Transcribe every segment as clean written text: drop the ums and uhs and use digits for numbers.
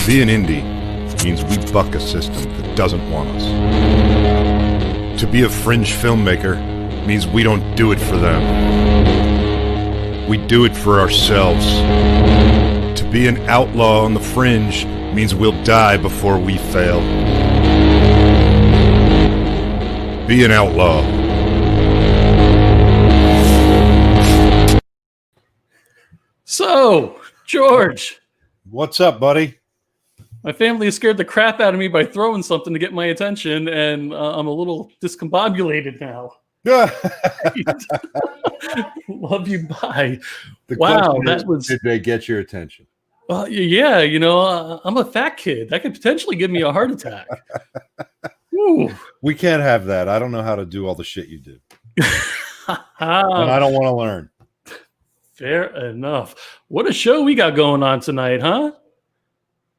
be an indie means we buck a system that doesn't want us. To be a fringe filmmaker means we don't do it for them. We do it for ourselves. To be an outlaw on the fringe means we'll die before we fail. Be an outlaw. So, George. What's up, buddy? My family has scared the crap out of me by throwing something to get my attention, and I'm a little discombobulated now. Love you, bye. Wow, that was... Did they get your attention? Yeah, you know, I'm a fat kid. That could potentially give me a heart attack. Ooh. We can't have that. I don't know how to do all the shit you do. And I don't want to learn. Fair enough. What a show we got going on tonight, huh?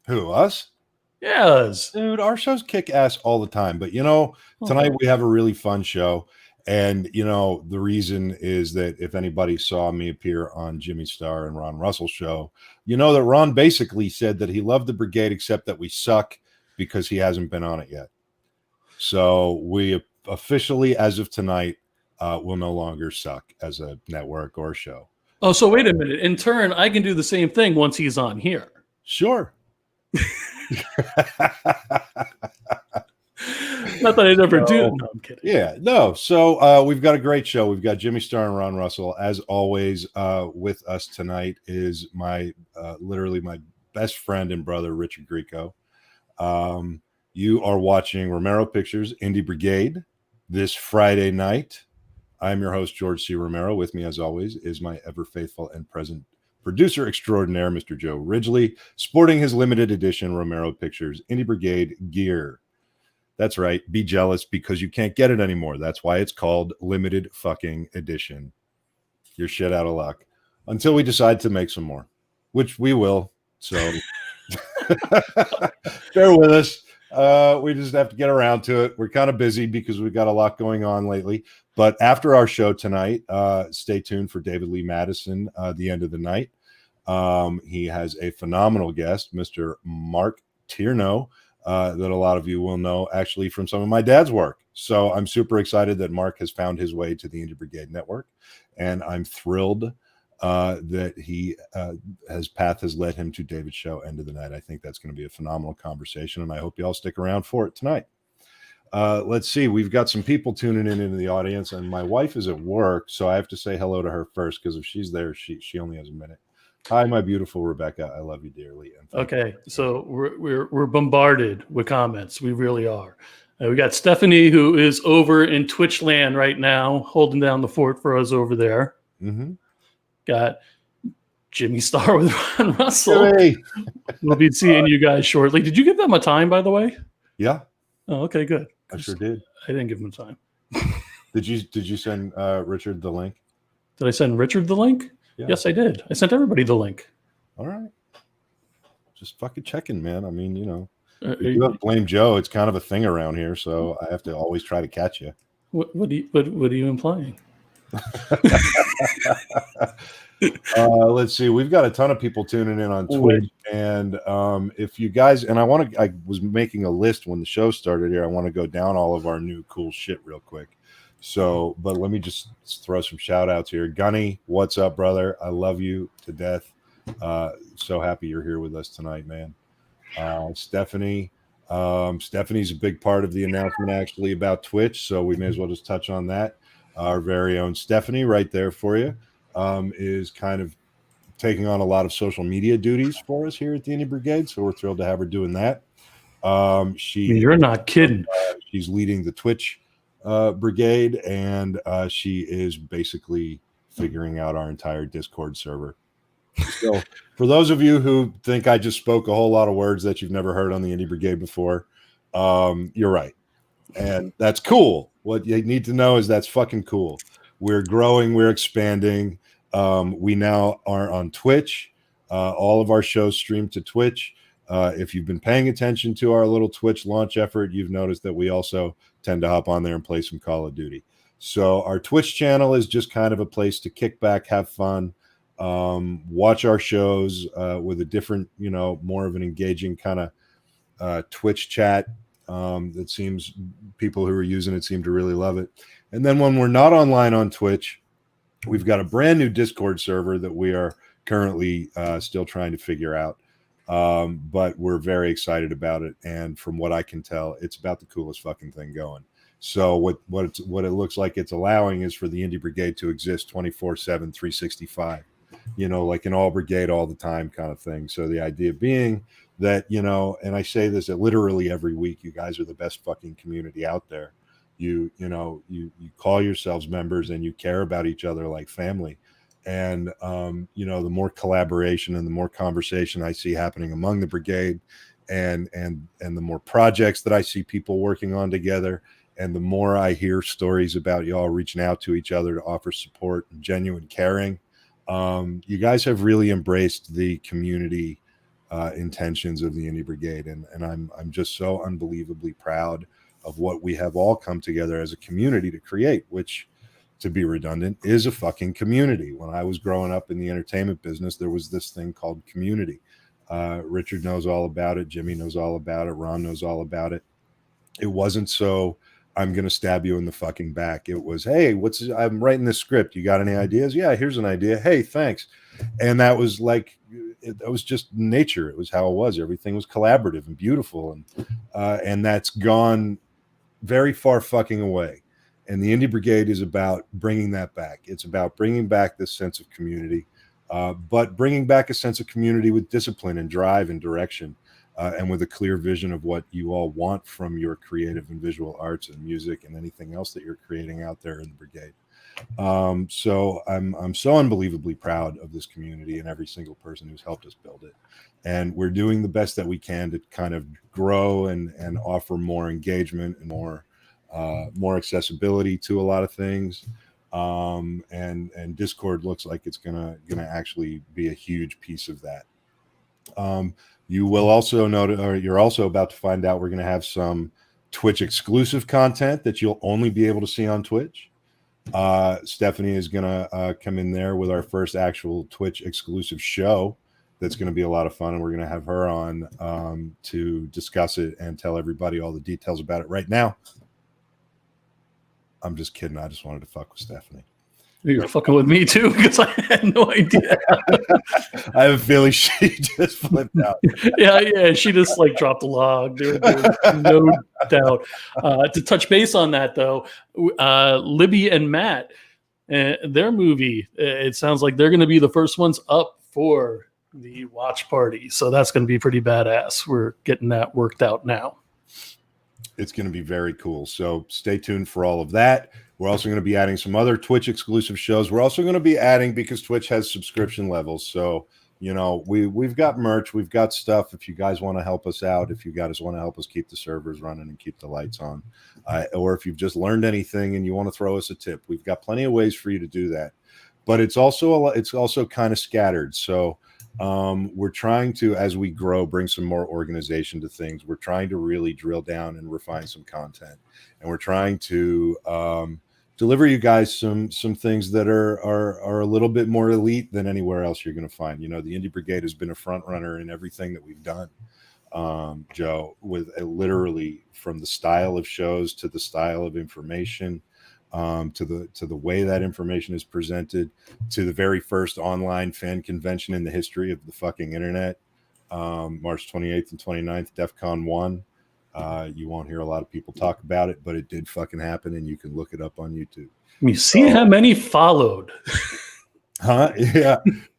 Who, us? Yes. Dude, our shows kick ass all the time. But, you know, tonight we have a really fun show. And, you know, the reason is that if anybody saw me appear on Jimmy Star and Ron Russell's show, you know that Ron basically said that he loved the Brigade except that we suck because he hasn't been on it yet. So we officially, as of tonight, will no longer suck as a network or show. Oh, so wait a minute. In turn, I can do the same thing once he's on here. Sure. Not that I'd ever do it. No, I'm kidding. Yeah, no. So we've got a great show. We've got Jimmy Star and Ron Russell. As always, with us tonight is my literally my best friend and brother, Richard Grieco. You are watching Romero Pictures Indie Brigade this Friday night. I'm your host, George C. Romero. With me, as always, is my ever faithful and present producer extraordinaire, Mr. Joe Ridgely, sporting his limited edition Romero Pictures Indie Brigade gear. That's right. Be jealous because you can't get it anymore. That's why it's called limited fucking edition. You're shit out of luck until we decide to make some more, which we will. So bear with us. We just have to get around to it. We're kind of busy because we've got a lot going on lately. But after our show tonight, stay tuned for David Lee Madison, the end of the night. He has a phenomenal guest, Mr. Mark Tieno, that a lot of you will know actually from some of my dad's work. So I'm super excited that Mark has found his way to the Indie Brigade Network. And I'm thrilled that his path has led him to David's show, End of the Night. I think that's going to be a phenomenal conversation, and I hope you all stick around for it tonight. Let's see. We've got some people tuning in into the audience, and my wife is at work, so I have to say hello to her first because if she's there, she only has a minute. Hi, my beautiful Rebecca. I love you dearly. Okay, so we're bombarded with comments. We really are. We got Stephanie, who is over in Twitch land right now, holding down the fort for us over there. Mm-hmm. Got Jimmy Star with Ron Russell. Hey. We'll be seeing you guys shortly. Did you give them a time, by the way? Yeah. Oh, okay, good. I sure did. I didn't give them a time. Did you send Richard the link? Did I send Richard the link? Yeah. Yes, I did. I sent everybody the link. All right. Just fucking checking, man. I mean, you know, you have BlameJoe. It's kind of a thing around here, so I have to always try to catch you. What are you implying? Let's see. We've got a ton of people tuning in on Twitch, and if you guys, and I was making a list when the show started here. I want to go down all of our new cool shit real quick. So, but let me just throw some shout outs here. Gunny, what's up, brother? I love you to death. So happy you're here with us tonight, man. Stephanie, Stephanie's a big part of the announcement actually about Twitch, so we may as well just touch on that. Our very own Stephanie right there for you is kind of taking on a lot of social media duties for us here at the Indie Brigade, so we're thrilled to have her doing that. You're not kidding. She's leading the Twitch brigade, and she is basically figuring out our entire Discord server. So for those of you who think I just spoke a whole lot of words that you've never heard on the Indie Brigade before, you're right. And that's cool. What you need to know is that's fucking cool. We're growing, we're expanding. We now are on Twitch. All of our shows stream to Twitch. If you've been paying attention to our little Twitch launch effort, you've noticed that we also tend to hop on there and play some Call of Duty. So our Twitch channel is just kind of a place to kick back, have fun, Watch our shows with a different, more of an engaging kind of Twitch chat. That seems people who are using it seem to really love it. And then when we're not online on Twitch, we've got a brand new Discord server that we are currently still trying to figure out. But we're very excited about it. And from what I can tell, it's about the coolest fucking thing going. So what it looks like it's allowing is for the Indie Brigade to exist 24/7, 365, like an all brigade all the time kind of thing. So the idea being that, and I say this literally every week, you guys are the best fucking community out there. You call yourselves members and you care about each other like family. And, the more collaboration and the more conversation I see happening among the brigade and the more projects that I see people working on together, and the more I hear stories about y'all reaching out to each other to offer support and genuine caring, you guys have really embraced the community intentions of the Indie Brigade. And I'm just so unbelievably proud of what we have all come together as a community to create, which, to be redundant, is a fucking community. When I was growing up in the entertainment business, there was this thing called community. Richard knows all about it. Jimmy knows all about it. Ron knows all about it. It wasn't so I'm going to stab you in the fucking back. It was, hey, I'm writing this script. You got any ideas? Yeah, here's an idea. Hey, thanks. And that was that was just nature. It was how it was. Everything was collaborative and beautiful. And that's gone very far fucking away. And the Indie Brigade is about bringing that back. It's about bringing back this sense of community, but bringing back a sense of community with discipline and drive and direction. And with a clear vision of what you all want from your creative and visual arts and music and anything else that you're creating out there in the brigade. So I'm so unbelievably proud of this community and every single person who's helped us build it. And we're doing the best that we can to kind of grow and offer more engagement and more accessibility to a lot of things. And Discord looks like it's gonna actually be a huge piece of that. You will also note, or you're also about to find out, we're going to have some Twitch exclusive content that you'll only be able to see on Twitch. Stephanie is going to come in there with our first actual Twitch exclusive show. That's going to be a lot of fun, and we're going to have her on to discuss it and tell everybody all the details about it. Right now, I'm just kidding. I just wanted to fuck with Stephanie. You're fucking with me too, because I had no idea. I have a feeling she just flipped out. Yeah, she just dropped the log. There was no doubt. To touch base on that though, Libby and Matt, their movie, it sounds like they're going to be the first ones up for the watch party. So that's going to be pretty badass. We're getting that worked out now. It's going to be very cool. So stay tuned for all of that. We're also going to be adding some other Twitch exclusive shows. We're also going to be adding, because Twitch has subscription levels. So, we've got merch, we've got stuff. If you guys want to help us out, if you guys want to help us keep the servers running and keep the lights on, or if you've just learned anything and you want to throw us a tip, we've got plenty of ways for you to do that. But it's also kind of scattered. So we're trying to, as we grow, bring some more organization to things. We're trying to really drill down and refine some content, and we're trying to deliver you guys some things that are a little bit more elite than anywhere else you're going to find. The Indie Brigade has been a front runner in everything that we've done, Joe, with literally from the style of shows to the style of information, to the way that information is presented, to the very first online fan convention in the history of the fucking internet, March 28th and 29th, DEF CON 1. You won't hear a lot of people talk about it, but it did fucking happen, and you can look it up on YouTube. You see how many followed. Huh? Yeah.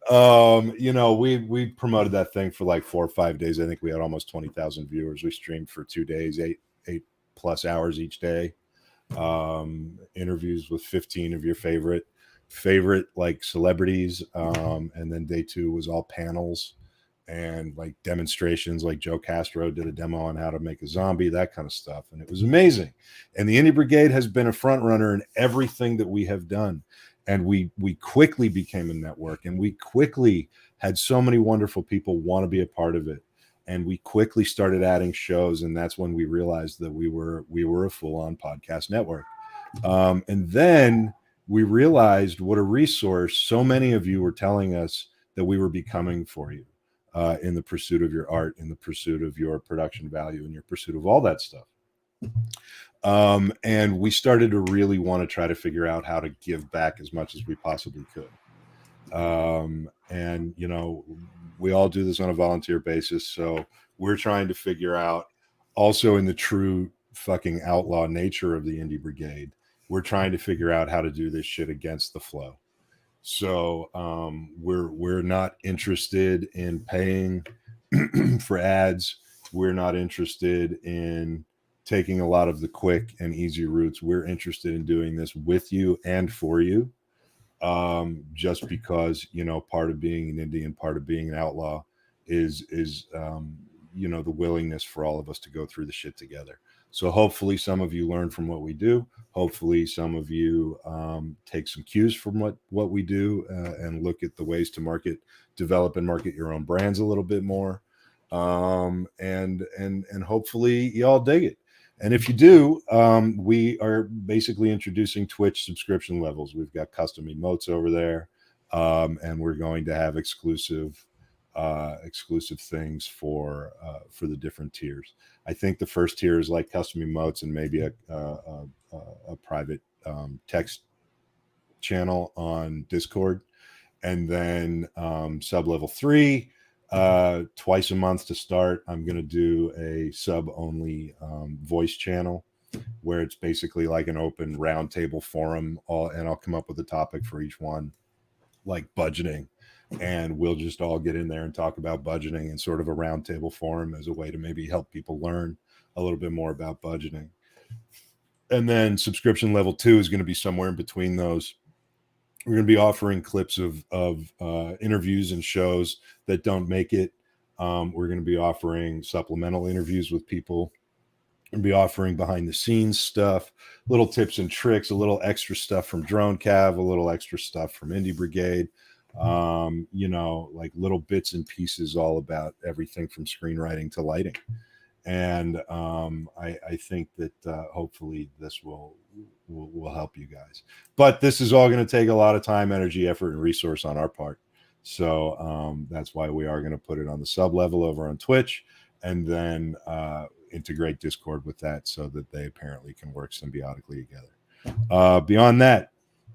We promoted that thing for 4 or 5 days. I think we had almost 20,000 viewers. We streamed for 2 days, 8+ hours each day. Interviews with 15 of your favorite celebrities. And then day 2 was all panels and demonstrations. Joe Castro did a demo on how to make a zombie, that kind of stuff. And it was amazing. And the Indie Brigade has been a front runner in everything that we have done. And we quickly became a network, and we quickly had so many wonderful people want to be a part of it. And we quickly started adding shows. And that's when we realized that we were a full-on podcast network. And then we realized what a resource so many of you were telling us that we were becoming for you in the pursuit of your art, in the pursuit of your production value, in your pursuit of all that stuff. And we started to really want to try to figure out how to give back as much as we possibly could. And, you know, we all do this on a volunteer basis. So we're trying to figure out, also in the true fucking outlaw nature of the Indie Brigade, we're trying to figure out how to do this shit against the flow. So we're not interested in paying for ads. We're not interested in taking a lot of the quick and easy routes. We're interested in doing this with you and for you. Just because, you know, part of being an Indian, part of being an outlaw is you know, the willingness for all of us to go through the shit together. So hopefully some of you learn from what we do. Hopefully some of you take some cues from what we do and look at the ways to develop and market your own brands a little bit more. And hopefully y'all dig it. And if you do, we are basically introducing Twitch subscription levels. We've got custom emotes over there, and we're going to have exclusive things for the different tiers. I think the first tier is like custom emotes and maybe a private text channel on Discord, and then sub level 3. Twice a month to start. I'm going to do a sub only voice channel where it's basically like an open roundtable forum, and I'll come up with a topic for each one, like budgeting, and we'll just all get in there and talk about budgeting in sort of a roundtable forum as a way to maybe help people learn a little bit more about budgeting. And then subscription level 2 is going to be somewhere in between those. We're going to be offering clips of interviews and shows that don't make it. We're going to be offering supplemental interviews with people. We're going to be offering behind the scenes stuff, little tips and tricks, a little extra stuff from Drone Cav, a little extra stuff from Indie Brigade. You know, like little bits and pieces all about everything from screenwriting to lighting. And I think that hopefully this will help you guys. But this is all going to take a lot of time, energy, effort, and resource on our part. So that's why we are going to put it on the sub level over on Twitch, and then integrate Discord with that so that they apparently can work symbiotically together. Beyond that,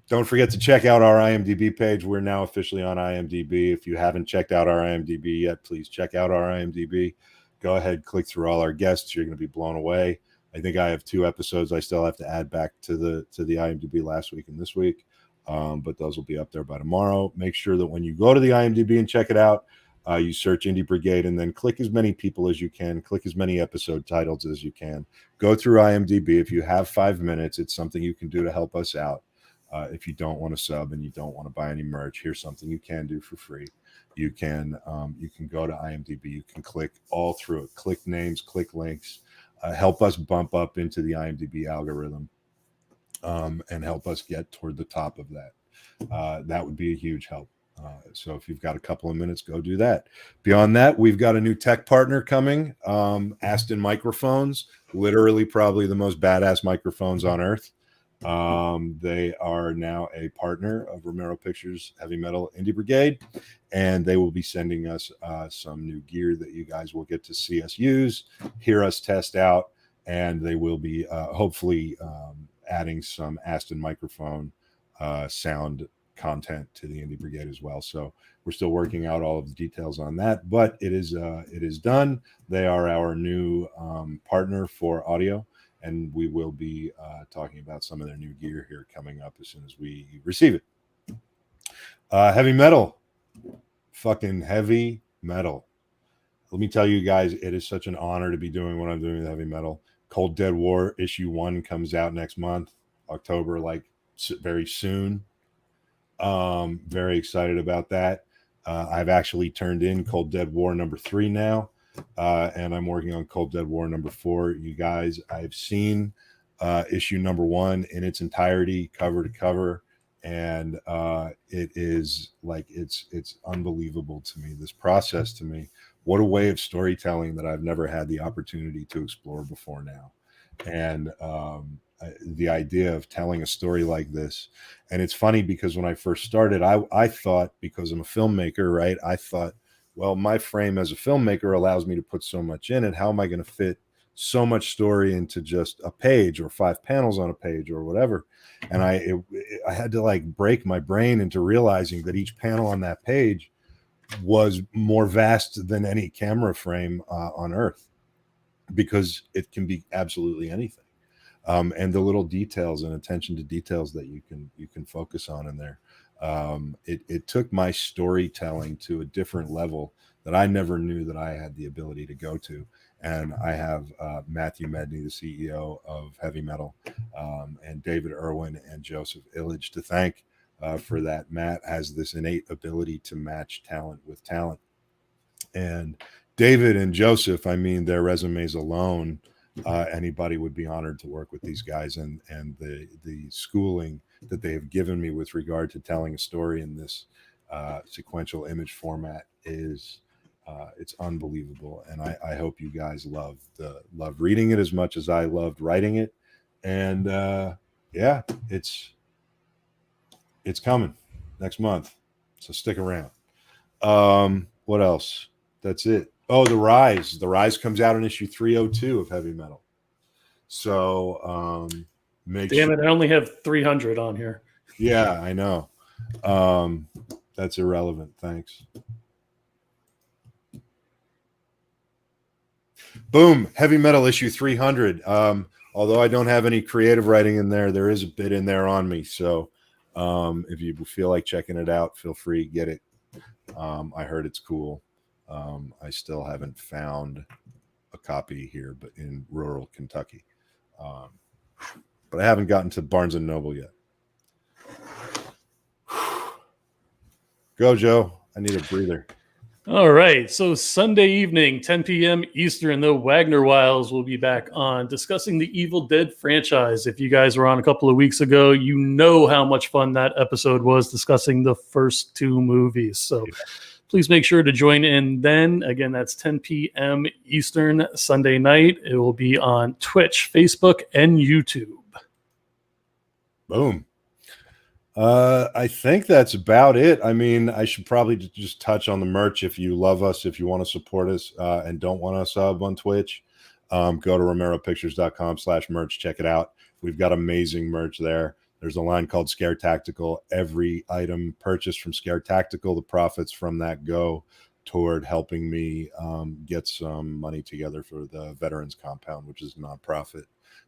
don't forget to check out our IMDb page. We're now officially on IMDb. If you haven't checked out our IMDb yet, please check out our IMDb. Go ahead, click through all our guests. You're going to be blown away. I think I have 2 episodes I still have to add back to the IMDb last week and this week, but those will be up there by tomorrow. Make sure that when you go to the IMDb and check it out, you search Indie Brigade and then click as many people as you can, click as many episode titles as you can. Go through IMDb. If you have 5 minutes, it's something you can do to help us out. If you don't want to sub and you don't want to buy any merch, here's something you can do for free. You can go to IMDb. You can click all through it. Click names, click links. Help us bump up into the IMDb algorithm, and help us get toward the top of that. That would be a huge help. So if you've got a couple of minutes, go do that. Beyond that, we've got a new tech partner coming, Aston Microphones, literally probably the most badass microphones on earth. They are now a partner of Romero Pictures Heavy Metal Indie Brigade, and they will be sending us some new gear that you guys will get to see us use, hear us test out, and they will be hopefully adding some Aston microphone sound content to the Indie Brigade as well. So we're still working out all of the details on that, but it is done. They are our new partner for audio, and we will be talking about some of their new gear here coming up as soon as we receive it. Heavy metal, fucking heavy metal. Let me tell you guys, it is such an honor to be doing what I'm doing with heavy metal. Cold Dead War issue 1 comes out next month, October, like very soon. Very excited about that. I've actually turned in Cold Dead War number 3 now. And I'm working on Cold Dead War number 4. You guys, I've seen issue number 1 in its entirety, cover to cover, and it is like it's unbelievable to me. This process to me, what a way of storytelling that I've never had the opportunity to explore before now. And the idea of telling a story like this. And it's funny because when I first started, I thought, because I'm a filmmaker, right? I thought, well, my frame as a filmmaker allows me to put so much in it. How am I going to fit so much story into just a page or 5 panels on a page or whatever? And I had to like break my brain into realizing that each panel on that page was more vast than any camera frame on Earth, because it can be absolutely anything. And the little details and attention to details that you can focus on in there. It took my storytelling to a different level that I never knew that I had the ability to go to. And I have Matthew Medney, the CEO of Heavy Metal, and David Irwin and Joseph Illidge to thank for that. Matt has this innate ability to match talent with talent. And David and Joseph, I mean, their resumes alone, anybody would be honored to work with these guys, and the schooling that they have given me with regard to telling a story in this sequential image format is it's unbelievable. And I hope you guys love reading it as much as I loved writing it. And yeah, it's coming next month, so stick around. What else? That's it. Oh, The Rise comes out in issue 302 of Heavy Metal. So damn it, I only have 300 on here. Yeah, I know. That's irrelevant. Thanks. Boom, Heavy Metal issue 300. Although I don't have any creative writing in there, there is a bit in there on me. So if you feel like checking it out, feel free, get it. I heard it's cool. I still haven't found a copy here, but in rural Kentucky. But I haven't gotten to Barnes and Noble yet. Go, Joe. I need a breather. All right. So Sunday evening, 10 p.m. Eastern, the Wagner Wiles will be back on discussing the Evil Dead franchise. If you guys were on a couple of weeks ago, you know how much fun that episode was discussing the first 2 movies. So please make sure to join in then. Again, that's 10 p.m. Eastern Sunday night. It will be on Twitch, Facebook, and YouTube. Boom. I think that's about it. I mean, I should probably just touch on the merch. If you love us, if you want to support us and don't want to sub on Twitch, go to romeropictures.com/merch. Check it out. We've got amazing merch there. There's a line called Scare Tactical. Every item purchased from Scare Tactical, the profits from that go toward helping me get some money together for the Veterans Compound, which is a nonprofit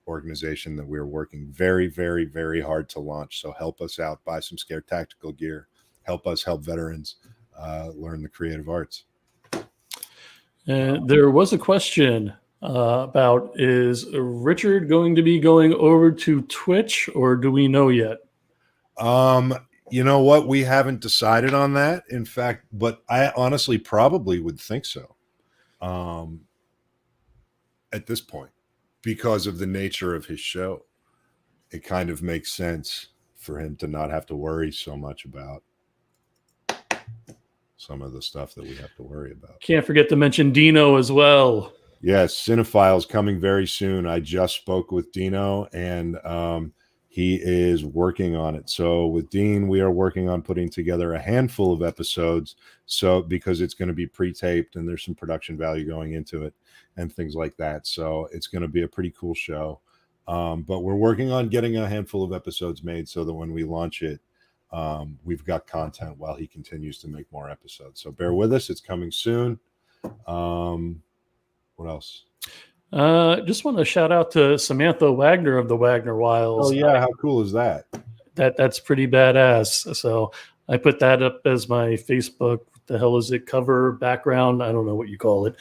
organization that we're working very, very, very hard to launch. So help us out, buy some Scare Tactical gear, help us help veterans learn the creative arts. There was a question about, is Richard going to be going over to Twitch, or do we know yet? You know what? We haven't decided on that. In fact, but I honestly probably would think so at this point, because of the nature of his show. It kind of makes sense for him to not have to worry so much about some of the stuff that we have to worry about. Can't forget to mention Dino as well. Yes, Cinephiles coming very soon. I just spoke with Dino, and he is working on it. So with Dean, we are working on putting together a handful of episodes. So because it's going to be pre-taped and there's some production value going into it and things like that. So it's going to be a pretty cool show. But we're working on getting a handful of episodes made so that when we launch it, we've got content while he continues to make more episodes. So bear with us. It's coming soon. What else? Just want to shout out to Samantha Wagner of the Wagner Wiles. Oh yeah, how cool is that? That's pretty badass. So I put that up as my Facebook. What the hell is it? Cover, background? I don't know what you call it.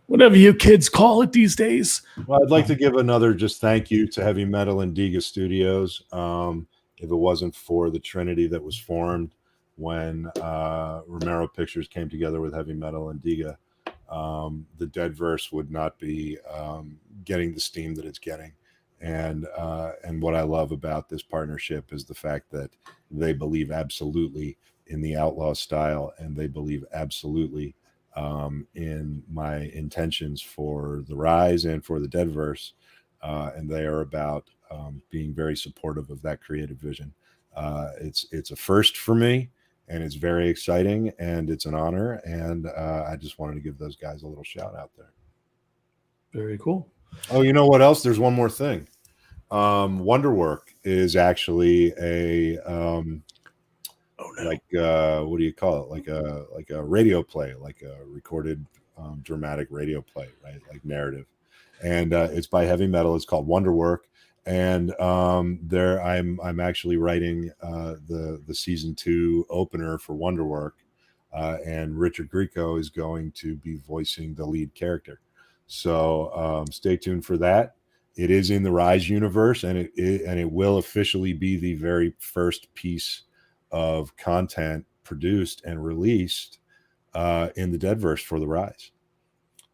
Whatever you kids call it these days. Well, I'd like to give another just thank you to Heavy Metal and Diga Studios. If it wasn't for the Trinity that was formed when Romero Pictures came together with Heavy Metal and Diga, the Deadverse would not be getting the steam that it's getting. And what I love about this partnership is the fact that they believe absolutely in the outlaw style, and they believe absolutely in my intentions for the Rise and for the Deadverse, and they are about being very supportive of that creative vision. It's a first for me, and it's very exciting, and it's an honor. And I just wanted to give those guys a little shout out there. Very cool. Oh, you know what else? There's one more thing. Wonderwork is actually a like what do you call it? Like a radio play, like a recorded dramatic radio play, right? Like narrative. And it's by Heavy Metal. It's called Wonderwork. And there I'm actually writing the season 2 opener for Wonderwork, and Richard Grieco is going to be voicing the lead character. So stay tuned for that. It is in the Rise universe, and it will officially be the very first piece of content produced and released in the Deadverse for the Rise.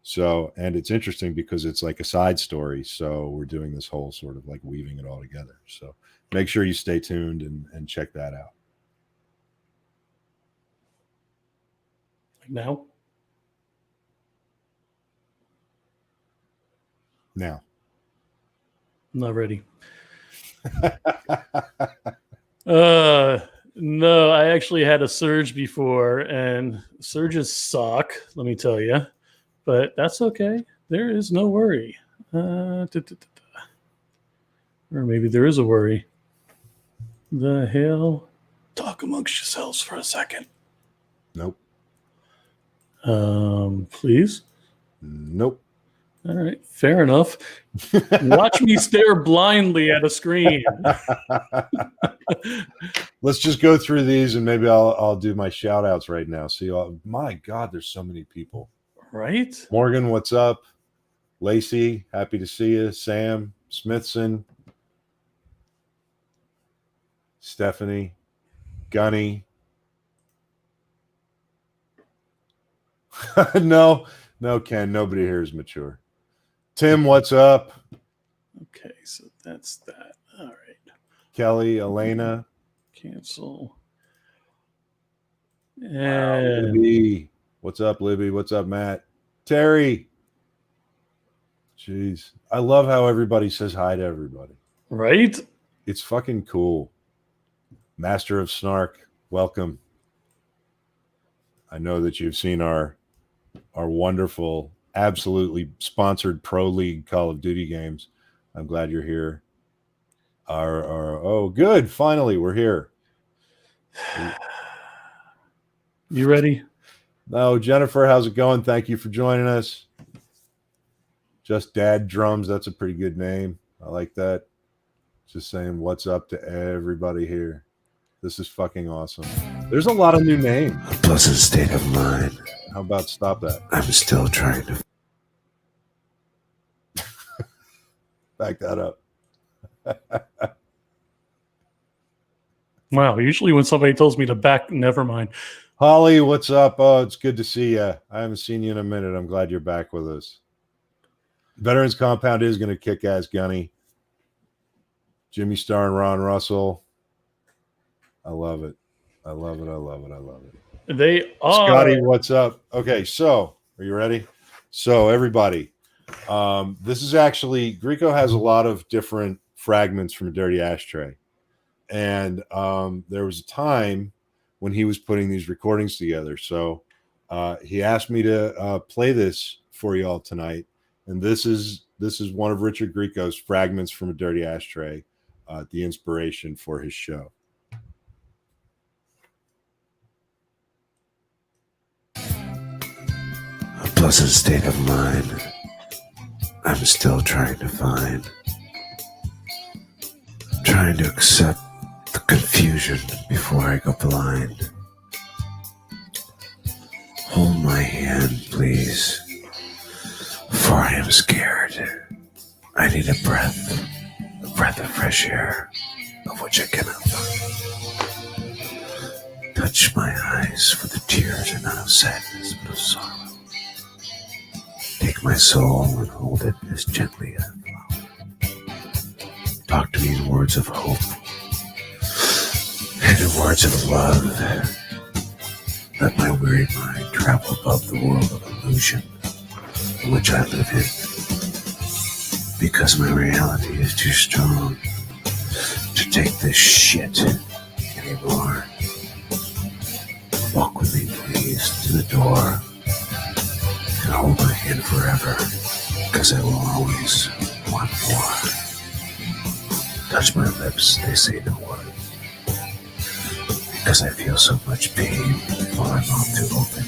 So, and it's interesting because it's like a side story. So we're doing this whole sort of like weaving it all together. So make sure you stay tuned and check that out. Now? Now. I'm not ready. No, I actually had a surge before, and surges suck, let me tell you. But that's okay. There is no worry. Or maybe there is a worry. The hell? Talk amongst yourselves for a second. Nope. Please? Nope. All right, fair enough. Watch me stare blindly at a screen. Let's just go through these, and maybe I'll do my shout outs right now. See, my God, there's so many people. Right? Morgan, what's up? Lacey, happy to see you. Sam, Smithson, Stephanie, Gunny. No, Ken, nobody here is mature. Tim, what's up? Okay, so that's that. All right. Kelly, Elena. Cancel. And Libby. What's up, Libby? What's up, Matt? Terry. Jeez. I love how everybody says hi to everybody. Right? It's fucking cool. Master of Snark, welcome. I know that you've seen our wonderful, absolutely sponsored Pro League Call of Duty games. I'm glad you're here. Oh, good. Finally, we're here. You ready? No, Jennifer, how's it going? Thank you for joining us. Just Dad Drums. That's a pretty good name. I like that. Just saying what's up to everybody here. This is fucking awesome. There's a lot of new names. A pleasant state of mind. How about stop that? I'm still trying to back that up. Wow, usually when somebody tells me to back, never mind. Holly, what's up? Oh, it's good to see you. I haven't seen you in a minute. I'm glad you're back with us. Veterans Compound is going to kick ass, Gunny. Jimmy Starr and Ron Russell. I love it. I love it. I love it. I love it. They are. Scotty, what's up? Okay, so are you ready? So everybody, this is actually, Grieco has a lot of different fragments from a Dirty Ashtray. And there was a time when he was putting these recordings together. So he asked me to play this for y'all tonight. And this is one of Richard Grieco's fragments from a Dirty Ashtray, the inspiration for his show. a pleasant state of mind. I'm still trying to find. Trying to accept the confusion before I go blind. Hold my hand, please. For I am scared. I need a breath of fresh air, of which I cannot find. Touch my eyes, for the tears are not of sadness, but of sorrow. Take my soul and hold it as gently as a flower. Talk to me in words of hope and in words of love. Let my weary mind travel above the world of illusion in which I live in, because my reality is too strong take this shit anymore. Walk with me, please, to the door and hold my hand forever, because I will always want more. Touch my lips, they say no word, because I feel so much pain while my mouth too open.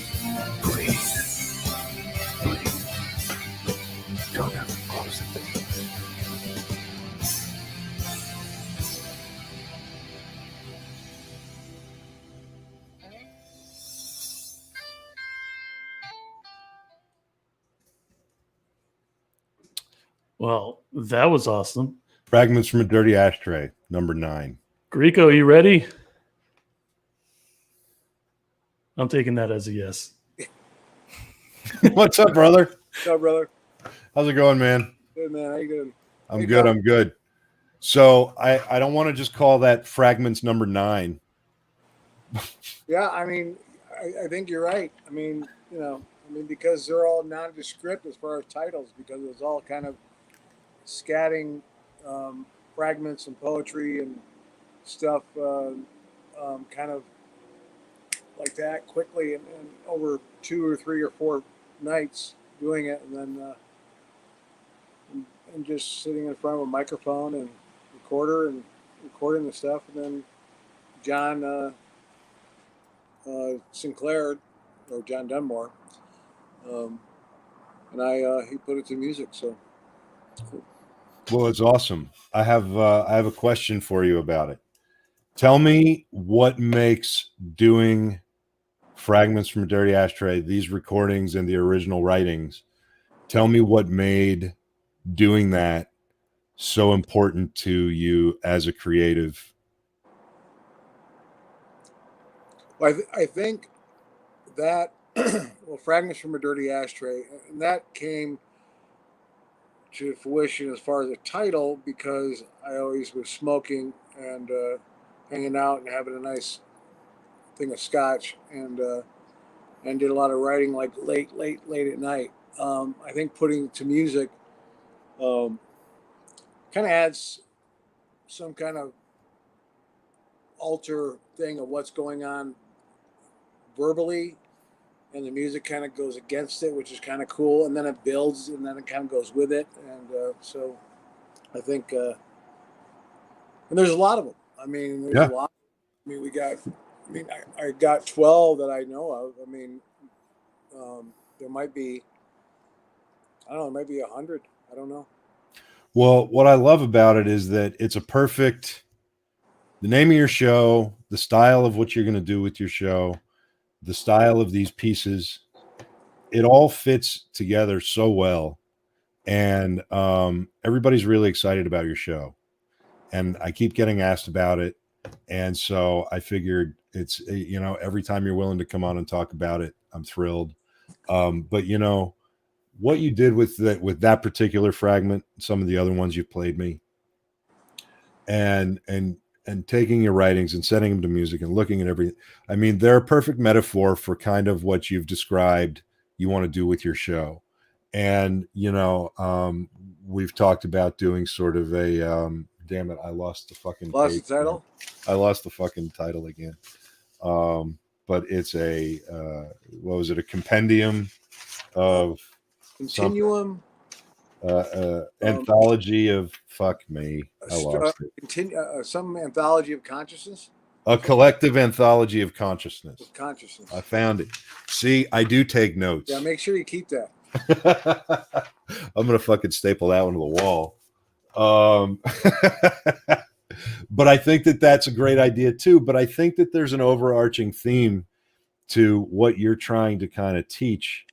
Bleed. Don't ever close the door. Well, that was awesome. Fragments from a Dirty Ashtray, number 9. Grieco, you ready? I'm taking that as a yes. What's up, brother? What's up, brother? How's it going, man? Good, man. How you doing? I'm good. I'm good. So I don't want to just call that Fragments number 9. Yeah, I mean, I think you're right. I mean, because they're all nondescript as far as titles, because it's all kind of scatting fragments and poetry and stuff, kind of like that quickly and over 2 or 3 or 4 nights doing it, and then and just sitting in front of a microphone and recorder and recording the stuff, and then John Sinclair or John Dunmore, and he put it to music. So, Well, it's awesome. I have a question for you about it. Tell me what makes doing Fragments from a Dirty Ashtray, these recordings and the original writings, tell me what made doing that so important to you as a creative. well, I think that well, Fragments from a Dirty Ashtray, and that came to fruition as far as a title because I always was smoking and hanging out and having a nice thing of scotch, and did a lot of writing like late at night. I think putting to music kind of adds some kind of alter thing of what's going on verbally, and the music kind of goes against it, which is kind of cool, and then it builds, and then it kind of goes with it, and so I think and there's a lot of them. I mean, there's a lot. I mean, I got 12 that I know of. I mean, there might be, I don't know, maybe 100. I don't know. Well, what I love about it is that it's the name of your show, the style of what you're going to do with your show, the style of these pieces, it all fits together so well. And everybody's really excited about your show. And I keep getting asked about it. And so I figured it's, every time you're willing to come on and talk about it, I'm thrilled. But what you did with that particular fragment, some of the other ones you played me, and taking your writings and setting them to music and looking at everything. I mean, they're a perfect metaphor for kind of what you've described you want to do with your show. And, we've talked about doing sort of a, damn it, I lost the fucking title. I lost the fucking title again. But it's a, what was it? A compendium of Continuum. Anthology of fuck me. I lost it. Some anthology of consciousness. A collective anthology of consciousness. Of consciousness. I found it. See, I do take notes. Yeah, make sure you keep that. I'm gonna fucking staple that one to the wall. But I think that that's a great idea too. But I think that there's an overarching theme to what you're trying to kind of teach,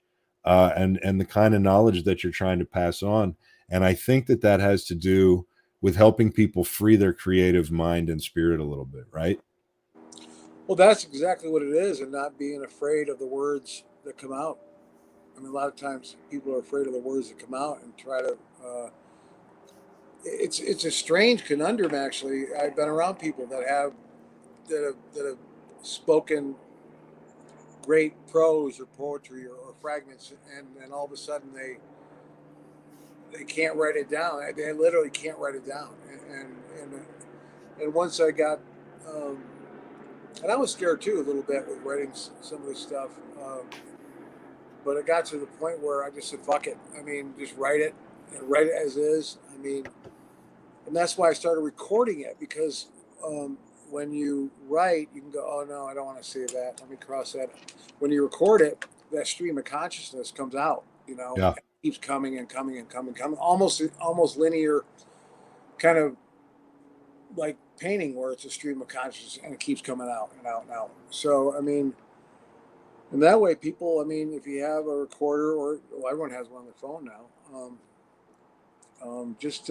and the kind of knowledge that you're trying to pass on. And I think that that has to do with helping people free their creative mind and spirit a little bit, right? Well, that's exactly what it is, and not being afraid of the words that come out. I mean, a lot of times people are afraid of the words that come out and try to. It's a strange conundrum, actually. I've been around people that have spoken great prose or poetry or fragments, and all of a sudden they can't write it down. They literally can't write it down, And once I got, and I was scared too a little bit with writing some of this stuff. But it got to the point where I just said, fuck it. I mean, just write it and write it as is. I mean, and that's why I started recording it, because when you write, you can go, oh no, I don't want to say that. Let me cross that. When you record it, that stream of consciousness comes out, Yeah. it keeps coming and coming and coming, almost linear, kind of like painting where it's a stream of consciousness and it keeps coming out and out and out. So, I mean, and that way people, I mean, if you have a recorder everyone has one on their phone now, just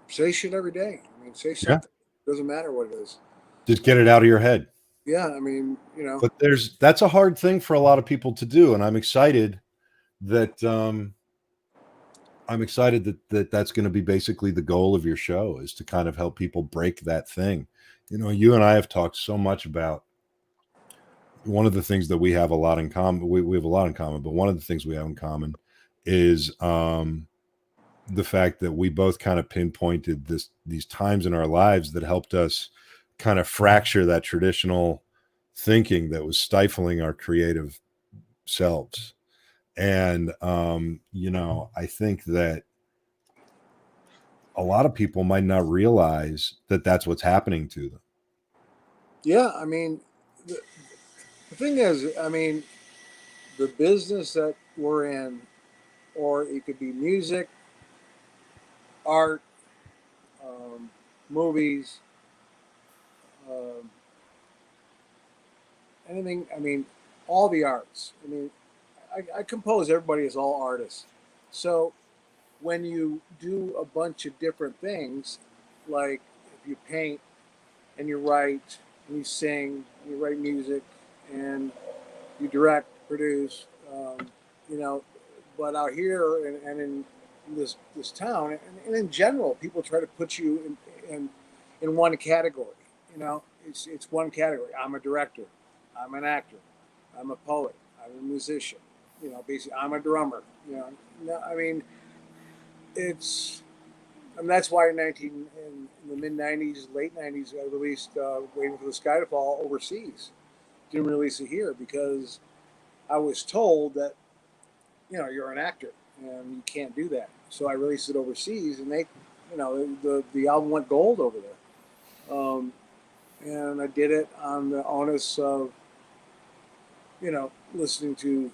say shit every day. I mean, say something. Yeah. Doesn't matter what it is. Just get it out of your head. Yeah, I mean, But that's a hard thing for a lot of people to do, and I'm excited that that's going to be basically the goal of your show, is to kind of help people break that thing. You and I have talked so much about one of the things that we have a lot in common. We have a lot in common, but one of the things we have in common is the fact that we both kind of pinpointed these times in our lives that helped us kind of fracture that traditional thinking that was stifling our creative selves. And, I think that a lot of people might not realize that that's what's happening to them. Yeah. I mean, the thing is, I mean, the business that we're in, or it could be music, art, movies, anything. I mean, all the arts. I mean, I compose. Everybody is all artists. So when you do a bunch of different things, like if you paint and you write and you sing, you write music and you direct, produce, but out here and in this town and in general, people try to put you in one category. It's one category. I'm a director. I'm an actor. I'm a poet. I'm a musician. Basically, I'm a drummer. I mean, and that's why in the mid '90s, late '90s, I released "Waiting for the Sky to Fall" overseas. Didn't release it here because I was told that you're an actor and you can't do that. So I released it overseas, and they, the album went gold over there. And I did it on the onus of listening to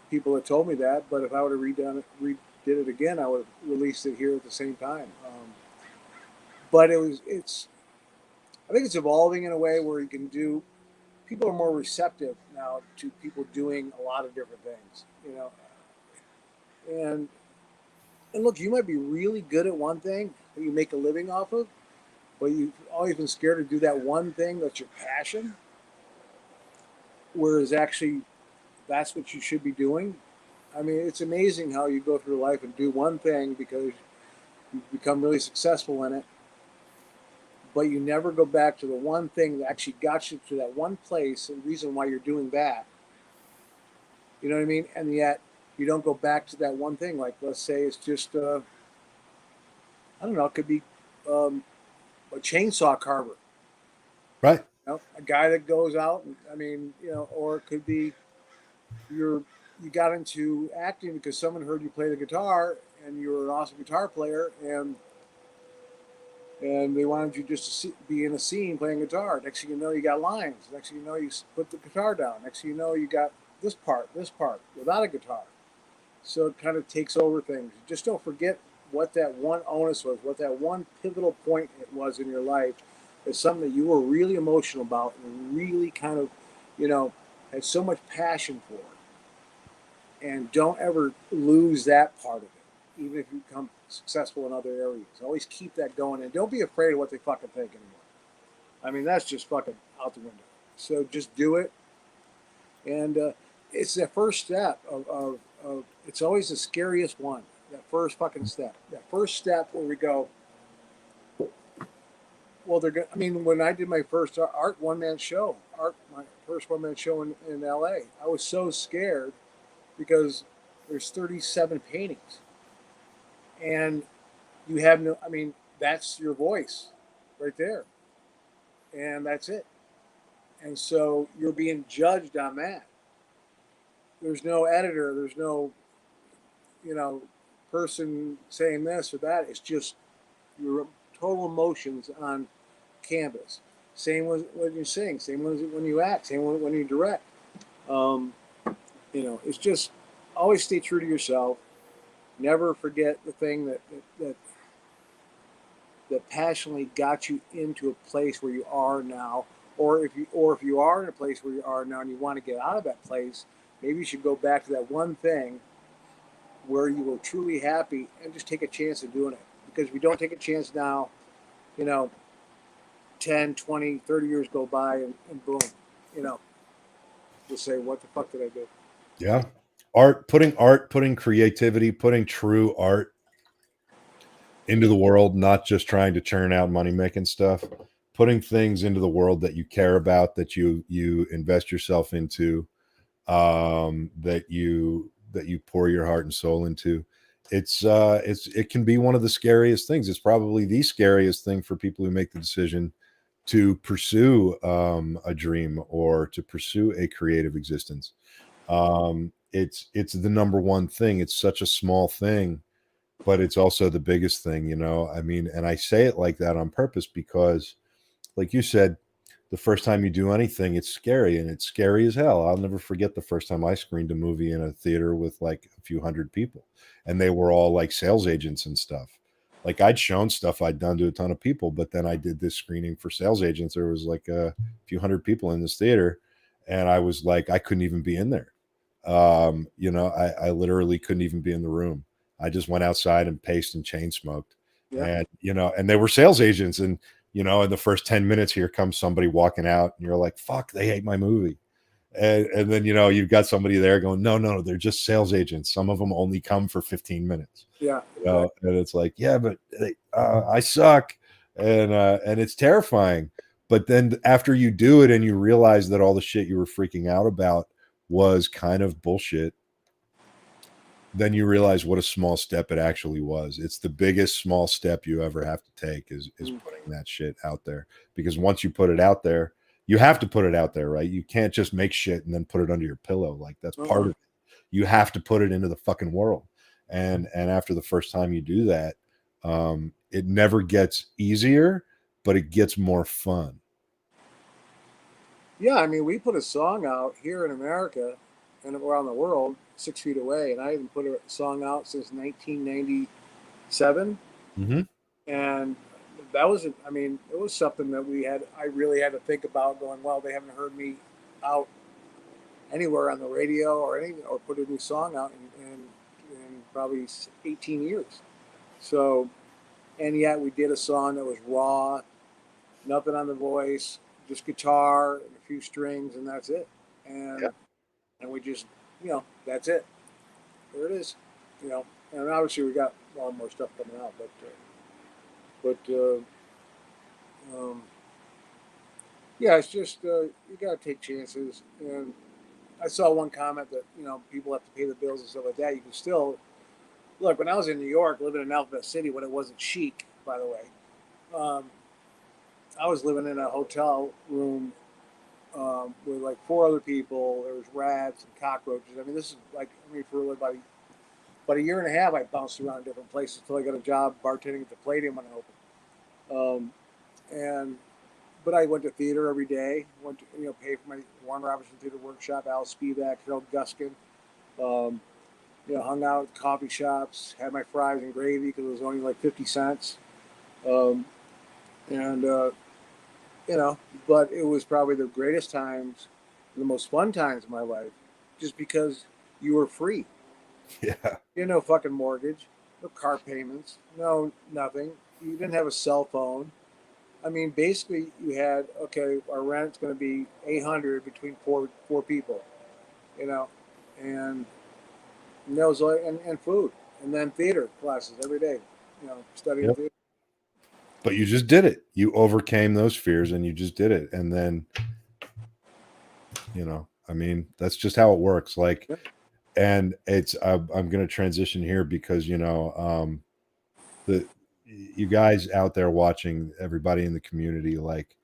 people that told me that. But if I would have redid it again, I would have released it here at the same time. But I think it's evolving in a way where you can do. People are more receptive now to people doing a lot of different things, and look, you might be really good at one thing that you make a living off of, but you've always been scared to do that one thing that's your passion. Whereas actually, that's what you should be doing. I mean, it's amazing how you go through life and do one thing because you become really successful in it, but you never go back to the one thing that actually got you to that one place and reason why you're doing that. You know what I mean? And yet you don't go back to that one thing. Like, let's say it's just, I don't know, it could be a chainsaw carver. Right. A guy that goes out, and, or it could be you got into acting because someone heard you play the guitar and you were an awesome guitar player, and they wanted you just to be in a scene playing guitar. Next thing you know, you got lines. Next thing you know, you put the guitar down. Next thing you know, you got this part without a guitar. So it kind of takes over things. Just don't forget what that one onus was, what that one pivotal point it was in your life. It's something that you were really emotional about and really kind of, had so much passion for. And don't ever lose that part of it, even if you become successful in other areas. Always keep that going, and don't be afraid of what they fucking think anymore. I mean, that's just fucking out the window. So just do it. And it's the first step of it's always the scariest one, that first fucking step. That first step where we go, well, when I did my first my first one-man show in LA, I was so scared because there's 37 paintings. And you have that's your voice right there. And that's it. And so you're being judged on that. There's no editor, there's no, person saying this or that. It's just your total emotions on canvas. Same when you sing, same when you act, same when you direct. It's just always stay true to yourself. Never forget the thing that passionately got you into a place where you are now. Or if you are in a place where you are now and you want to get out of that place, maybe you should go back to that one thing where you were truly happy and just take a chance of doing it. Because if you don't take a chance now, 10, 20, 30 years go by and boom, you'll say, what the fuck did I do? Yeah. Putting creativity, putting true art into the world, not just trying to churn out money-making stuff, putting things into the world that you care about, that you invest yourself into, that you pour your heart and soul into. It can be one of the scariest things. It's probably the scariest thing for people who make the decision to pursue a dream or to pursue a creative existence. It's the number one thing. It's such a small thing, but it's also the biggest thing, I mean, and I say it like that on purpose because, like you said, the first time you do anything, it's scary, and it's scary as hell. I'll never forget the first time I screened a movie in a theater with like a few hundred people, and they were all like sales agents and stuff. Like I'd shown stuff I'd done to a ton of people, but then I did this screening for sales agents. There was like a few hundred people in this theater, and I was like, I couldn't even be in there. I literally couldn't even be in the room. I just went outside and paced and chain smoked. Yeah. And they were sales agents, and in the first 10 minutes, here comes somebody walking out, and you're like, fuck, they hate my movie. And then, you've got somebody there going, no, they're just sales agents. Some of them only come for 15 minutes. Yeah. And it's like, yeah, but I suck. And it's terrifying. But then after you do it and you realize that all the shit you were freaking out about was kind of bullshit, then you realize what a small step it actually was. It's the biggest small step you ever have to take is putting that shit out there. Because once you put it out there, you have to put it out there, right? You can't just make shit and then put it under your pillow. Like that's part of it. You have to put it into the fucking world. And after the first time you do that, it never gets easier, but it gets more fun. Yeah, I mean, we put a song out here in America and around the world, 6 feet away, and I haven't put a song out since 1997. Mm-hmm. And that was, it was something that I really had to think about going, well, they haven't heard me out anywhere on the radio or put a new song out in probably 18 years. So, and yet we did a song that was raw, nothing on the voice, just guitar and a few strings, and that's it. And we just, that's it. There it is. And obviously we got a lot more stuff coming out, it's just you got to take chances. And I saw one comment that people have to pay the bills and stuff like that. You can still look. When I was in New York, living in Alphabet City, when it wasn't chic, by the way, I was living in a hotel room with like 4 other people. There was rats and cockroaches. This is for about a year and a half, I bounced around different places until I got a job bartending at the Palladium when I opened. But I went to theater every day. Went to pay for my Warren Robinson Theater Workshop, Al Spivak, Harold Guskin. Hung out at coffee shops, had my fries and gravy because it was only like 50 cents. But it was probably the greatest times, the most fun times of my life, just because you were free. Yeah. No fucking mortgage, no car payments, no nothing. You didn't have a cell phone. Basically you had, our rent's going to be $800 between four people, and those and food, and then theater classes every day, studying theater. But you just did it. You overcame those fears and you just did it. And then, that's just how it works. Like, and it's, I'm going to transition here because, you guys out there watching, everybody in the community, like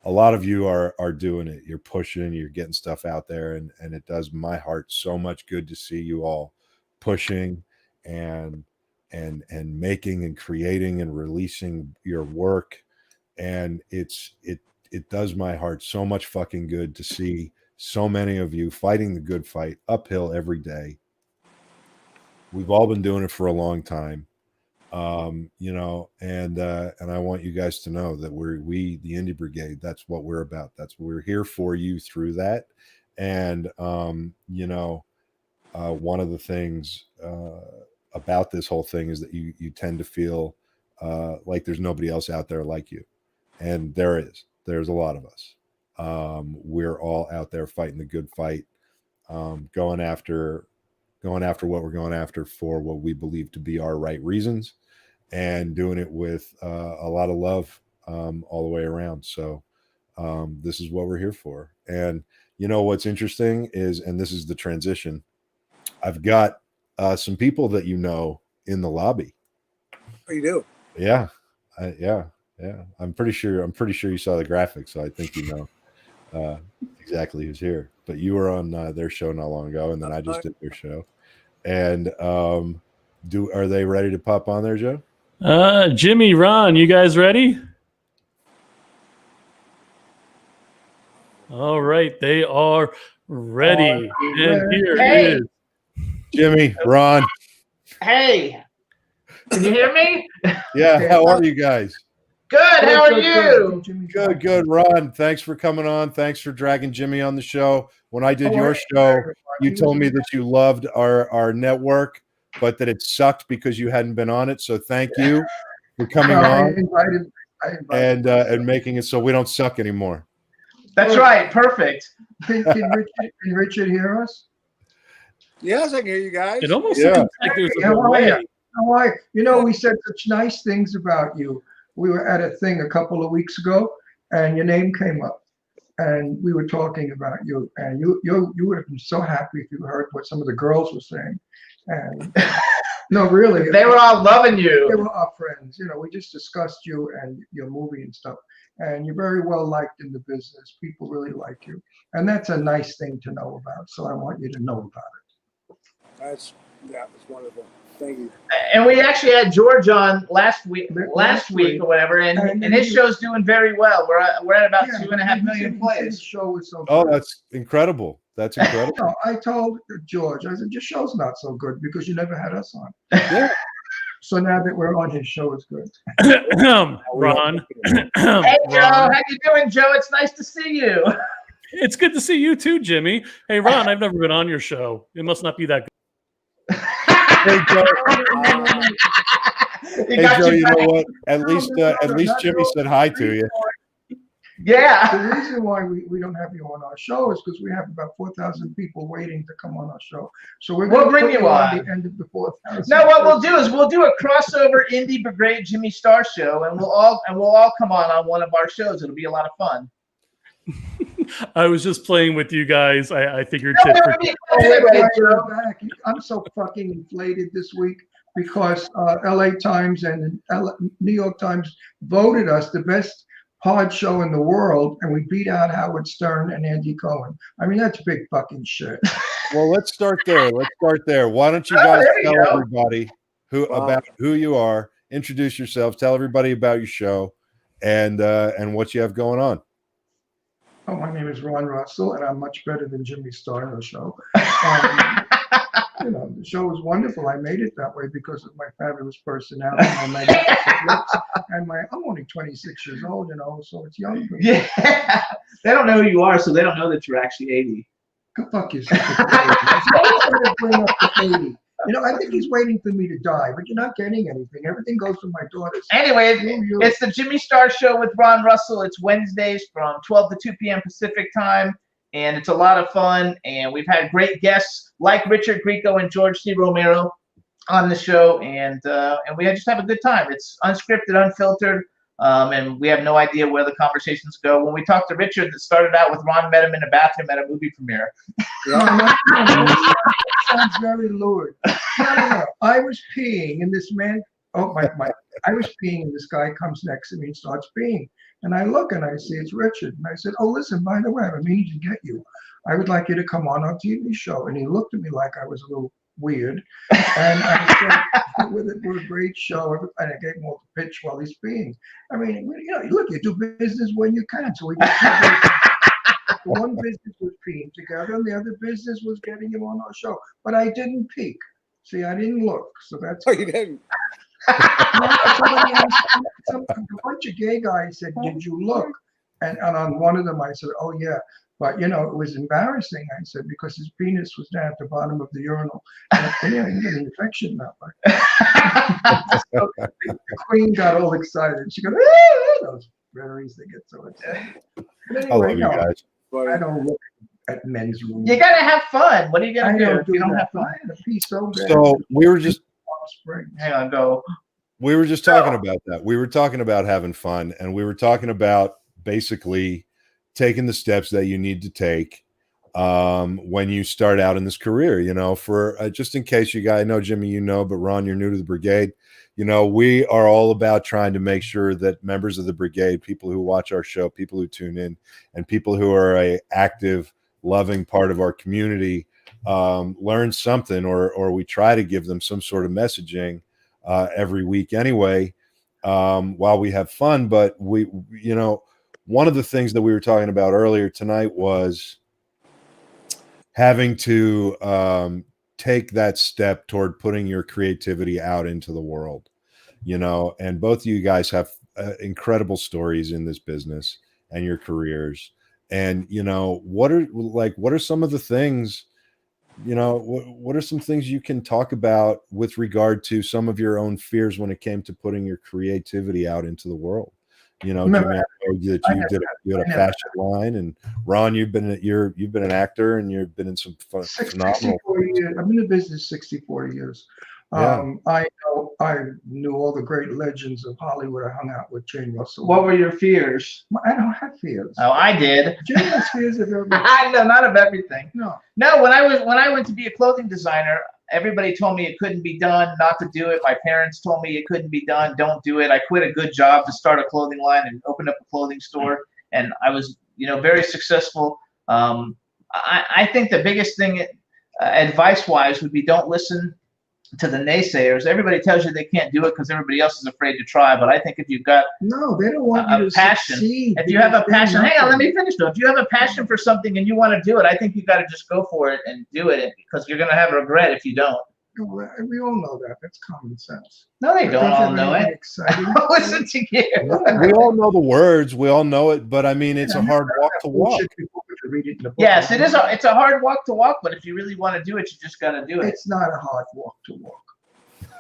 a lot of you are doing it. You're pushing, you're getting stuff out there, and it does my heart so much good to see you all pushing and making and creating and releasing your work. And it does my heart so much fucking good to see so many of you fighting the good fight uphill every day. We've all been doing it for a long time. You know, and I want you guys to know that we the Indie Brigade, that's what we're about. That's what we're here for you through that. And you know, one of the things about this whole thing is that you tend to feel like there's nobody else out there like you. And there's a lot of us. We're all out there fighting the good fight, going after what we're going after for what we believe to be our right reasons, and doing it with a lot of love all the way around. So this is what we're here for. And you know what's interesting is, and this is the transition, I've got some people that you know in the lobby. Oh, you do? Yeah. Yeah. I'm pretty sure you saw the graphics, so I think you know exactly who's here. But you were on their show not long ago, and then I just did their show. And are they ready to pop on there, Joe? Jimmy, Ron, you guys ready? All right, they are ready. And here is Jimmy, Ron. Hey, can you hear me? Yeah, how are you guys? Good, how are you? Good. Ron, thanks for coming on. Thanks for dragging Jimmy on the show. When I did your show, you told me that you loved our network, but that it sucked because you hadn't been on it. So thank you for coming on and making it so we don't suck anymore. That's right, perfect. Can Richard hear us? Yes, I can hear you guys. It almost seems like there's a delay. How are you? You know, we said such nice things about you. We were at a thing a couple of weeks ago, and your name came up, and we were talking about you, and you would have been so happy if you heard what some of the girls were saying. And no, really, they were all loving you. They were our friends. You know, we just discussed you and your movie and stuff, and you're very well liked in the business. People really like you, and that's a nice thing to know about. So I want you to know about it. That's wonderful. Thank you. And we actually had George on last week or whatever, and his show's doing very well. We're at about 2.5 million plays. His show was so good. That's incredible. That's incredible. No, I told George, I said, your show's not so good because you never had us on. Yeah. So now that we're on, his show is good. Ron. Hey, Joe. How you doing, Joe? It's nice to see you. It's good to see you too, Jimmy. Hey, Ron, I've never been on your show. It must not be that good. Hey, Joe. Joe, you know what? At least Jimmy said hi to you. Yeah. The reason why we don't have you on our show is because we have about 4,000 people waiting to come on our show. So we'll bring you on the end of the 4,000. No, what we'll do is we'll do a crossover Indie Brigade Jimmy Star show, and we'll all come on one of our shows. It'll be a lot of fun. I was just playing with you guys. I figured. I'm so fucking inflated this week because LA Times and New York Times voted us the best pod show in the world, and we beat out Howard Stern and Andy Cohen. I mean, that's big fucking shit. Well, let's start there. Why don't you guys tell everybody about who you are, introduce yourselves, tell everybody about your show, and what you have going on. Oh, my name is Ron Russell, and I'm much better than Jimmy Star in the show. You know, the show was wonderful. I made it that way because of my fabulous personality, and I'm only 26 years old, you know, so it's young. Yeah, they don't know who you are, so they don't know that you're actually 80. Go fuck yourself. I bring up the 80. You know, I think he's waiting for me to die, but you're not getting anything. Everything goes to my daughters. Anyway, it's the Jimmy Star Show with Ron Russell. It's Wednesdays from 12 to 2 p.m. Pacific time, and it's a lot of fun. And we've had great guests like Richard Grieco and George C. Romero on the show, and we just have a good time. It's unscripted, unfiltered, and we have no idea where the conversations go. When we talked to Richard, it started out with Ron met him in a bathroom at a movie premiere. Sounds very lurid. No. I was peeing, and this man Oh, I was peeing, and this guy comes next to me and starts peeing. And I look and I see it's Richard. And I said, oh, listen, by the way, I mean to get you. I would like you to come on our TV show. And he looked at me like I was a little weird. And I said, we're a great show. And I gave him all the pitch while he's peeing. I mean, look, you do business when you can. So we did two business. One business was peeing together, and the other business was getting him on our show. But I didn't peek. See, I didn't look. So that's. Oh, you didn't. A bunch of gay guys said, did you look? And on one of them I said, oh yeah, but it was embarrassing, I said, because his penis was down at the bottom of the urinal, and he get an infection that way. So the Queen got all excited. She goes, those berries, they get so excited. But anyway, I love you guys. I don't look at men's rooms. You gotta have fun. What are you gonna do if you don't have I fun? had to pee so bad. So we were just Hang on, go. We were just talking about that. We were talking about having fun, and we were talking about basically taking the steps that you need to take when you start out in this career. For just in case you guys know, Jimmy, but Ron, you're new to the Brigade. We are all about trying to make sure that members of the Brigade, people who watch our show, people who tune in, and people who are a active, loving part of our community learn something, or we try to give them some sort of messaging every week anyway, while we have fun. But one of the things that we were talking about earlier tonight was having to take that step toward putting your creativity out into the world, and both of you guys have incredible stories in this business and your careers. And, what are some of the things, what are some things you can talk about with regard to some of your own fears when it came to putting your creativity out into the world? Jimmy, I know that you had a fashion line, and Ron, you've been an actor, and you've been in some phenomenal. 64 years. I've been in business 64 years. Yeah. I knew all the great legends of Hollywood. I hung out with Jane Russell. What were your fears? I don't have fears. Oh, I did. Jane has fears of everything. I know, not of everything. No. When I went to be a clothing designer, everybody told me it couldn't be done, not to do it. My parents told me it couldn't be done, don't do it. I quit a good job to start a clothing line and open up a clothing store, and I was, very successful. I think the biggest thing, advice-wise, would be don't listen to the naysayers. Everybody tells you they can't do it because everybody else is afraid to try. But I think if you've got they don't want you to passion, succeed. If you have a passion, hang on, let me finish though. If you have a passion for something and you want to do it, I think you got to just go for it and do it, because you're going to have regret if you don't. We all know that. That's common sense. No, they don't all know it. Exciting. Listen to you. We all know the words. We all know it. But I mean, it's a hard walk to walk. Yes, it is. It's a hard walk to walk. But if you really want to do it, you just got to do it. It's not a hard walk to walk.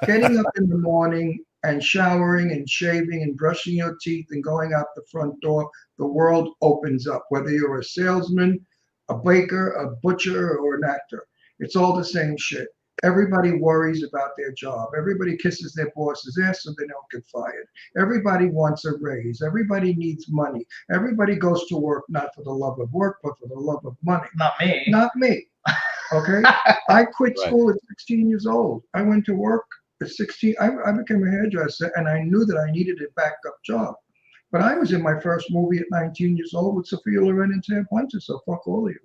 Getting up in the morning and showering and shaving and brushing your teeth and going out the front door, the world opens up. Whether you're a salesman, a baker, a butcher, or an actor, it's all the same shit. Everybody worries about their job. Everybody kisses their boss's ass so they don't get fired. Everybody wants a raise. Everybody needs money. Everybody goes to work not for the love of work, but for the love of money. Not me. Not me. Okay? I quit school at 16 years old. I went to work at 16. I became a hairdresser, and I knew that I needed a backup job. But I was in my first movie at 19 years old with Sophia Loren and Tab Hunter, so fuck all of you.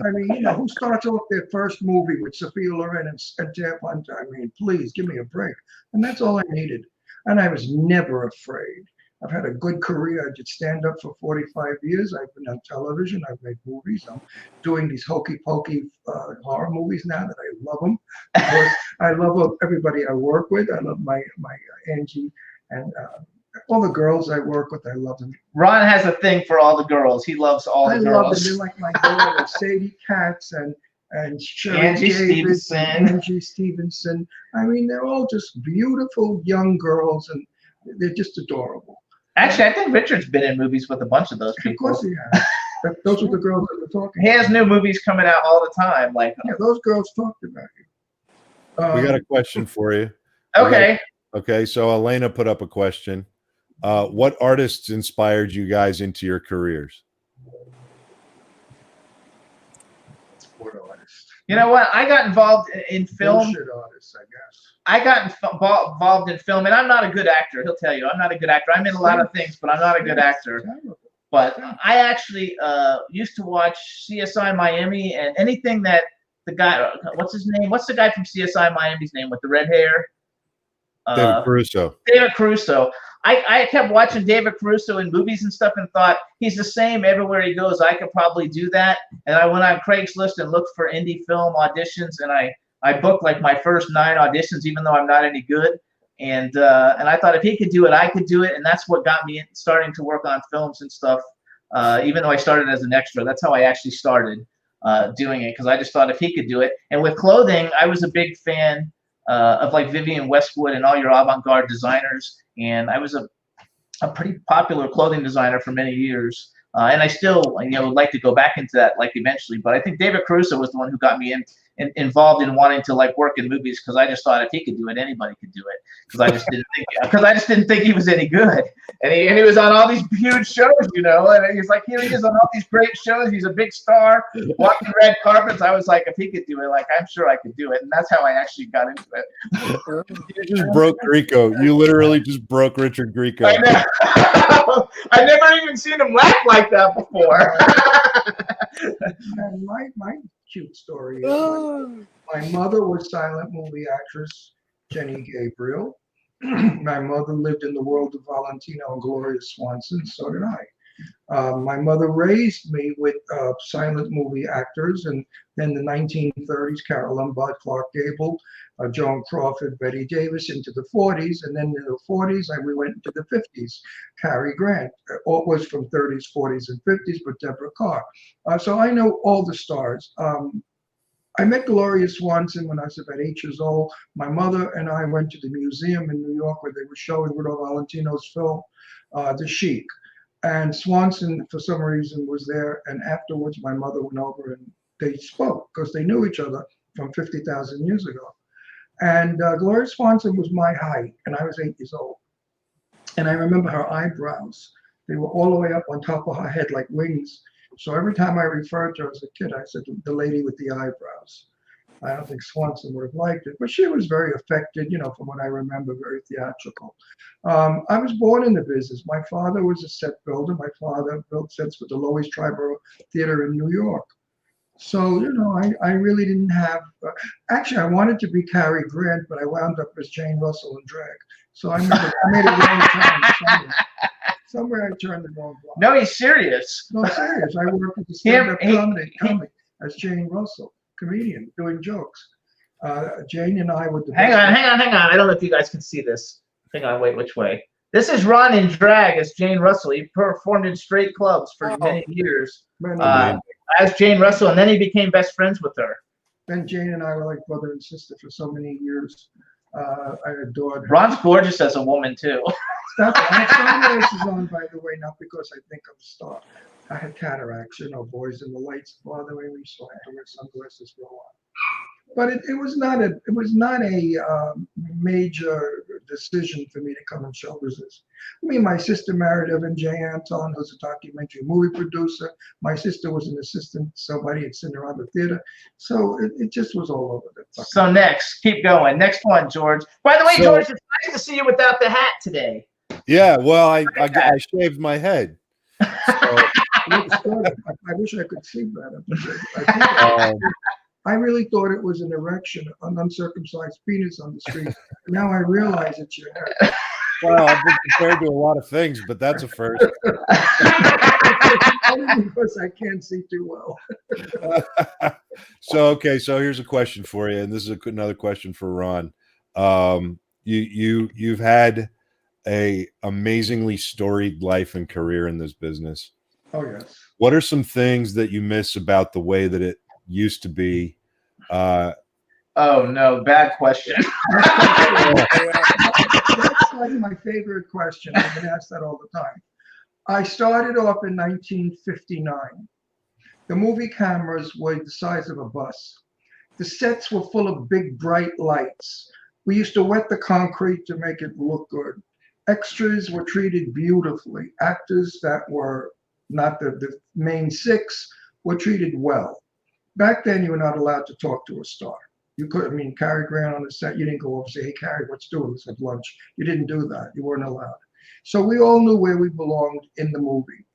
I mean, who starts off their first movie with Sophia Loren and Tab Hunter? I mean, please give me a break. And that's all I needed. And I was never afraid. I've had a good career. I did stand up for 45 years. I've been on television. I've made movies. I'm doing these hokey pokey horror movies now that I love them. I love everybody I work with. I love my Angie and all the girls I work with. I love them. Ron has a thing for all the girls. He loves all the girls. I love them. They're like my daughter, Sadie Katz and Angie Stevenson. I mean, they're all just beautiful young girls, and they're just adorable. Actually, I think Richard's been in movies with a bunch of those people. Of course he has. Those are the girls that we're talking about. He has new movies coming out all the time. Those girls talked about you. We got a question for you. Okay. Okay, so Elena put up a question. What artists inspired you guys into your careers? What artist? You know what? I got involved in film. Bullshit artist, I guess. I got involved in film, and I'm not a good actor. He'll tell you, I'm not a good actor. I'm in a lot of things, but I'm not a good actor. But I actually used to watch CSI Miami and anything that the guy, what's his name? What's the guy from CSI Miami's name with the red hair? David Caruso. David Caruso. I kept watching David Caruso in movies and stuff and thought he's the same everywhere he goes. I could probably do that. And I went on Craigslist and looked for indie film auditions, and I booked like my first 9 auditions, even though I'm not any good. And I thought if he could do it, I could do it. And that's what got me starting to work on films and stuff. Even though I started as an extra, that's how I actually started doing it, because I just thought if he could do it. And with clothing, I was a big fan of like Vivienne Westwood and all your avant-garde designers. And I was a pretty popular clothing designer for many years. And I still, would like to go back into that like eventually. But I think David Caruso was the one who got me involved in wanting to like work in movies, because I just thought if he could do it, anybody could do it. Because I just didn't think he was any good. And he was on all these huge shows, and he's like, here he is on all these great shows. He's a big star, walking red carpets. I was like, if he could do it, like I'm sure I could do it. And that's how I actually got into it. You just broke Grieco. You literally just broke Richard Grieco. I know. I've never even seen him laugh like that before. And my cute story is my mother was silent movie actress Jenny Gabriel. My mother lived in the world of Valentino and Gloria Swanson. So did I. My mother raised me with silent movie actors, and then the 1930s, Carol Lombard, Clark Gable, Joan Crawford, Betty Davis into the 40s, and then in the 40s we went into the 50s. Cary Grant, all was from 30s, 40s, and 50s, but Deborah Carr. So I know all the stars. I met Gloria Swanson when I was about 8 years old. My mother and I went to the museum in New York where they were showing Rudolph Valentino's film, The Sheik. And Swanson, for some reason, was there. And afterwards, my mother went over and they spoke because they knew each other from 50,000 years ago. And Gloria Swanson was my height, and I was 8 years old. And I remember her eyebrows. They were all the way up on top of her head like wings. So every time I referred to her as a kid, I said, the lady with the eyebrows. I don't think Swanson would have liked it, but she was very affected, from what I remember, very theatrical. I was born in the business. My father was a set builder. My father built sets for the Lower East Triborough Theater in New York. So, I really didn't have, actually, I wanted to be Cary Grant, but I wound up as Jane Russell in drag. So I made a wrong turn somewhere. I turned the wrong block. No, he's serious. No, serious. I worked at the stand-up comedy as Jane Russell, comedian, doing jokes. Jane and I would. Hang on. I don't know if you guys can see this. Hang on, wait, which way? This is Ron in drag as Jane Russell. He performed in straight clubs for many years as Jane Russell, and then he became best friends with her. Then Jane and I were like brother and sister for so many years. I adored her. Ron's gorgeous as a woman, too. I have sunglasses on, by the way, not because I think I'm a star. I had cataracts, boys in the lights bothering me, so I had to wear sunglasses for a while. But it was not a major decision for me to come in show business. I mean, my sister married Evan J. Anton, who's a documentary movie producer. My sister was an assistant, somebody at Cinerama Theater. So it just was all over the place. So next, keep going. Next one, George. By the way, George, it's nice to see you without the hat today. Yeah, well, I shaved my head. So. I wish I could see better. I really thought it was an erection, an uncircumcised penis on the street. Now I realize it's your hair. Well, I've been compared to a lot of things, but that's a first. Only because I can't see too well. So here's a question for you, and this is another question for Ron. You've had a amazingly storied life and career in this business. Oh yes. What are some things that you miss about the way that it used to be? Oh no, bad question. That's like my favorite question. I've been asked that all the time. I started off in 1959. The movie cameras were the size of a bus. The sets were full of big, bright lights. We used to wet the concrete to make it look good. Extras were treated beautifully. Actors that were not the main six were treated well. back then you were not allowed to talk to a star. You could, I mean, Cary Grant on the set, you didn't go over and say, hey, Cary, what's doing? Let's have lunch. You didn't do that. You weren't allowed. So we all knew where we belonged in the movie.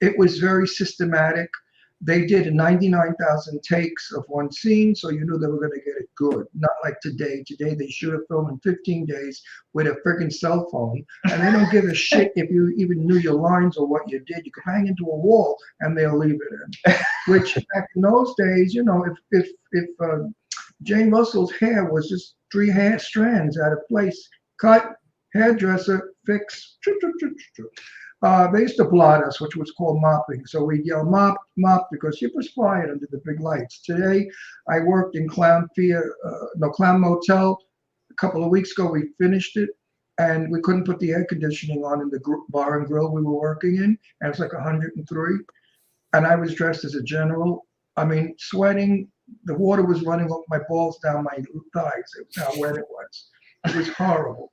It was very systematic. They did 99,000 takes of one scene, so you knew they were going to get it good. Not like today. Today they shoot a film in 15 days with a friggin' cell phone, and they don't give a shit if you even knew your lines or what you did. You could hang into a wall and they'll leave it in. Which back in those days, you know, if Jane Russell's hair was just 3 hair strands out of place, cut, hairdresser, fix. They used to blot us, which was called mopping. So we'd yell, mop, mop, because she was fired under the big lights. Today, I worked in Clown Motel. A couple of weeks ago, we finished it, and we couldn't put the air conditioning on in the bar and grill we were working in, and it was like 103. And I was dressed as a general. I mean, sweating. The water was running off my balls down my thighs. It was how wet it was. It was horrible.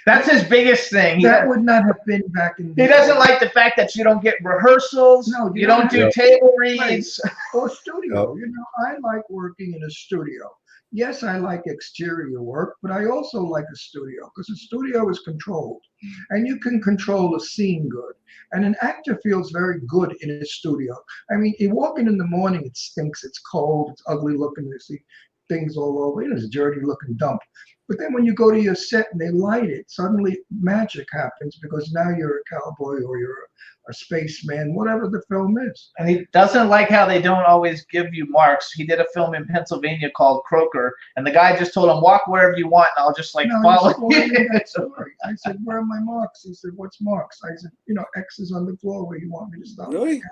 That's his biggest thing. That would not have been back in. He doesn't like the fact that you don't get rehearsals. No, you don't do table reads. Or studio. You know, I like working in a studio. Yes, I like exterior work, but I also like a studio because a studio is controlled, and you can control a scene good. And an actor feels very good in a studio. I mean, you walk in the morning, it stinks, it's cold, it's ugly looking. You see things all over. You know, it's a dirty looking dump. But then when you go to your set and they light it, suddenly magic happens because now you're a cowboy or you're a spaceman, whatever the film is. And he doesn't like how they don't always give you marks. He did a film in Pennsylvania called Croker, and the guy just told him, walk wherever you want, and I'll just like follow you. That story. I said, where are my marks? He said, what's marks? I said, you know, X is on the floor where you want me to stop. Really?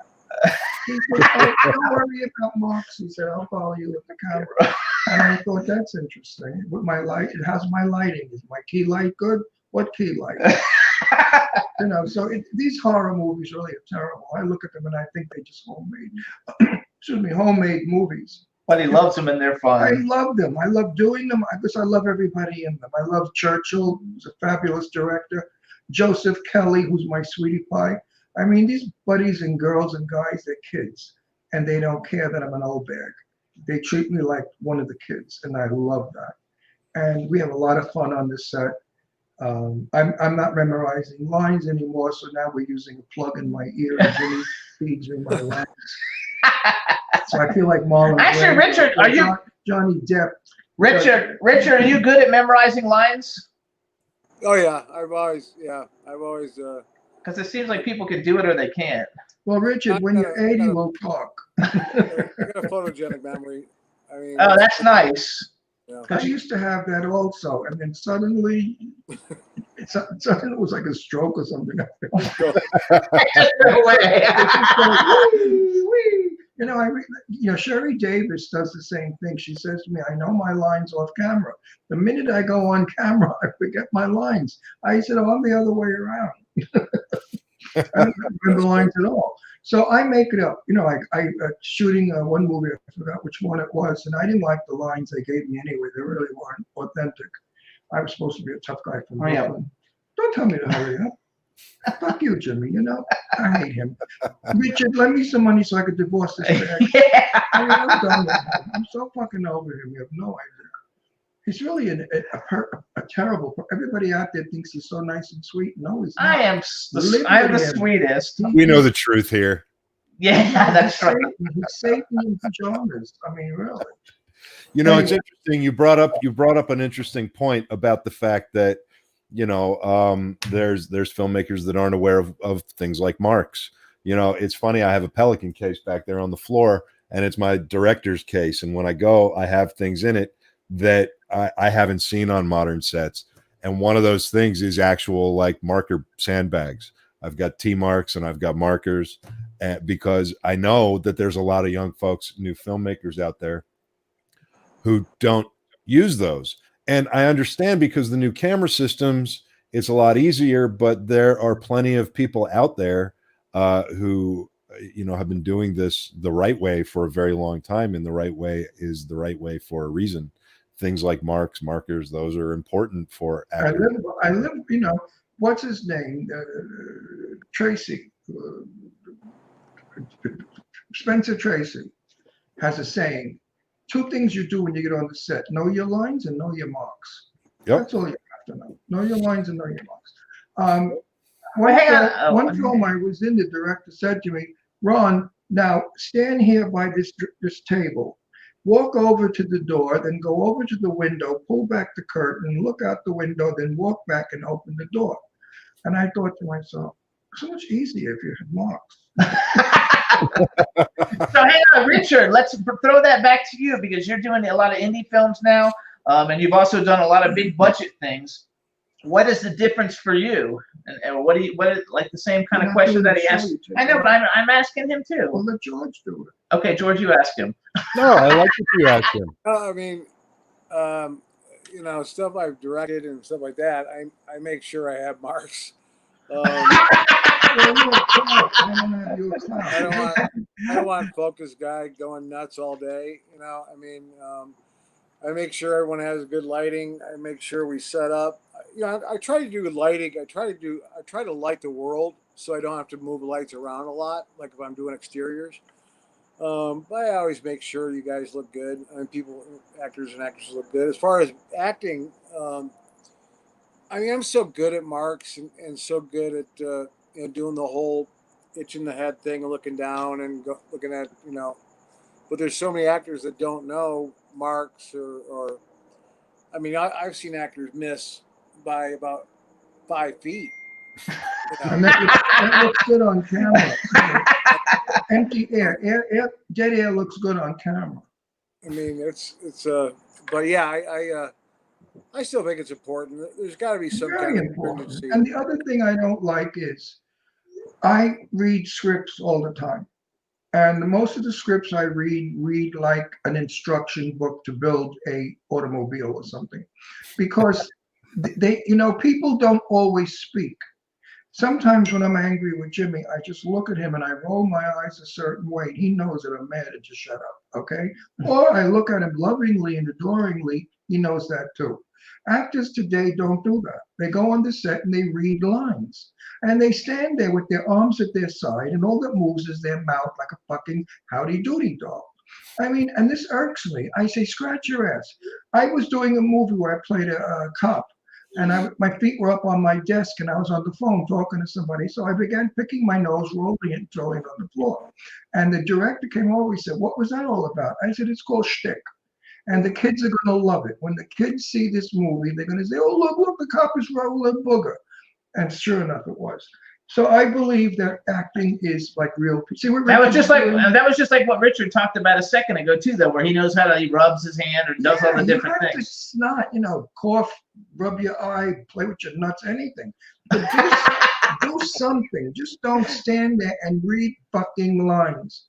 He said, oh, don't worry about marks. He said, I'll follow you with the camera. And I thought, that's interesting. With my light, how's my lighting? Is my key light good? What key light? You know, so these horror movies really are terrible. I look at them and I think they just homemade movies. But he loves them and they're fun. I love them. I love doing them because I love everybody in them. I love Churchill, who's a fabulous director. Joseph Kelly, who's my sweetie pie. I mean, these buddies and girls and guys, they're kids. And they don't care that I'm an old bag. They treat me like one of the kids, and I love that. And we have a lot of fun on this set. I'm not memorizing lines anymore, so now we're using a plug in my ear and Jimmy feeds me my lines. So I feel like Marlon. Actually, Richard, are you Johnny Depp? Richard, are you good at memorizing lines? Oh yeah, I've always. Because it seems like people can do it or they can't. Well, Richard, when you're 80, we'll talk. I got a photogenic memory. I mean, oh, that's nice. Yeah. I used to have that also, and then suddenly, it was like a stroke or something. No way. You know, Sherry Davis does the same thing. She says to me, I know my lines off camera. The minute I go on camera, I forget my lines. I said, oh, I'm the other way around. I don't remember lines at all. So I make it up. You know, I shooting one movie, I forgot which one it was, and I didn't like the lines they gave me anyway. They really weren't authentic. I was supposed to be a tough guy from Brooklyn. Don't tell me to hurry up. Fuck you, Jimmy. You know, I hate him. Richard, lend me some money so I could divorce this guy. Yeah. I mean, I'm done with him. I'm so fucking over him. You have no idea. He's really a terrible. Everybody out there thinks he's so nice and sweet. No, he's not. I'm the sweetest. We know the truth here. Yeah, that's right. He's Satan in pajamas. I mean, really. You know, it's interesting. You brought up an interesting point about the fact that, you know, there's filmmakers that aren't aware of things like marks. You know, it's funny. I have a Pelican case back there on the floor, and it's my director's case. And when I go, I have things in it that I haven't seen on modern sets. And one of those things is actual like marker sandbags. I've got T marks and I've got markers, because I know that there's a lot of young folks, new filmmakers out there who don't use those. And I understand because the new camera systems, it's a lot easier, but there are plenty of people out there who, you know, have been doing this the right way for a very long time. And the right way is the right way for a reason. Things like markers, those are important for actors. I live, you know, what's his name? Tracy. Spencer Tracy. has a saying: 2 things you do when you get on the set: know your lines and know your marks. Yep. That's all you have to know. Know your lines and know your marks. One film I was in, the director said to me, "Ron, now stand here by this table. Walk over to the door, then go over to the window, pull back the curtain, look out the window, then walk back and open the door." And I thought to myself, so much easier if you had marks. So, hey, Richard, let's throw that back to you because you're doing a lot of indie films now, and you've also done a lot of big budget things. What is the difference for you? And what is like the same kind of question that he asked? I know, but I'm asking him too. Well, let George do it. Okay, George, you ask him. No, I like that you asked him. I mean, stuff I've directed and stuff like that, I make sure I have marks. I don't want focus guy going nuts all day. I make sure everyone has good lighting. I make sure we set up. I try to do lighting. I try to light the world so I don't have to move lights around a lot, like if I'm doing exteriors. But I always make sure you guys look good. Actors and actresses look good. As far as acting, I'm so good at marks and so good at doing the whole itch in the head thing and looking down and looking at, but there's so many actors that don't know marks or I've seen actors miss by about 5 feet. And that looks good on camera. Empty air, dead air looks good on camera. But yeah, I still think it's important. There's got to be some kind of urgency. And the other thing I don't like is I read scripts all the time. And most of the scripts I read like an instruction book to build a automobile or something. Because people don't always speak. Sometimes when I'm angry with Jimmy, I just look at him and I roll my eyes a certain way. He knows that I'm mad and just shut up, okay? Or I look at him lovingly and adoringly. He knows that too. Actors today don't do that. They go on the set and they read lines. And they stand there with their arms at their side and all that moves is their mouth like a fucking howdy-doody dog. And this irks me. I say, scratch your ass. I was doing a movie where I played a cop. And my feet were up on my desk and I was on the phone talking to somebody. So I began picking my nose, rolling it, and throwing it on the floor. And the director came over, he said, "What was that all about?" I said, "It's called shtick. And the kids are going to love it. When the kids see this movie, they're going to say, oh, look, the cop is rolling booger." And sure enough, it was. So I believe that acting is like real. See, that was just like what Richard talked about a second ago too, though, where he knows how he rubs his hand or does all the different things. It's not, cough, rub your eye, play with your nuts, anything. But do something. Just don't stand there and read fucking lines.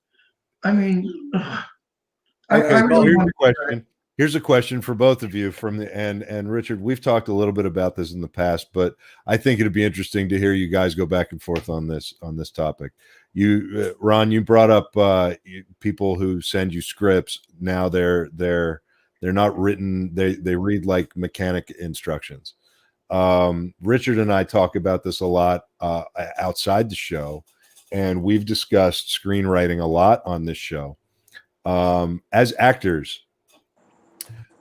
Here's a question for both of you from the end. And Richard, we've talked a little bit about this in the past, but I think it'd be interesting to hear you guys go back and forth on this topic. You, Ron, you brought up people who send you scripts. Now they're not written. They read like mechanic instructions. Richard and I talk about this a lot outside the show, and we've discussed screenwriting a lot on this show. As actors,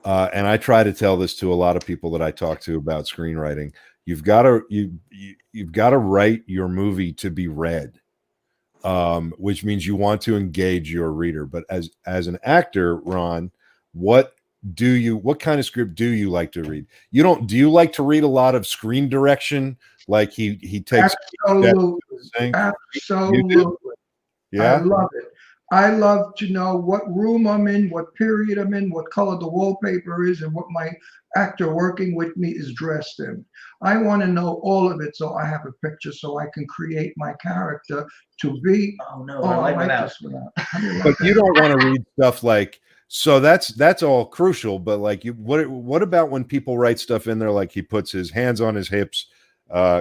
and I try to tell this to a lot of people that I talk to about screenwriting. You've got to write your movie to be read, which means you want to engage your reader. But as an actor, Ron, what kind of script do you like to read? Do you like to read a lot of screen direction? Like he takes absolutely. Yeah, I love it. I love to know what room I'm in, what period I'm in, what color the wallpaper is, and what my actor working with me is dressed in. I want to know all of it so I have a picture so I can create my character to be. Oh no, I like this one out. But you don't want to read stuff like. So that's all crucial. But like what about when people write stuff in there like he puts his hands on his hips,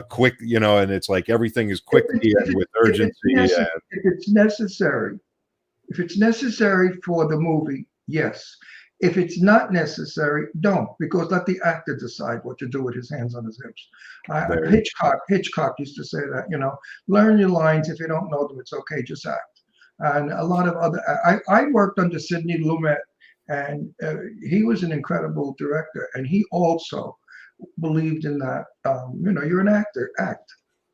quick, and it's like everything is quickly and with urgency. If it's necessary. If it's necessary for the movie, yes. If it's not necessary, don't, because let the actor decide what to do with his hands on his hips. Hitchcock used to say that, learn your lines. If you don't know them, it's okay, just act. and a lot of other. I worked under Sidney Lumet, and he was an incredible director, and he also believed in that. You're an actor, act.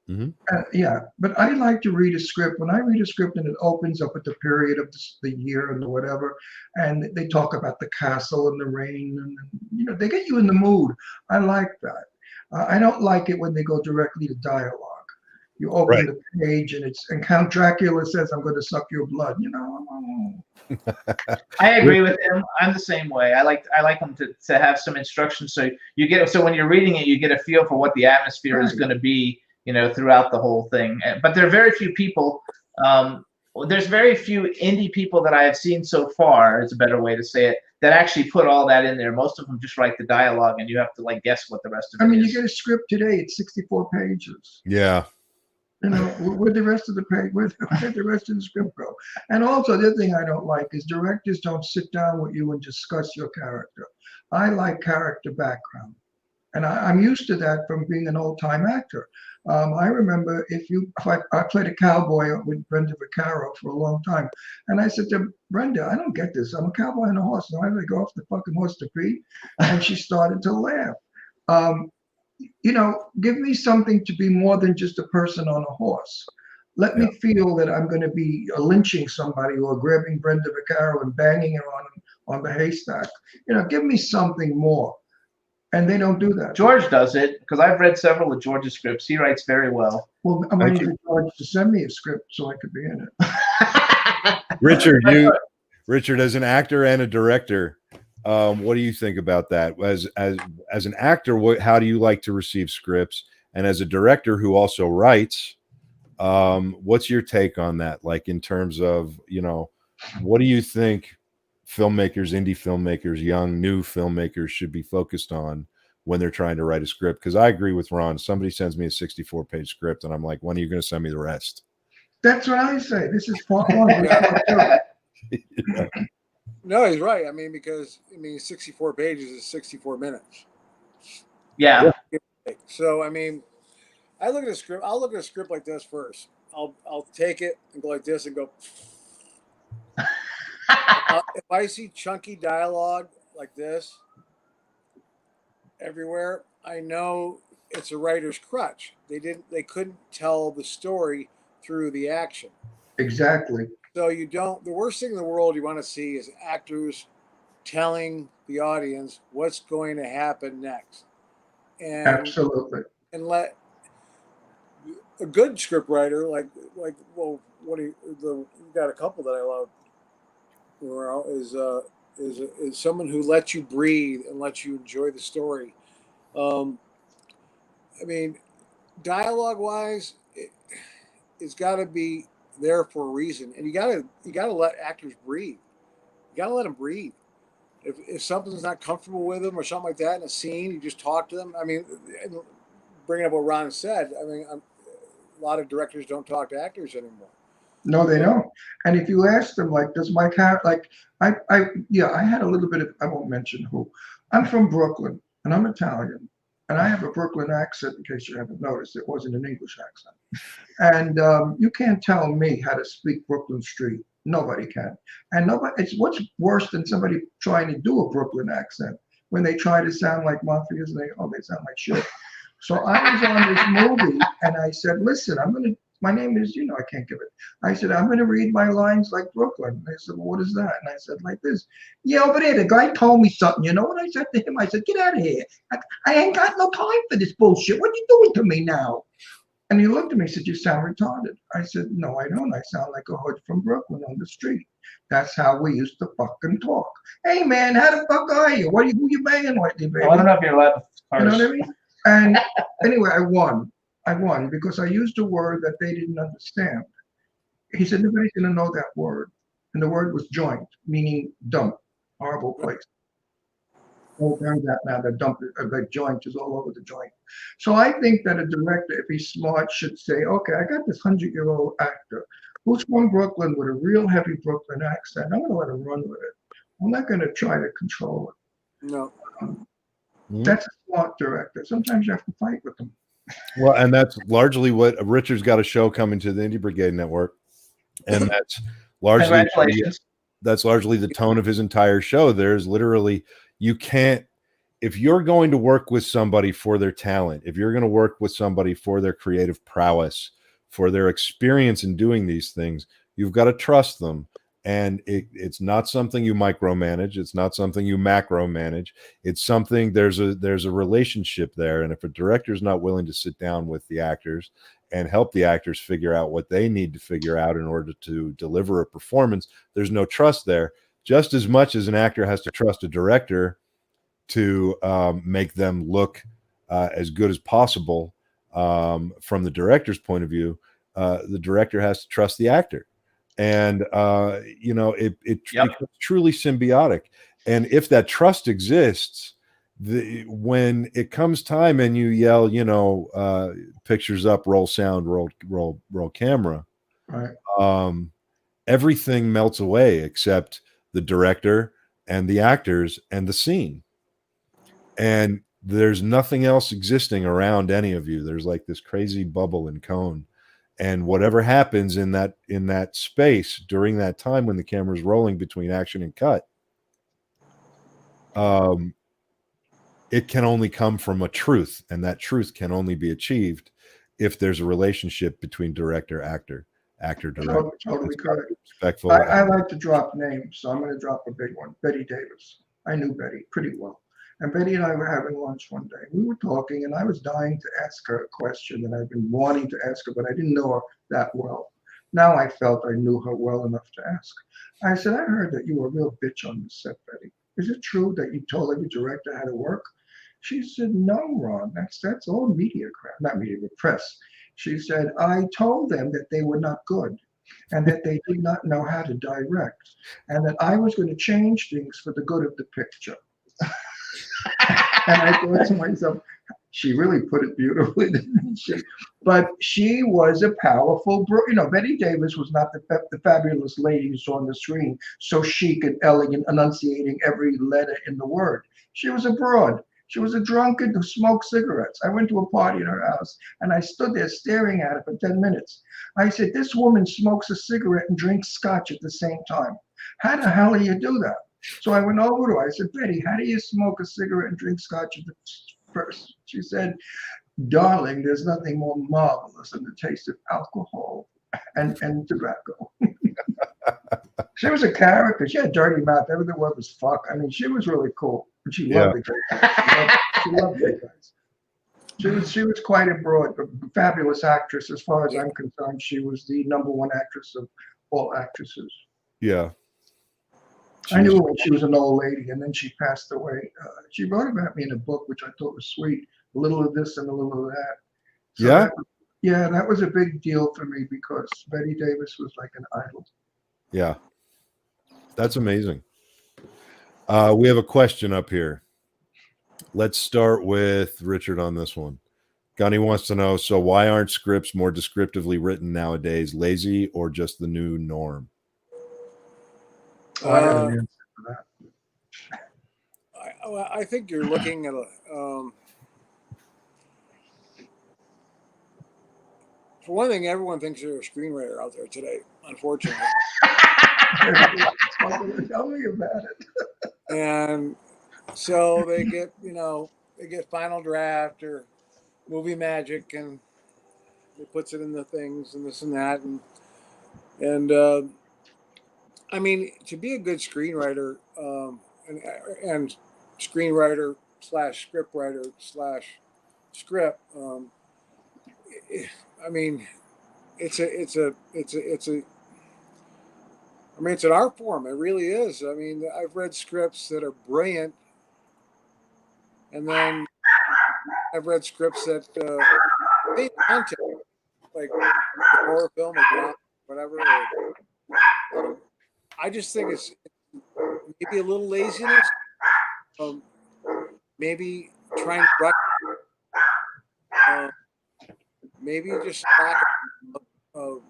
Mhm. Yeah, but I like to read a script. When I read a script and it opens up at the period of the year and whatever, and they talk about the castle and the rain, and they get you in the mood. I like that. I don't like it when they go directly to dialogue. You open the page and Count Dracula says, "I'm going to suck your blood." I agree with him. I'm the same way. I like them to have some instruction, so when you're reading it, you get a feel for what the atmosphere is going to be, throughout the whole thing. But there are very few people. There's very few indie people that I have seen so far, is a better way to say it, that actually put all that in there. Most of them just write the dialogue, and you have to guess what the rest of it is. You get a script today; it's 64 pages. Yeah. Where'd the rest of the page? Where'd the rest of the script go? And also, the other thing I don't like is directors don't sit down with you and discuss your character. I like character background, and I'm used to that from being an old-time actor. I remember I played a cowboy with Brenda Vaccaro for a long time, and I said to Brenda, "I don't get this. I'm a cowboy on a horse. Now I gotta go off the fucking horse to pee," and she started to laugh. Give me something to be more than just a person on a horse. Let me feel that I'm going to be lynching somebody or grabbing Brenda Vaccaro and banging her on the haystack. Give me something more. And they don't do that. George does it, because I've read several of George's scripts. He writes very well. Well, I'm waiting for George to send me a script so I could be in it. Richard, as an actor and a director, what do you think about that? As an actor, how do you like to receive scripts? And as a director who also writes, what's your take on that? Like, in terms of, what do you think filmmakers, indie filmmakers, young, new filmmakers should be focused on when they're trying to write a script? Because I agree with Ron. Somebody sends me a 64-page script, and I'm like, when are you going to send me the rest? That's what I say. This is part one. Part two. No, he's right. Because 64 pages is 64 minutes. Yeah. So I look at a script. I'll look at a script like this first. I'll take it and go like this and go. If I see chunky dialogue like this everywhere, I know it's a writer's crutch. They couldn't tell the story through the action. Exactly. So the worst thing in the world you want to see is actors telling the audience what's going to happen next. And absolutely. And let a good script writer, you got a couple that I love, is someone who lets you breathe and lets you enjoy the story. Dialogue wise, it's got to be there for a reason, and you gotta let actors breathe. You gotta let them breathe. If something's not comfortable with them or something like that in a scene, you just talk to them. Bringing up what Ron said, a lot of directors don't talk to actors anymore. No, they don't. And if you ask them, does my character, I had a little bit of, I won't mention who. I'm from Brooklyn, and I'm Italian, and I have a Brooklyn accent, in case you haven't noticed. It wasn't an English accent. And you can't tell me how to speak Brooklyn Street. Nobody can. And it's what's worse than somebody trying to do a Brooklyn accent when they try to sound like mafias and they sound like shit. So I was on this movie, and I said, listen, my name is, I can't give it. I said, I'm going to read my lines like Brooklyn. And they said, well, what is that? And I said, like this. Yeah, over there, the guy told me something. You know what I said to him? I said, get out of here. I ain't got no time for this bullshit. What are you doing to me now? And he looked at me and said, you sound retarded. I said, no, I don't. I sound like a hood from Brooklyn on the street. That's how we used to fucking talk. Hey, man, how the fuck are you? Who you banging with, baby? I don't know if you're allowed to curse. You know what I mean? And anyway, I won because I used a word that they didn't understand. He said, nobody's going to know that word. And the word was joint, meaning dump, horrible place. Oh, turns out now the joint is all over the joint. So I think that a director, if he's smart, should say, okay, I got this 100-year-old actor who's from Brooklyn with a real heavy Brooklyn accent. I'm going to let him run with it. I'm not going to try to control it. No. That's a smart director. Sometimes you have to fight with them. Well, and that's largely what Richard's got a show coming to the Indie Brigade Network. And that's largely Congratulations. that's largely the tone of his entire show. There's literally, you can't, if you're going to work with somebody for their talent, if you're going to work with somebody for their creative prowess, for their experience in doing these things, you've got to trust them. And it's not something you micromanage. It's not something you macro manage. It's something, there's a relationship there. And if a director's not willing to sit down with the actors and help the actors figure out what they need to figure out in order to deliver a performance, there's no trust there. Just as much as an actor has to trust a director to make them look as good as possible from the director's point of view, the director has to trust the actor. And, it becomes truly symbiotic. And if that trust exists, when it comes time and you yell, pictures up, roll sound, roll camera, Right. Everything melts away except the director and the actors and the scene. And there's nothing else existing around any of you. There's like this crazy bubble and cone. And whatever happens in that space during that time when the camera's rolling between action and cut, it can only come from a truth, and that truth can only be achieved if there's a relationship between director, actor, director. Totally correct. Respectful. I like to drop names, so I'm going to drop a big one. Betty Davis. I knew Betty pretty well. And Betty and I were having lunch one day. We were talking, and I was dying to ask her a question that I've been wanting to ask her, but I didn't know her that well. Now I felt I knew her well enough to ask. I said, I heard that you were a real bitch on the set, Betty. Is it true that you told every director how to work? She said, no, Ron, that's all media crap, not media, but press. She said, I told them that they were not good and that they did not know how to direct and that I was going to change things for the good of the picture. And I thought to myself, she really put it beautifully, didn't she? But she was a powerful, Betty Davis was not the fabulous lady you saw on the screen, so chic and elegant, enunciating every letter in the word. She was a broad. She was a drunkard who smoked cigarettes. I went to a party at her house, and I stood there staring at her for 10 minutes. I said, this woman smokes a cigarette and drinks scotch at the same time. How the hell do you do that? So I went over to her. I said, Betty, how do you smoke a cigarette and drink scotch at the first? She said, darling, there's nothing more marvelous than the taste of alcohol and tobacco. She was a character. She had a dirty mouth. Everything was fuck. I mean, she was really cool. And she loved the guys. She loved the guys. She was quite a broad, fabulous actress. As far as I'm concerned, she was the #1 actress of all actresses. Yeah. I knew her when she was an old lady, and then she passed away. She wrote about me in a book, which I thought was sweet. A little of this and a little of that. So that was a big deal for me because Betty Davis was like an idol. Yeah. That's amazing. We have a question up here. Let's start with Richard on this one. Gunny wants to know, so why aren't scripts more descriptively written nowadays? Lazy or just the new norm? I have an answer for that. I think you're looking at for one thing, everyone thinks you're a screenwriter out there today, unfortunately. Tell me about it. And so they get final draft or movie magic, and it puts it in the things and this and that, and I mean, to be a good screenwriter and screenwriter / scriptwriter / script, I mean, it's an art form. It really is. I mean, I've read scripts that are brilliant, and then I've read scripts that hate content, like a horror film or drama, whatever. I just think it's maybe a little laziness, maybe trying to rush, maybe just lack of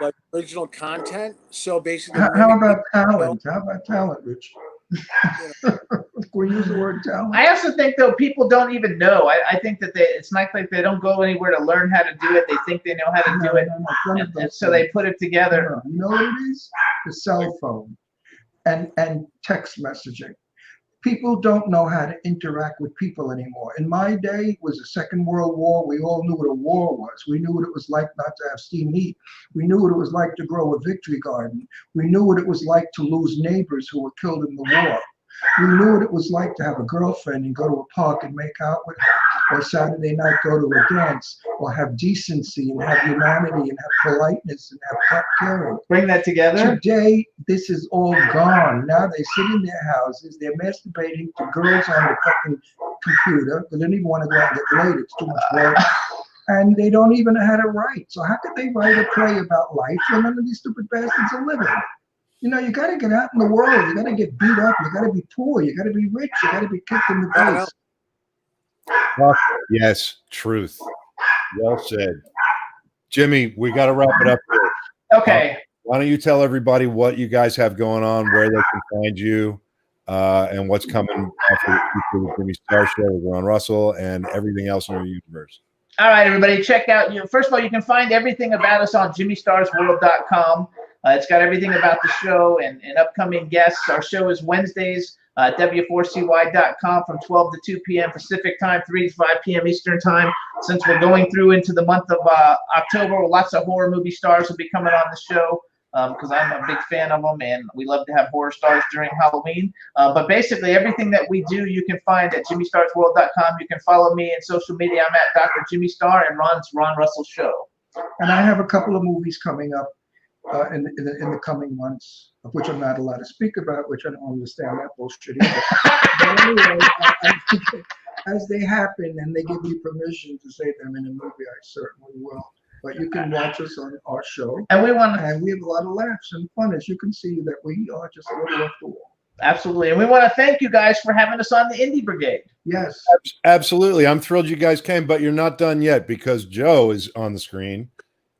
like original content. So basically, how about talent? How about talent, Rich? We use the word talent. I also think though people don't even know. I think that it's not like they don't go anywhere to learn how to do it. They think they know how to do it, and so they put it together. You know what it is? The cell phone and text messaging. People don't know how to interact with people anymore. In my day, it was the Second World War. We all knew what a war was. We knew what it was like not to have steam heat. We knew what it was like to grow a victory garden. We knew what it was like to lose neighbors who were killed in the war. We knew what it was like to have a girlfriend and go to a park and make out with her, or Saturday night go to a dance, or have decency and have humanity and have politeness and have caring. Bring that together. Today, this is all gone. Now they sit in their houses, they're masturbating to girls on the fucking computer because they don't even want to go out and get laid. It's too much work. And they don't even know how to write. So how could they write a play about life when none of these stupid bastards are living? You know, you got to get out in the world. You got to get beat up. You got to be poor. You got to be rich. You got to be kicked in the face. Yes, truth. Well said. Jimmy, we got to wrap it up here. Okay. Why don't you tell everybody what you guys have going on, where they can find you, and what's coming for the Jimmy Star Show with Ron Russell and everything else in our universe. All right, everybody, check out. First of all, you can find everything about us on JimmyStarsWorld.com. It's got everything about the show and upcoming guests. Our show is Wednesdays, W4CY.com from 12 to 2 p.m. Pacific time, 3 to 5 p.m. Eastern time. Since we're going through into the month of October, lots of horror movie stars will be coming on the show because I'm a big fan of them, and we love to have horror stars during Halloween. But basically, everything that we do, you can find at JimmyStarsWorld.com. You can follow me in social media. I'm at Dr. Jimmy Star and Ron Russell Show. And I have a couple of movies coming up in the coming months, of which I'm not allowed to speak about, which I don't understand that bullshit either. But anyway, as they happen and they give me permission to say them in a movie, I certainly will. But you can watch us on our show, and we have a lot of laughs and fun, as you can see that we are just a little off the wall. Absolutely, and we want to thank you guys for having us on the Indie Brigade. Yes, absolutely. I'm thrilled you guys came, but you're not done yet because Joe is on the screen,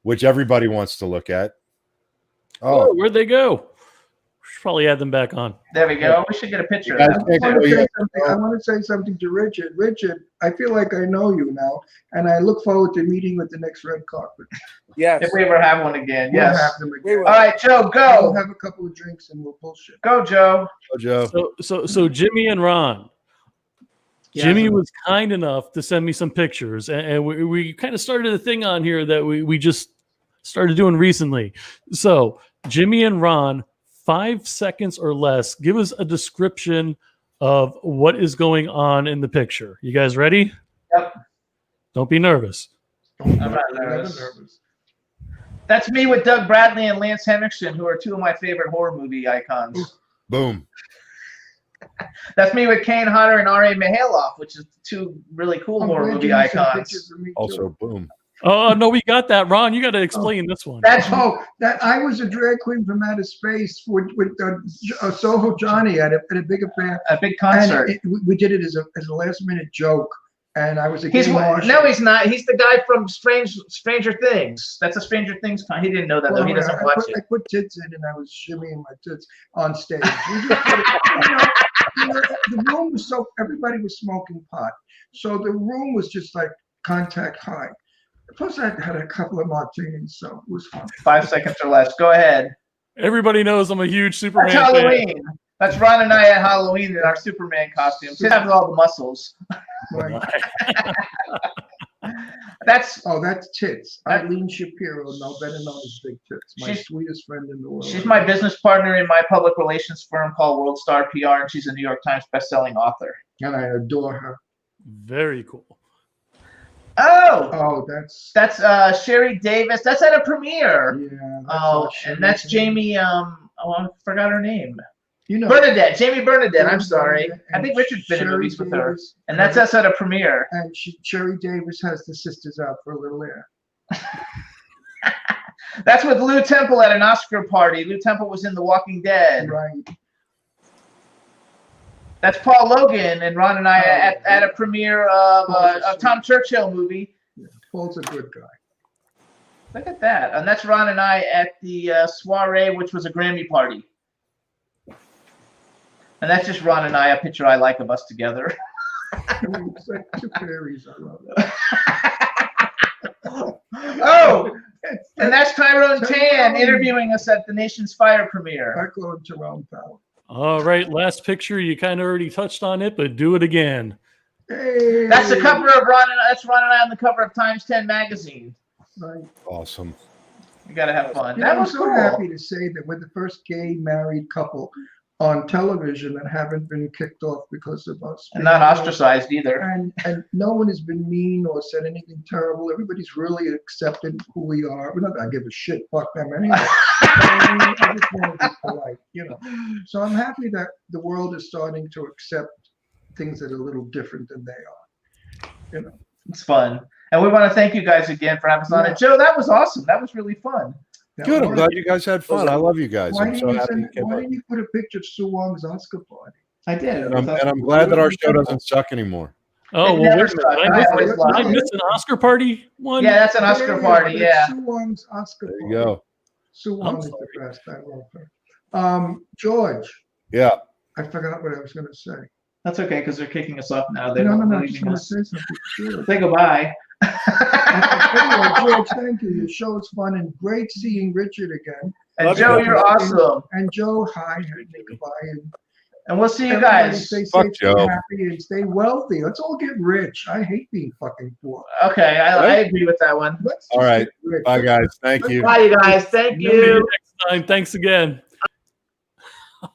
which everybody wants to look at. Oh, where'd they go? We should probably add them back on. There we go. We should get a picture. I want to say something to Richard. Richard, I feel like I know you now, and I look forward to meeting with the next red carpet. Yes. If we ever have one again. We'll yes. have them again. All right, Joe, go. We'll have a couple of drinks and we'll bullshit. Go, Joe. Go, Joe. So Jimmy and Ron. Yeah. Jimmy was kind enough to send me some pictures, and we kind of started a thing on here that we just started doing recently. So Jimmy and Ron, 5 seconds or less, give us a description of what is going on in the picture. You guys ready? Yep. Don't be nervous. I'm not nervous. That's me with Doug Bradley and Lance Henriksen, who are two of my favorite horror movie icons. Boom. That's me with Kane Hodder and R.A. Mihailoff, which is two really cool horror movie icons. Also, boom. Oh no, we got that, Ron. You got to explain this one. That's that I was a drag queen from outer space with Soho Johnny at a big affair, a big concert. And we did it as a last minute joke, and I was a no, he's not. He's the guy from Stranger Things. That's a Stranger Things. He didn't know that though. He doesn't watch it. I put tits in, and I was shimmying my tits on stage. The room was everybody was smoking pot, so the room was just like contact high. Plus, I had a couple of martinis, so it was fun. 5 seconds or less. Go ahead. Everybody knows I'm a huge Superman fan. That's Halloween. Fan. That's Ron and I at Halloween in our Superman costumes. He has all the muscles. Right. That's Tits. Eileen Shapiro, better known as Big Tits. My sweetest friend in the world. She's my business partner in my public relations firm called World Star PR, and she's a New York Times bestselling author. And I adore her. Very cool. Oh, that's Sherry Davis. That's at a premiere. Yeah. And that's Jamie. I forgot her name. Bernadette. Jamie Bernadette. I'm sorry. I think Richard's been in movies with her, and that's us at a premiere. And Sherry Davis has the sisters out for a little air. That's with Lou Temple at an Oscar party. Lou Temple was in The Walking Dead. Right. That's Paul Logan and Ron and I at a premiere of a Tom Churchill movie. Yeah, Paul's a good guy. Look at that. And that's Ron and I at the soiree, which was a Grammy party. And that's just Ron and I, a picture I like of us together. It's like two fairies. I love that. Oh, and that's Tyrone Tan interviewing us at the Nation's Fire premiere. I call him Jerome Powell. All right, last picture. You kind of already touched on it, but do it again. Hey. That's the cover of Ron and that's Ron and I on the cover of Times 10 magazine. Right. Awesome. You gotta have fun. Yeah, That I'm was so cool. happy to say that we're the first gay married couple on television that haven't been kicked off because of us. And not ostracized either. And no one has been mean or said anything terrible. Everybody's really accepted who we are. We're not gonna give a shit. Fuck them anyway. I just want to be polite, you know. So I'm happy that the world is starting to accept things that are a little different than they are. You know. It's fun. And we want to thank you guys again for having us on. And Joe, that was awesome. That was really fun. Now, Good. I'm glad you guys had fun. I love you guys. Why I'm so didn't happy you came up. you put a picture of Sue Wong's Oscar party? I did. And I'm glad that our show doesn't suck anymore. Oh, It well, never wait a minute. sucks. I always Did love I it. miss an Oscar party one? Yeah, that's an Oscar party. but Yeah. Sue Wong's Oscar There party. you go. Sue I'm Wong is the sorry. best. I love her. George, Yeah. I forgot what I was going to say. That's okay because they're kicking us off now. They're No, I leaving just want to us. say something. Sure. Say goodbye. Anyway, George, thank you. Your show is fun and great seeing Richard again. And Love Joe, you. you're awesome. And Joe, hi, goodbye. And we'll see you Everybody guys. Stay Fuck safe, Joe. stay happy, and stay wealthy. Let's all get rich. I hate being fucking poor. Okay, I agree with that one. Let's All just right. get rich. Bye, guys. Thank you. Bye, you guys. Thank See you you. next time. Thanks again.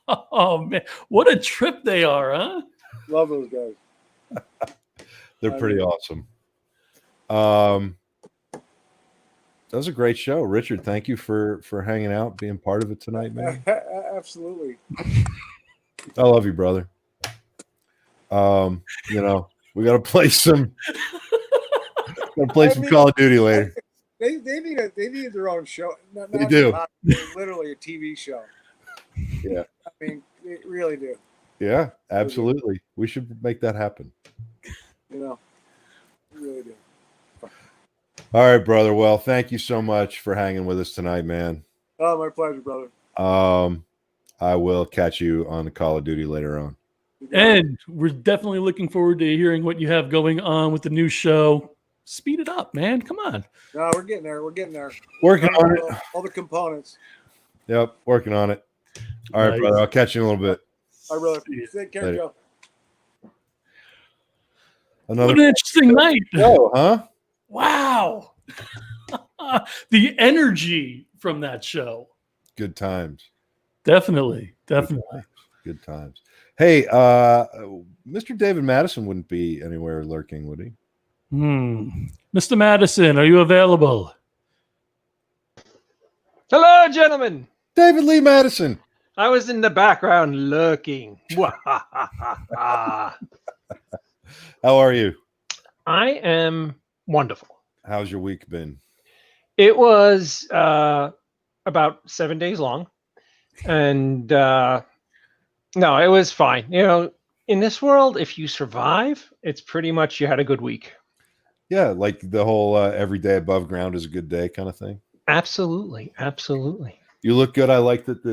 Oh man, what a trip they are, huh? Love those guys. They're pretty awesome. That was a great show, Richard. Thank you for hanging out, being part of it tonight, man. Absolutely. I love you, brother. You know, we got to play some. Gotta play some Call of Duty later. They need their own show. Not They do. Literally a TV show. Yeah. I mean, they really do. Yeah, absolutely. We should make that happen. You know, they really do. All right, brother. Well, thank you so much for hanging with us tonight, man. Oh, my pleasure, brother. I will catch you on the Call of Duty later on. And we're definitely looking forward to hearing what you have going on with the new show. Speed it up, man. Come on. No, we're getting there. We're getting there. Working on it. All the components. Yep, working on it. All right, Nice. brother. I'll catch you in a little bit. I really See you. take care, Later. Joe. Another What an interesting night. show, huh? Wow. The energy from that show. Good times. Definitely. Good times. Hey, Mr. David Madison wouldn't be anywhere lurking, would he? Mr. Madison, are you available? Hello, gentlemen. David Lee Madison. I was in the background lurking. I How are you? am wonderful. How's your week been? It was about 7 days long. And no, it was fine. You know, in this world, if you survive, it's pretty much you had a good week. Yeah, like the whole every day above ground is a good day kind of thing. Absolutely. Absolutely. You look good. I like that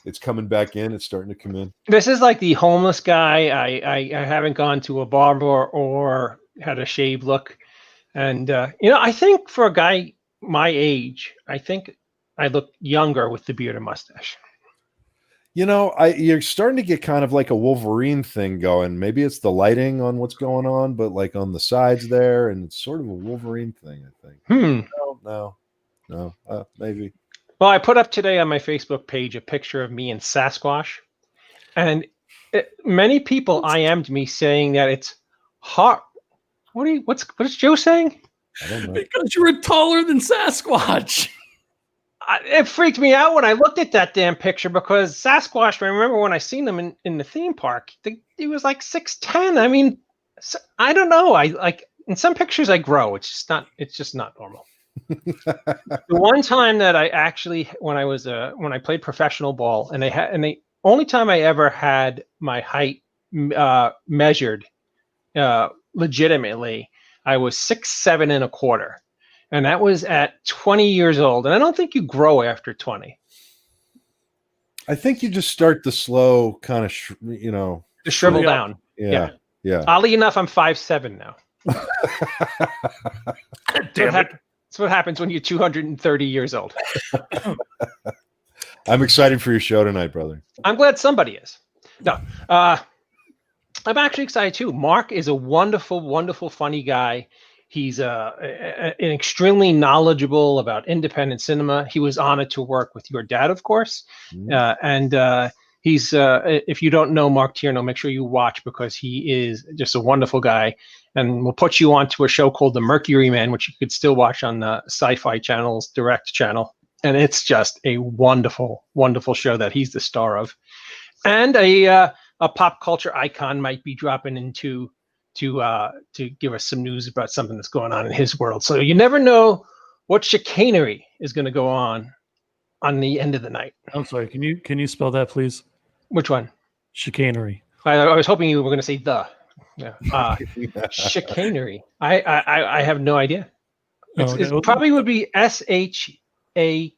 it's coming back in. It's starting to come in. This is like the homeless guy. I haven't gone to a barber or had a shave look. And, you know, I think for a guy my age, I think I look younger with the beard and mustache. You know, you're starting to get kind of like a Wolverine thing going. Maybe it's the lighting on what's going on, but like on the sides there, and it's sort of a Wolverine thing, I think. No, maybe. Well, I put up today on my Facebook page a picture of me and Sasquatch, and many people IM'd me saying that it's hard. What is Joe saying? I don't know. Because you were taller than Sasquatch. It freaked me out when I looked at that damn picture because Sasquatch, I remember when I seen him in the theme park, he was like 6'10". I mean, I don't know. I like in some pictures I grow. It's just not normal. The one time that I actually, when I played professional ball, and the only time I ever had my height measured legitimately, I was 6'7" ¼ and that was at 20 years old. And I don't think you grow after 20. I think you just start the slow kind of, To shrivel Yeah. down. Yeah. Oddly enough, I'm 5'7" now. Damn it. That's what happens when you're 230 years old. I'm excited for your show tonight, brother. I'm glad somebody is. No, I'm actually excited too. Mark is a wonderful, wonderful, funny guy. He's an extremely knowledgeable about independent cinema. He was honored to work with your dad, of course. And he's, if you don't know Mark Tieno, make sure you watch because he is just a wonderful guy. And we'll put you onto a show called The Mercury Man, which you could still watch on the Sci-Fi Channel's Direct channel. And it's just a wonderful, wonderful show that he's the star of. And a pop culture icon might be dropping into to give us some news about something that's going on in his world. So you never know what chicanery is going to go on the end of the night. I'm sorry. Can you spell that, please? Which one? Chicanery. I was hoping you were going to say the. Yeah. Chicanery. I have no idea. It probably would be SHAQ. I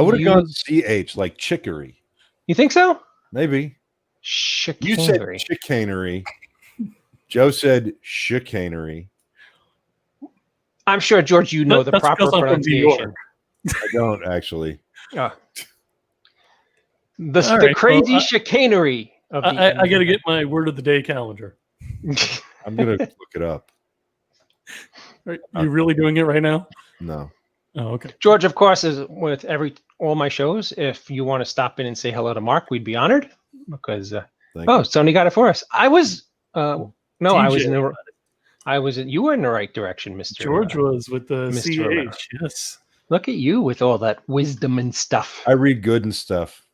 would have gone CH, like chicory. You think so? Maybe. Chicanery. You said chicanery. Joe said chicanery. I'm sure, George, you know the That's proper because I'm from New pronunciation. I don't actually. The crazy chicanery of the I got to get my word of the day calendar. I'm gonna look it up. Are you really doing it right now? No. Oh, okay. George, of course, is with all my shows. If you want to stop in and say hello to Mark, we'd be honored. Because Sony got it for us. I was you were in the right direction, Mr. George was with the Mr. Romero. CH. Yes. Look at you with all that wisdom and stuff. I read good and stuff.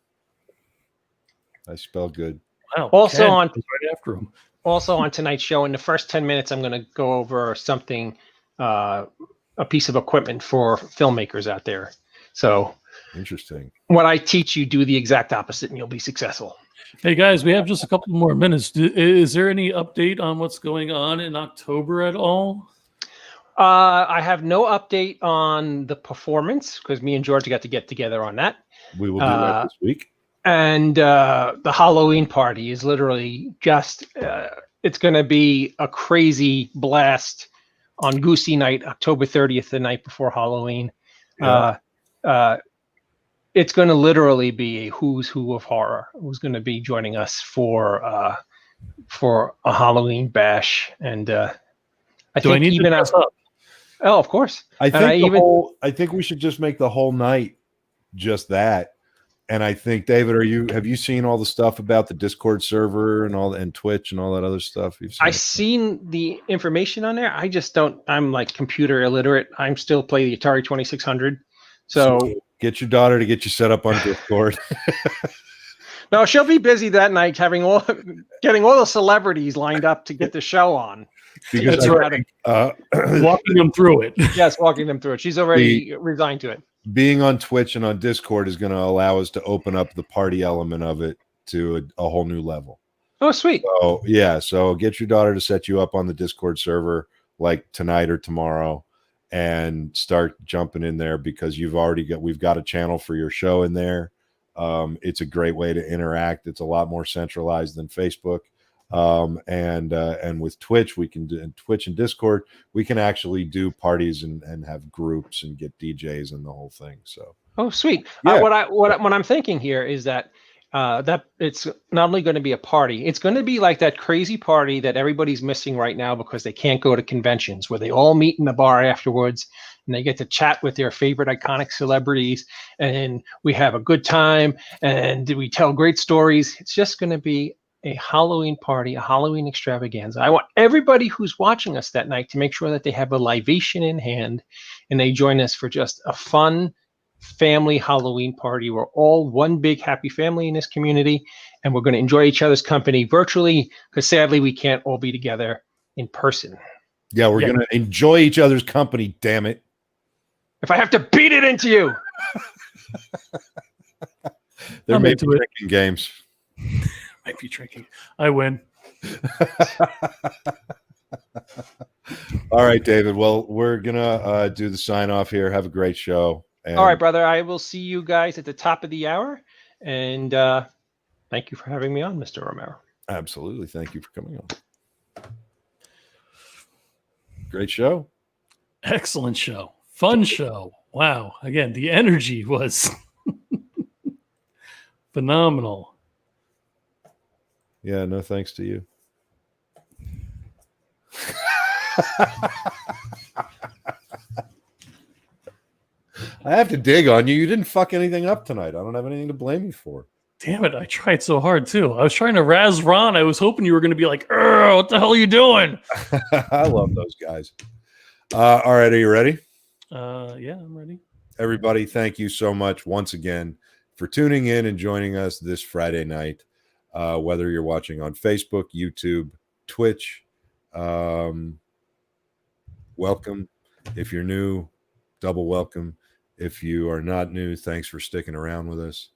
I spell good. Wow. Also Ken on was right after him. Also on tonight's show, in the first 10 minutes, I'm going to go over something, a piece of equipment for filmmakers out there. So interesting. What I teach you, do the exact opposite, and you'll be successful. Hey guys, we have just a couple more minutes. Is there any update on what's going on in October at all? I have no update on the performance because me and George got to get together on that. We will do that this week. And the Halloween party is literally just, it's going to be a crazy blast on Goosey Night, October 30th, the night before Halloween. Yeah. It's going to literally be a who's who of horror who's going to be joining us for a Halloween bash. And I think need to dress up? Oh, of course. I think we should just make the whole night just that. And I think, David, have you seen all the stuff about the Discord server and Twitch and all that other stuff? I've seen the information on there. I just don't. I'm like computer illiterate. I'm still play the Atari 2600. So get your daughter to get you set up on Discord. No, she'll be busy that night getting all the celebrities lined up to get the show on. Because That's right. Walking them through it. Yes, walking them through it. She's already resigned to it. Being on Twitch and on Discord is going to allow us to open up the party element of it to a whole new level. Oh, sweet. So, yeah. So get your daughter to set you up on the Discord server like tonight or tomorrow and start jumping in there because we've got a channel for your show in there. It's a great way to interact. It's a lot more centralized than Facebook. And with Twitch, we can do Twitch and Discord, we can actually do parties and have groups and get DJs and the whole thing. So, oh, sweet. Yeah. What I'm thinking here is that it's not only going to be a party, it's going to be like that crazy party that everybody's missing right now because they can't go to conventions where they all meet in a bar afterwards and they get to chat with their favorite iconic celebrities and we have a good time and we tell great stories. It's just going to be a Halloween party, a Halloween extravaganza. I want everybody who's watching us that night to make sure that they have a libation in hand and they join us for just a fun family Halloween party. We're all one big happy family in this community and we're going to enjoy each other's company virtually because sadly we can't all be together in person. Yeah, we're going to enjoy each other's company, damn it. If I have to beat it into you. There may be drinking games. Might be tricky. I win. All right, David. Well, we're gonna do the sign off here. Have a great show, All right, brother. I will see you guys at the top of the hour. And thank you for having me on, Mr. Romero. Absolutely. Thank you for coming on. Great show. Excellent show. Fun show. Wow. Again, the energy was phenomenal. Yeah, no thanks to you. I have to dig on you. You didn't fuck anything up tonight. I don't have anything to blame you for. Damn it. I tried so hard too. I was trying to razz Ron. I was hoping you were going to be like, what the hell are you doing? I love those guys. All right. Are you ready? Yeah, I'm ready. Everybody, thank you so much once again for tuning in and joining us this Friday night. Whether you're watching on Facebook, YouTube, Twitch, welcome. If you're new, double welcome. If you are not new, thanks for sticking around with us.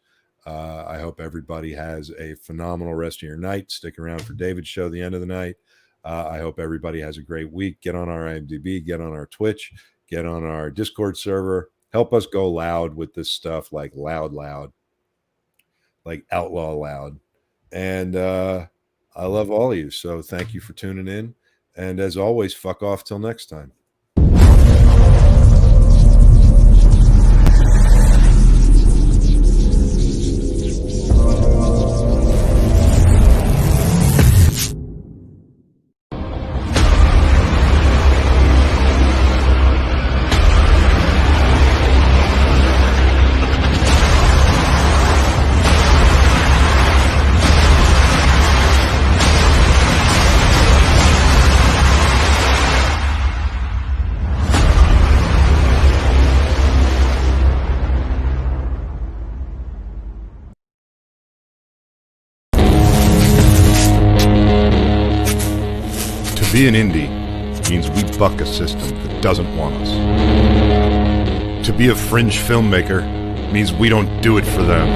I hope everybody has a phenomenal rest of your night. Stick around for David's show at the end of the night. I hope everybody has a great week. Get on our IMDb, get on our Twitch, get on our Discord server. Help us go loud with this stuff, like loud, like outlaw loud. And I love all of you. So thank you for tuning in. And as always, fuck off till next time. To be an indie means we buck a system that doesn't want us. To be a fringe filmmaker means we don't do it for them.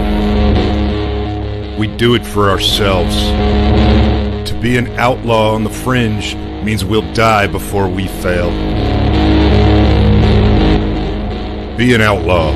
We do it for ourselves. To be an outlaw on the fringe means we'll die before we fail. Be an outlaw.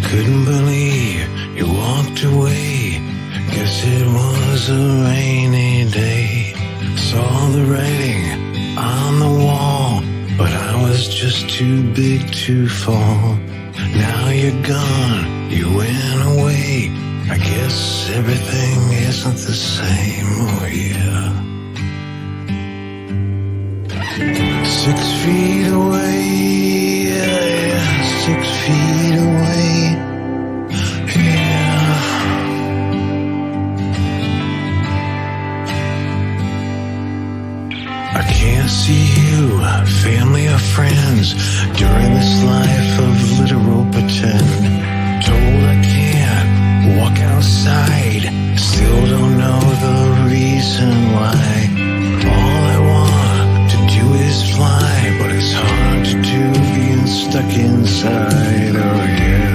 Couldn't believe you walked away. Guess it was a rainy day. Saw the writing on the wall, but I was just too big to fall. Now you're gone, you went away. I guess everything isn't the same, oh yeah. 6 feet away, yeah, 6 feet away, yeah. I can't see you, family or friends, during this life of literal pretend. Told I can't walk outside, still don't know the reason why. All I want to do is fly, but it's hard to do being stuck inside, oh yeah.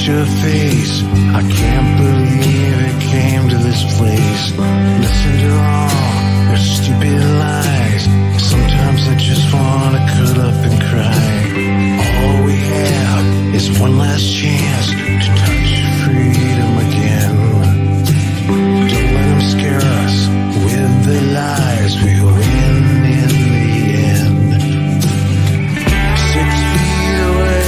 Your face, I can't believe it came to this place. Listen to all your stupid lies. Sometimes I just wanna cut up and cry. All we have is one last chance to touch freedom again. Don't let them scare us with the lies. We'll win in the end. 6 feet away,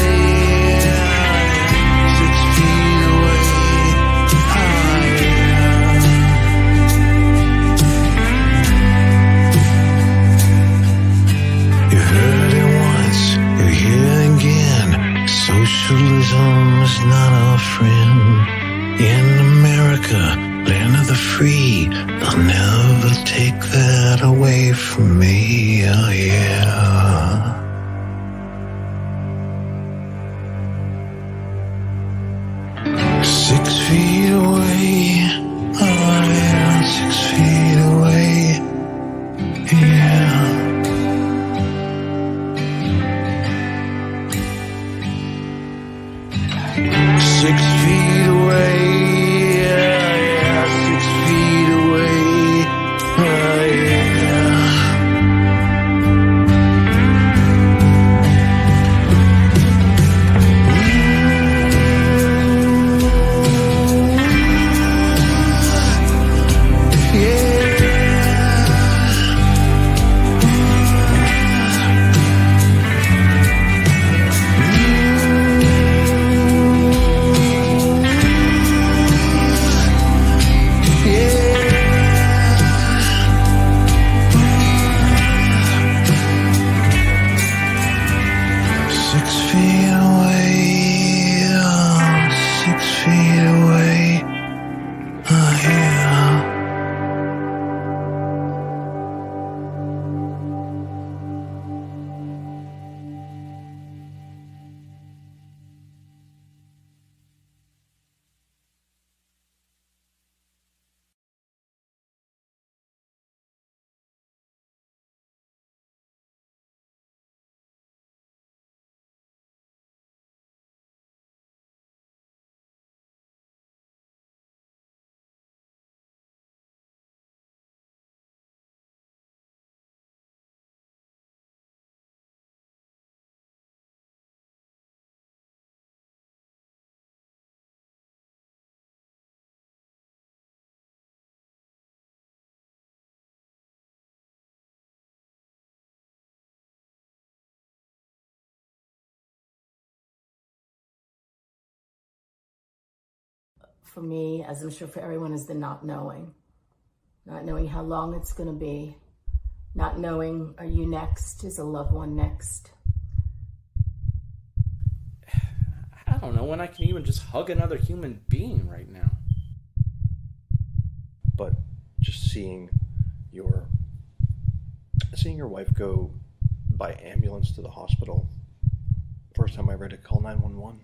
socialism is not our friend. In America, land of the free, they'll never take that away from me, oh yeah. for me, as I'm sure for everyone, is the not knowing how long it's going to be, not knowing, are you next? Is a loved one next? I don't know when I can even just hug another human being right now. But just seeing your wife go by ambulance to the hospital, first time I read it, call 911.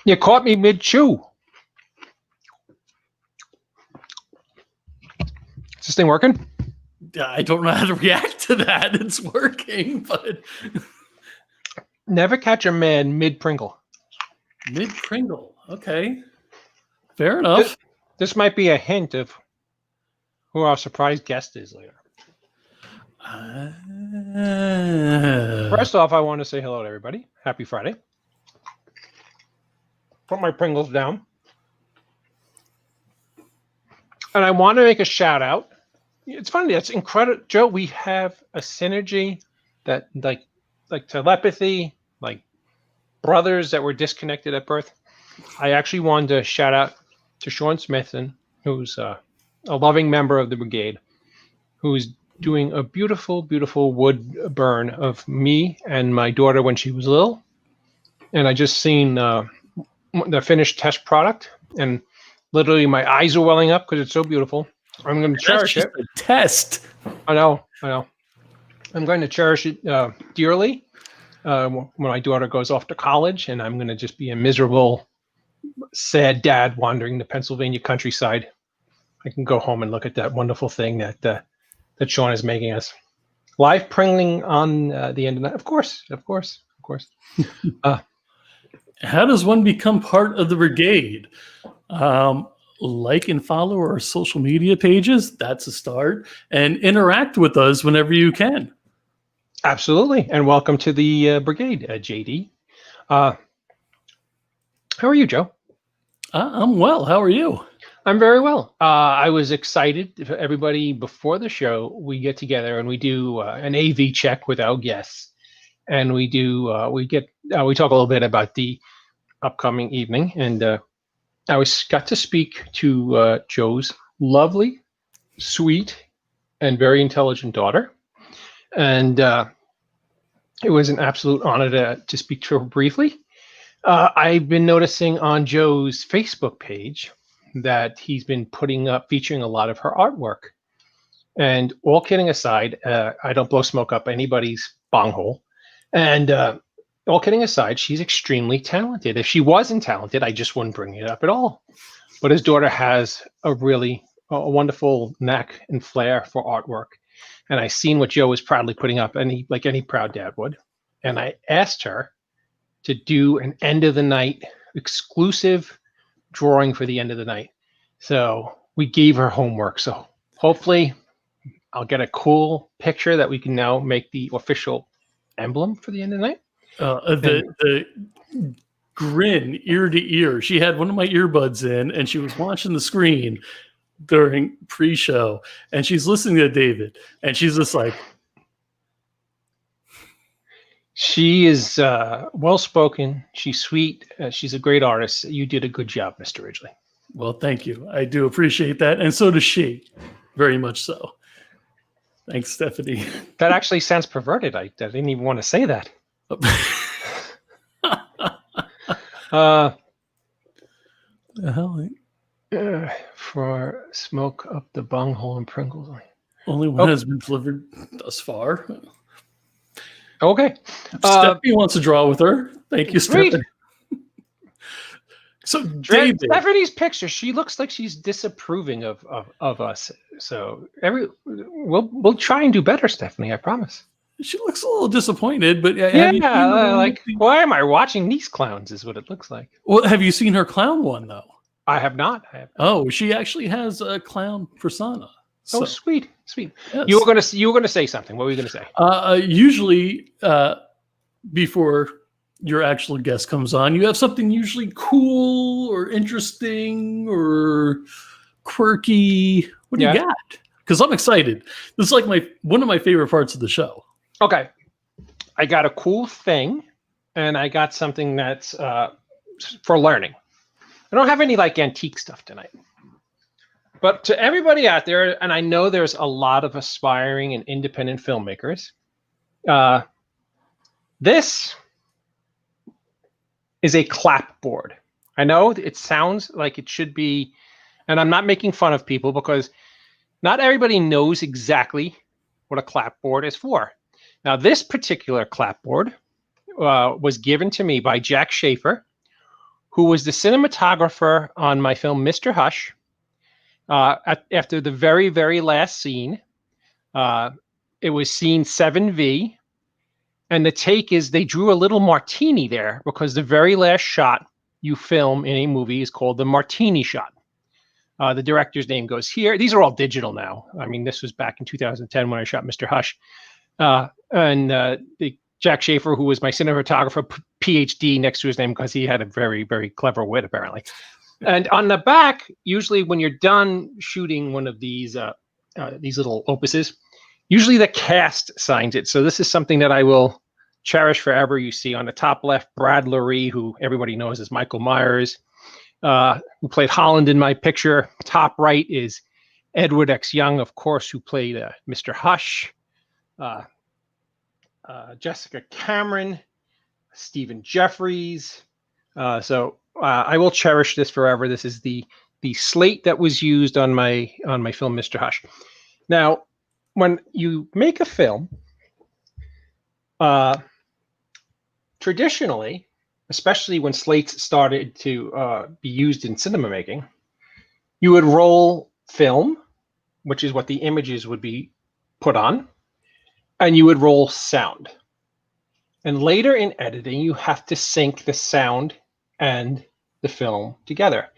You caught me mid-chew. Is this thing working? I don't know how to react to that. It's working, but Never catch a man mid-Pringle. mid-Pringle. Okay. Fair enough. This might be a hint of who our surprise guest is later. First off, I want to say hello to everybody. Happy Friday. Put my Pringles down. And I want to make a shout out. It's funny. That's incredible. Joe, we have a synergy that like telepathy, like brothers that were disconnected at birth. I actually wanted to shout out to Sean Smithson, who's a loving member of the Brigade, who's doing a beautiful, beautiful wood burn of me and my daughter when she was little. And I just seen the finished test product, and literally my eyes are welling up because it's so beautiful. I'm going to cherish it. A test. I know. I'm going to cherish it dearly when my daughter goes off to college, and I'm going to just be a miserable, sad dad wandering the Pennsylvania countryside. I can go home and look at that wonderful thing that Sean is making us. Live Pringling on the end of that. Of course. How does one become part of the Brigade? Like and follow our social media pages. That's a start. And interact with us whenever you can. Absolutely. And welcome to the Brigade, JD. How are you, Joe? I'm well. How are you? I'm very well. I was excited. Everybody, before the show, we get together and we do an AV check with our guests. And we talk a little bit about the upcoming evening. And I got to speak to Joe's lovely, sweet, and very intelligent daughter. And it was an absolute honor to speak to her briefly. I've been noticing on Joe's Facebook page that he's been featuring a lot of her artwork. And all kidding aside, I don't blow smoke up anybody's bonghole. And all kidding aside, she's extremely talented. If she wasn't talented, I just wouldn't bring it up at all. But his daughter has a wonderful knack and flair for artwork. And I seen what Joe was proudly putting up, like any proud dad would. And I asked her to do an end of the night exclusive drawing for the end of the night. So we gave her homework. So hopefully I'll get a cool picture that we can now make the official emblem for the end of the night. The grin ear to ear. She had one of my earbuds in and she was watching the screen during pre-show and she's listening to David and she's just like, she is well-spoken. She's sweet. She's a great artist. You did a good job, Mr. Ridgely. Well, thank you. I do appreciate that. And so does she. Very much so. Thanks, Stephanie. That actually sounds perverted. I didn't even want to say that. The hell? For smoke up the bunghole and Pringles. Only one has been delivered thus far. Okay. Stephanie wants to draw with her. Thank you, Stephanie. So David, Stephanie's picture, she looks like she's disapproving of us. So we'll try and do better, Stephanie. I promise. She looks a little disappointed, but why am I watching these clowns? Is what it looks like. Well, have you seen her clown one though? I have not. Oh, she actually has a clown persona. Oh, sweet. Yes. You were gonna say something. What were you gonna say? Usually, before your actual guest comes on, you have something usually cool or interesting or quirky. What do you got? Because I'm excited. This is like one of my favorite parts of the show. Okay, I got a cool thing, and I got something that's for learning. I don't have any like antique stuff tonight. But to everybody out there, and I know there's a lot of aspiring and independent filmmakers, this is a clapboard. I know it sounds like it should be, and I'm not making fun of people because not everybody knows exactly what a clapboard is for. Now, this particular clapboard was given to me by Jack Schaefer, who was the cinematographer on my film Mr. Hush. After the very, very last scene, it was scene 7V. And the take is they drew a little martini there because the very last shot you film in a movie is called the martini shot. The director's name goes here. These are all digital now. I mean, this was back in 2010 when I shot Mr. Hush. Jack Schaefer, who was my cinematographer, PhD next to his name because he had a very, very clever wit, apparently. And on the back, usually when you're done shooting one of these little opuses, usually the cast signs it. So this is something that I will cherish forever. You see on the top left, Brad Lurie, who everybody knows as Michael Myers, who played Holland in my picture. Top right is Edward X. Young, of course, who played Mr. Hush. Jessica Cameron, Stephen Jeffries. So I will cherish this forever. This is the slate that was used on my film, Mr. Hush. Now, when you make a film, traditionally, especially when slates started to be used in cinema making, you would roll film, which is what the images would be put on, and you would roll sound. And later in editing, you have to sync the sound and the film together.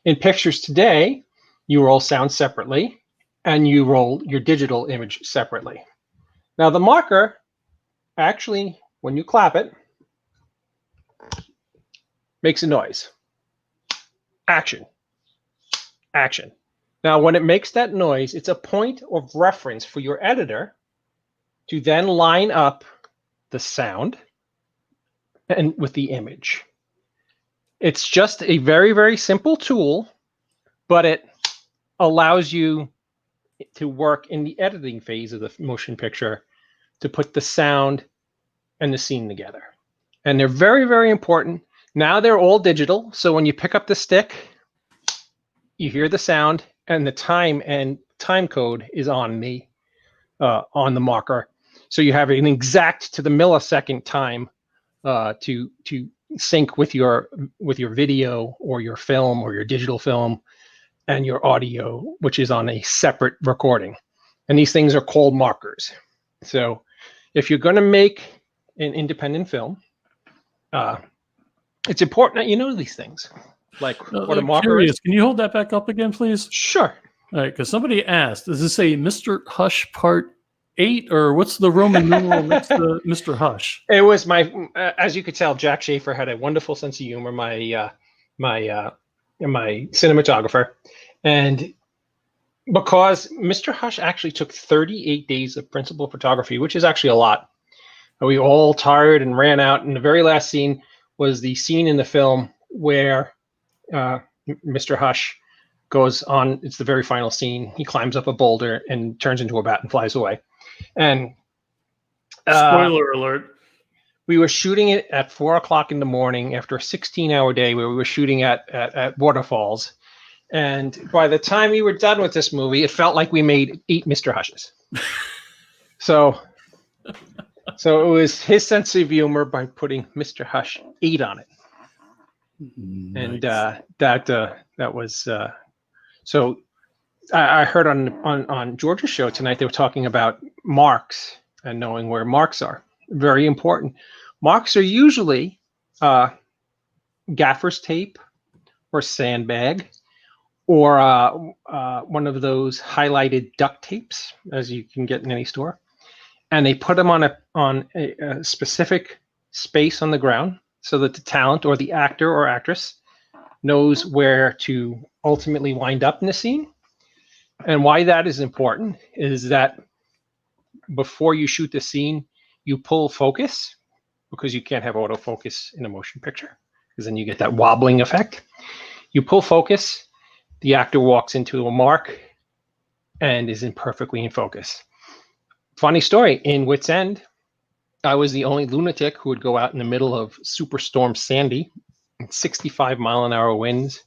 In pictures today, you roll sound separately, and you roll your digital image separately. Now, the marker, actually, when you clap it, makes a noise. Action. Action. Now, when it makes that noise, it's a point of reference for your editor to then line up the sound and with the image. It's just a very, very simple tool, but it allows you to work in the editing phase of the motion picture to put the sound and the scene together. And they're very, very important. Now they're all digital. So when you pick up the stick, you hear the sound and the time and time code is on the marker. So you have an exact to the millisecond time to sync with your video or your film or your digital film and your audio, which is on a separate recording. And these things are called markers. So if you're going to make an independent film, it's important that you know these things. Like what a marker is. Can you hold that back up again, please? Sure. All right, because somebody asked, does this say Mr. Hush Part 8, or what's the Roman numeral next to Mr. Hush? It was my, as you could tell, Jack Schaefer had a wonderful sense of humor, my cinematographer. And because Mr. Hush actually took 38 days of principal photography, which is actually a lot. We all tired and ran out. And the very last scene was the scene in the film where Mr. Hush goes on. It's the very final scene. He climbs up a boulder and turns into a bat and flies away. And spoiler alert. We were shooting it at 4 o'clock in the morning after a 16-hour day where we were shooting at waterfalls. And by the time we were done with this movie, it felt like we made 8 Mr. Hushes. So it was his sense of humor by putting Mr. Hush 8 on it. Nice. And that was so I heard on George's show tonight, they were talking about marks and knowing where marks are. Very important. Marks are usually gaffer's tape or sandbag or one of those highlighted duct tapes, as you can get in any store. And they put them on a specific space on the ground so that the talent or the actor or actress knows where to ultimately wind up in the scene. And why that is important is that before you shoot the scene, you pull focus, because you can't have autofocus in a motion picture, because then you get that wobbling effect. You pull focus, the actor walks into a mark and is perfectly in focus. Funny story, in Wits End, I was the only lunatic who would go out in the middle of Superstorm Sandy, 65-mile-an-hour winds,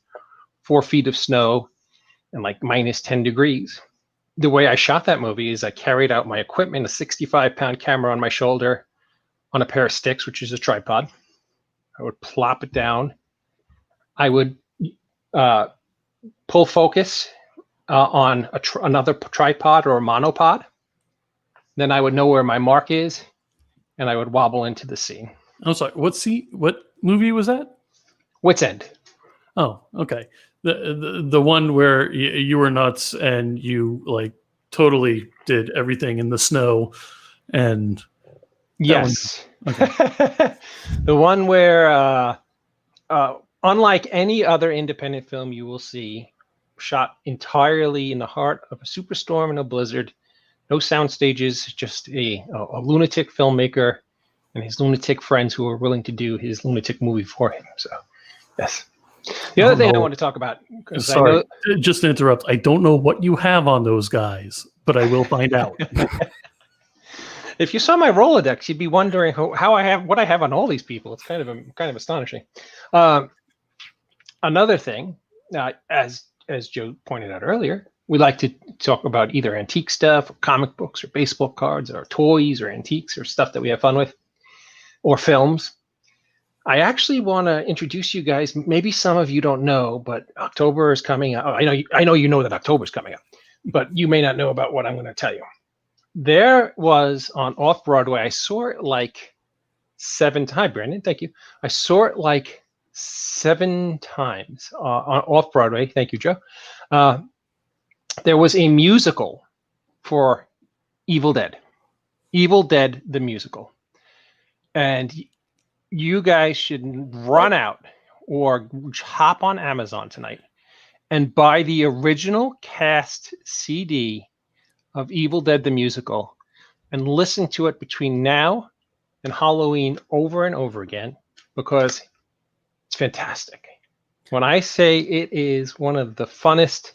4 feet of snow, and like minus 10 degrees. The way I shot that movie is I carried out my equipment, a 65-pound camera on my shoulder, on a pair of sticks, which is a tripod. I would plop it down I would pull focus on another tripod or a monopod. Then I would know where my mark is, and I would wobble into the scene. I'm sorry. What movie was that? Wit's End. Oh, okay. The one where you were nuts and you like totally did everything in the snow, and yes, okay. The one where, unlike any other independent film you will see, shot entirely in the heart of a superstorm and a blizzard, no sound stages, just a lunatic filmmaker and his lunatic friends who are willing to do his lunatic movie for him. So, yes. The other thing I want to talk about. Sorry, just to interrupt. I don't know what you have on those guys, but I will find out. If you saw my Rolodex, you'd be wondering how I have what I have on all these people. It's kind of astonishing. Another thing, as Joe pointed out earlier, we like to talk about either antique stuff, or comic books, or baseball cards, or toys, or antiques, or stuff that we have fun with, or films. I actually want to introduce you guys. Maybe some of you don't know, but October is coming up. I know you know that October is coming up, but you may not know about what I'm going to tell you. There was on Off-Broadway, I saw it like 7 times. Hi, Brandon. Thank you. I saw it like 7 times on Off-Broadway. Thank you, Joe. There was a musical for Evil Dead. Evil Dead, the musical. And you guys should run out or hop on Amazon tonight and buy the original cast CD of Evil Dead the Musical and listen to it between now and Halloween over and over again, because it's fantastic. When I say it is one of the funnest,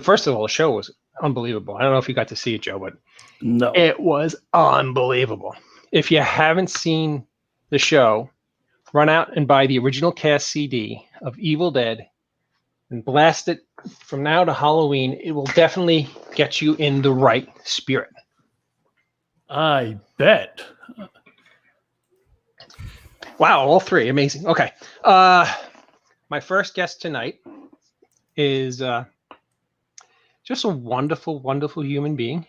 first of all, the show was unbelievable. I don't know if you got to see it, Joe, but no, it was unbelievable. If you haven't seen the show, run out and buy the original cast CD of Evil Dead and blast it from now to Halloween. It will definitely get you in the right spirit. I bet. Wow, all 3. Amazing. Okay. My first guest tonight is just a wonderful, wonderful human being.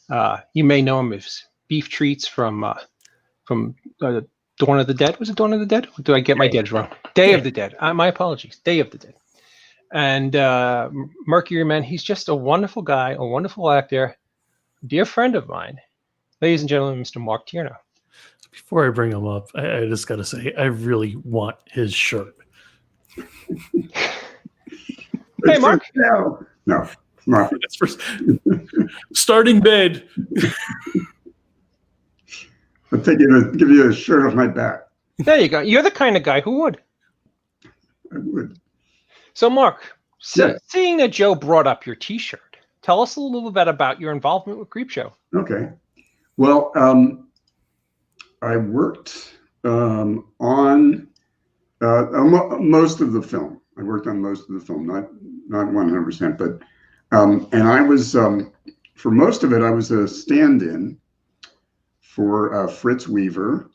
You may know him as Beef Treats from Dawn of the Dead. Was it Dawn of the Dead? Or do I get my dead wrong? Day of the Dead. My apologies. Day of the Dead. And Mercury Man, he's just a wonderful guy, a wonderful actor, dear friend of mine. Ladies and gentlemen, Mr. Mark Tieno. Before I bring him up, I just got to say, I really want his shirt. Hey, Mark. No, Mark. That's first. Starting bid. I'll give you a shirt off my back. There you go. You're the kind of guy who would. I would. So, Mark, Yes. seeing that Joe brought up your T-shirt, tell us a little bit about your involvement with Creepshow. Okay. Well, I worked on most of the film. I worked on most of the film, not 100%, but and I was for most of it, I was a stand-in for Fritz Weaver,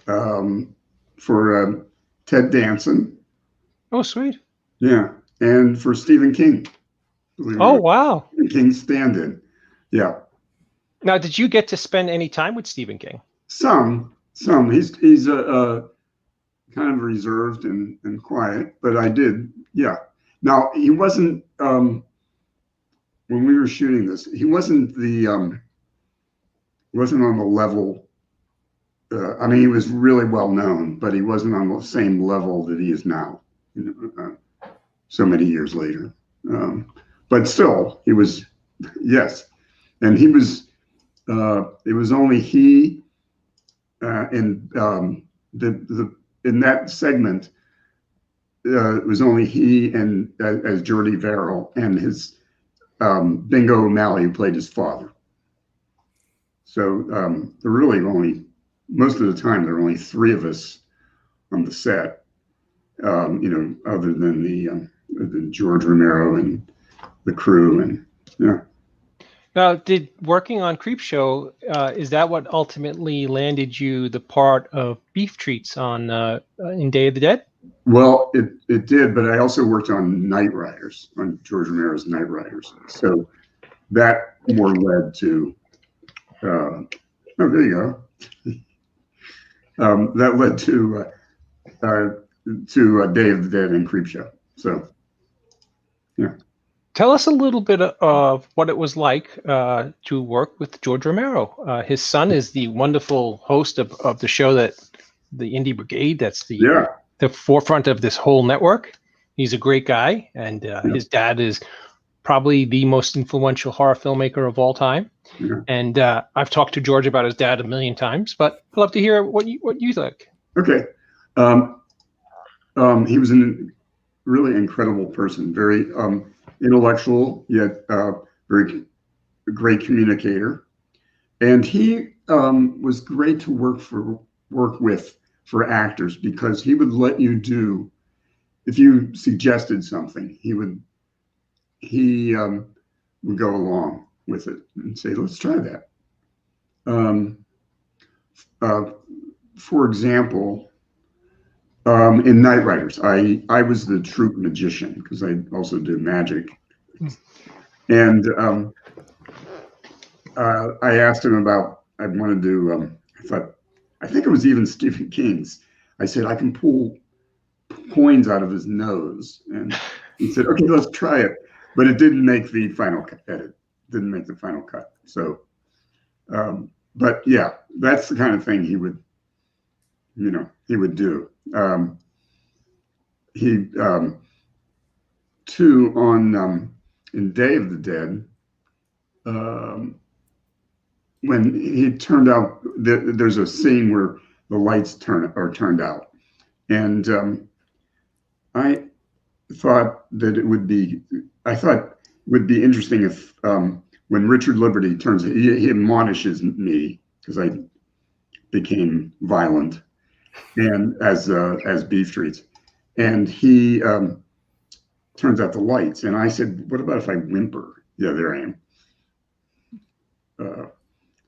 for Ted Danson. Oh, sweet. Yeah, and for Stephen King. Oh, wow. Stephen King stand-in. Yeah. Now, did you get to spend any time with Stephen King? Some. He's kind of reserved and quiet, but I did. Yeah. Now he wasn't when we were shooting this. He wasn't wasn't on the level. I mean, he was really well known, but he wasn't on the same level that he is now. So many years later, but still, he was. Yes, and he was. It was only he and in that segment. It was only he and as Jordy Verrill and his Bingo O'Malley, who played his father. So there really only most of the time there were only 3 of us on the set. Other than the George Romero and the crew, and yeah. Now, did working on Creepshow, is that what ultimately landed you the part of Beef Treats on in Day of the Dead? Well, it did, but I also worked on Night Riders, on George Romero's Night Riders. So that more led to, oh, there you go. That led to Day of the Dead and Creepshow. So, yeah. Tell us a little bit of what it was like to work with George Romero. His son is the wonderful host of the show that the Indie Brigade. That's the forefront of this whole network. He's a great guy, and his dad is probably the most influential horror filmmaker of all time. Yeah. And I've talked to George about his dad a million times, but I'd love to hear what you think. Okay. He was a really incredible person, very intellectual, yet very great communicator. And he was great to work with for actors, because he would let you do, if you suggested something, he would go along with it and say, let's try that. For example, in Night Riders, I was the troupe magician, because I also did magic. And I asked him about, I wanted to, I think it was even Stephen King's. I said, I can pull coins out of his nose. And he said, okay, let's try it. But it didn't make the final edit. Didn't make the final cut. So, but yeah, that's the kind of thing he would do. He too, on in Day of the Dead, when he turned out, there's a scene where the lights are turned out, and I thought it would be interesting if when Richard Liberty he admonishes me because I became violent and as Beef Treats, and he turns out the lights, and I said, what about if I whimper? Yeah, there I am.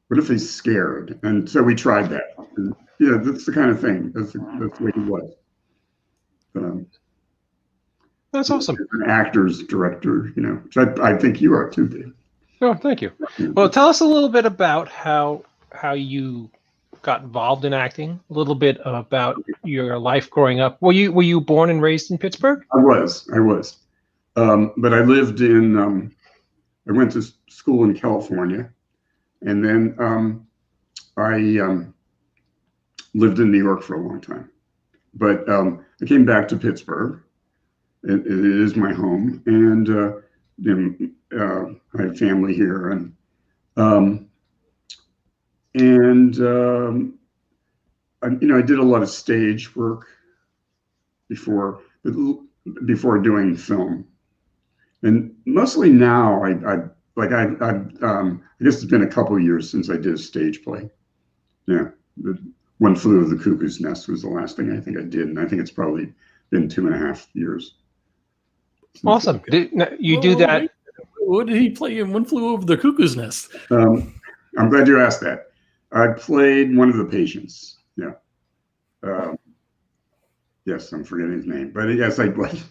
What if he's scared? And so we tried that. And, yeah, that's the kind of thing. That's the way he was. That's awesome. An actor's director, which I think you are too, Dave. Oh, thank you. Well, tell us a little bit about how you got involved in acting. A little bit about your life growing up. Were you born and raised in Pittsburgh? I was. But I lived in. I went to school in California, and then I lived in New York for a long time. But I came back to Pittsburgh. It is my home, and I have family here, and I did a lot of stage work before doing film, and mostly now I guess it's been a couple of years since I did a stage play. Yeah, One Flew Over the Cuckoo's Nest was the last thing I think I did, and I think it's probably been 2.5 years. Awesome. You do that. What did he play in One Flew Over the Cuckoo's Nest? I'm glad you asked that. I played one of the patients. Yeah. Yes, I'm forgetting his name, but yes, I played.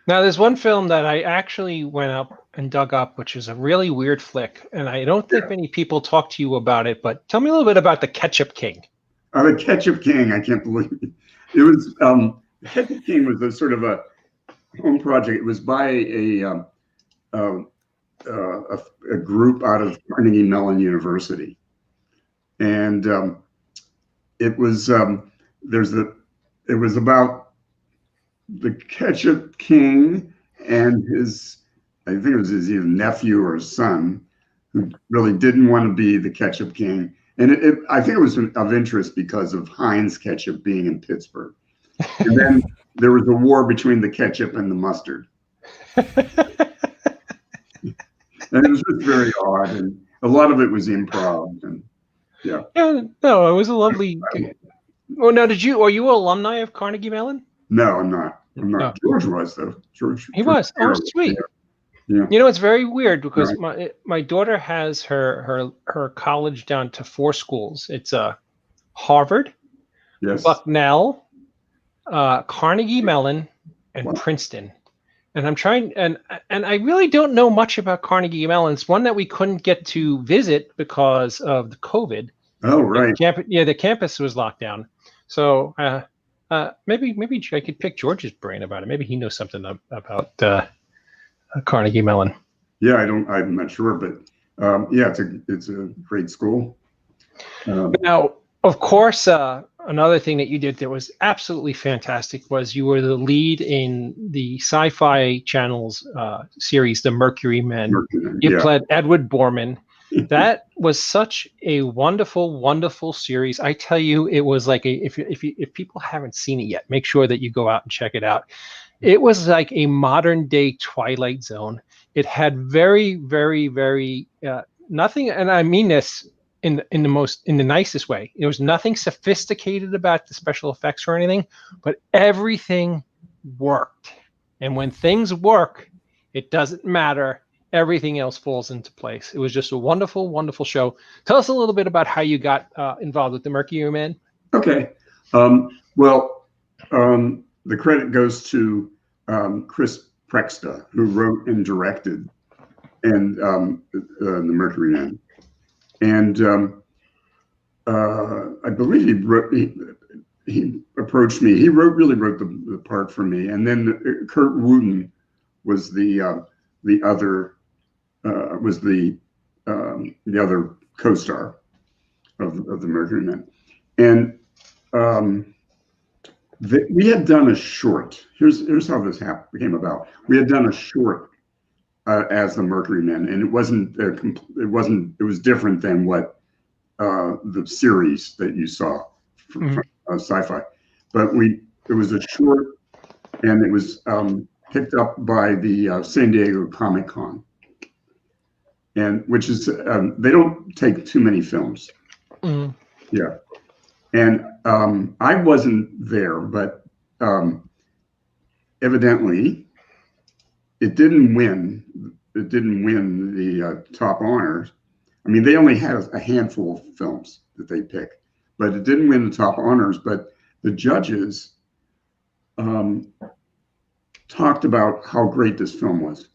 Now, there's one film that I actually went up and dug up, which is a really weird flick, and I don't think many people talk to you about it. But tell me a little bit about The Ketchup King. The Ketchup King, I can't believe it. It was The Ketchup King was a sort of a home project. It was by a group out of Carnegie Mellon University, and it was it was about the Ketchup King and I think it was his either nephew or his son, who really didn't want to be the Ketchup King, and I think it was of interest because of Heinz ketchup being in Pittsburgh, and then there was a war between the ketchup and the mustard. And it was just very odd, and a lot of it was improv, and yeah. No, it was a lovely. Oh, now are you alumni of Carnegie Mellon? No, I'm not. No. George was though. He was. Oh, sweet. Yeah. It's very weird because my daughter has her college down to 4 schools. It's Harvard, yes, Bucknell, Carnegie Mellon, and Wow. Princeton. And I'm trying, and I really don't know much about Carnegie Mellon. It's one that we couldn't get to visit because of the COVID. Oh, right. The campus was locked down. So maybe I could pick George's brain about it. Maybe he knows something about Carnegie Mellon. Yeah, I'm not sure, but yeah, it's a great school. Now, of course, another thing that you did that was absolutely fantastic was you were the lead in the Sci-Fi Channel's series, The Mercury Men. You played Edward Borman. That was such a wonderful, wonderful series. I tell you, it was like if people haven't seen it yet, make sure that you go out and check it out. It was like a modern day Twilight Zone. It had very, very, very nothing, and I mean this in the nicest way. There was nothing sophisticated about the special effects or anything, but everything worked. And when things work, it doesn't matter. Everything else falls into place. It was just a wonderful, wonderful show. Tell us a little bit about how you got involved with the Mercury Men. Okay. The credit goes to Chris Prexta, who wrote and directed and the Mercury Men. And I believe he approached me. He really wrote the part for me. And then Kurt Wooten was the other co-star of the Mercury Men. And we had done a short. Here's how this came about. We had done a short as the Mercury Men, and it was different than what the series that you saw from Sci-Fi. But it was a short, and it was picked up by the San Diego Comic-Con, and which is they don't take too many films. Yeah. And I wasn't there, but evidently it didn't win. It didn't win the top honors. I mean, they only had a handful of films that they pick, but it didn't win the top honors. But the judges talked about how great this film was.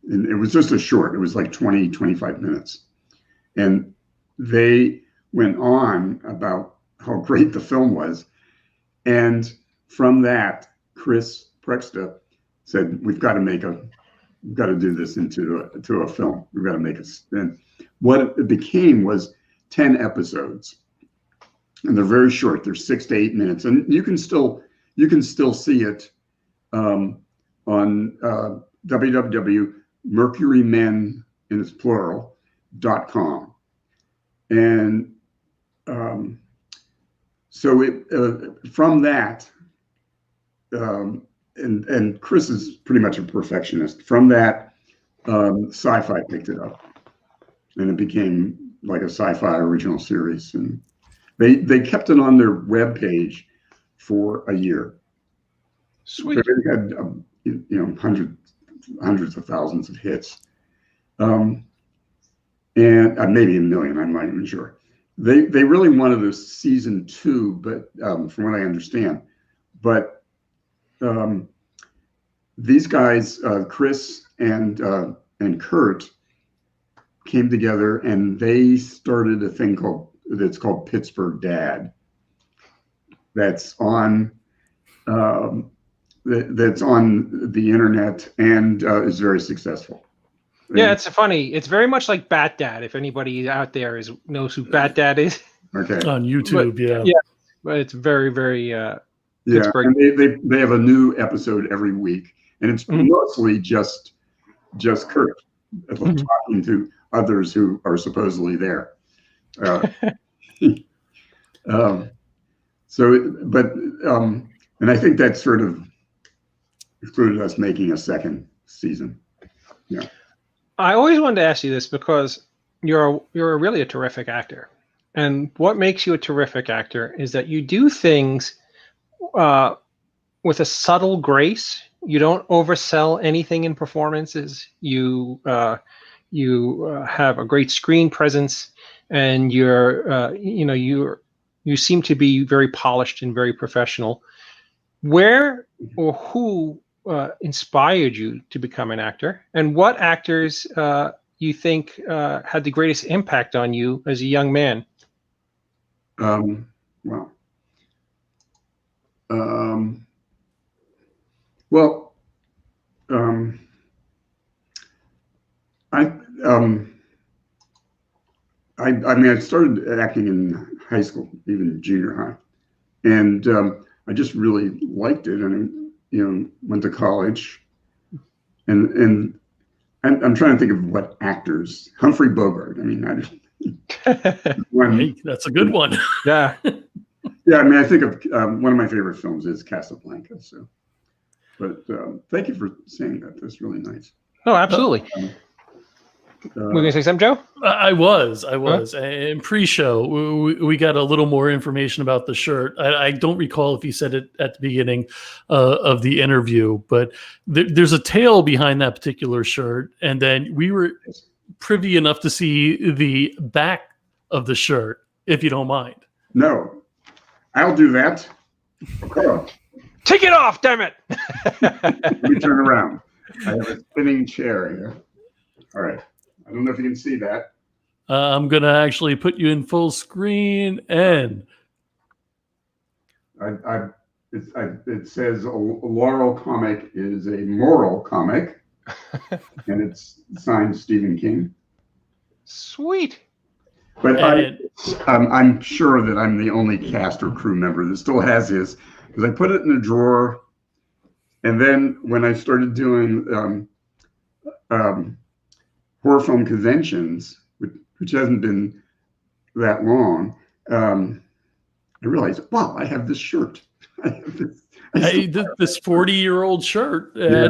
And it was just a short. It was like 20, 25 minutes. And they went on about how great the film was. And from that, Chris Prexta said, we've got to do this into a film. We've got to make it. And what it became was 10 episodes. And they're very short. They're 6 to 8 minutes. And you can still see it on www.mercurymen, in its plural.com. And so from that, and Chris is pretty much a perfectionist. From that, Sci-Fi picked it up, and it became like a Sci-Fi original series. And they kept it on their webpage for a year. Sweet. They had hundreds of thousands of hits, and maybe a million. I'm not even sure. They really wanted a season 2, but from what I understand, but these guys, Chris and Kurt, came together and they started a thing that's called Pittsburgh Dad. That's on the internet and is very successful. Yeah, it's funny. It's very much like Bat Dad. If anybody out there knows who Bat Dad is, okay, on YouTube, but it's very, very Pittsburgh. And they have a new episode every week, and it's mostly just Kurt talking to others who are supposedly there. And I think that sort of excluded us making a second season. Yeah. I always wanted to ask you this because you're really a terrific actor. And what makes you a terrific actor is that you do things with a subtle grace. You don't oversell anything in performances. You have a great screen presence, and you seem to be very polished and very professional. Where or who inspired you to become an actor, and what actors you think had the greatest impact on you as a young man? Well, I mean, I started acting in high school, even junior high, and I just really liked it, and went to college, and I'm trying to think of what actors. Humphrey Bogart. I mean, Hey, that's a good one. Yeah. Yeah, I mean, I think of one of my favorite films is Casablanca. So, but thank you for saying that. That's really nice. Oh, absolutely. Were you going to say something, Joe? I was. In pre-show, we got a little more information about the shirt. I don't recall if you said it at the beginning of the interview, but there's a tale behind that particular shirt. And then we were privy enough to see the back of the shirt, if you don't mind. No, I'll do that. Okay. Take it off, damn it. Let me turn around. I have a spinning chair here. All right. I don't know if you can see that. I'm going to actually put you in full screen, and it says a Laurel comic is a moral comic, and it's signed Stephen King. Sweet. But I'm sure that I'm the only cast or crew member that still has his, because I put it in a drawer, and then when I started doing horror film conventions, which hasn't been that long, I realized, wow, I have this shirt. I have this 40-year-old shirt yeah.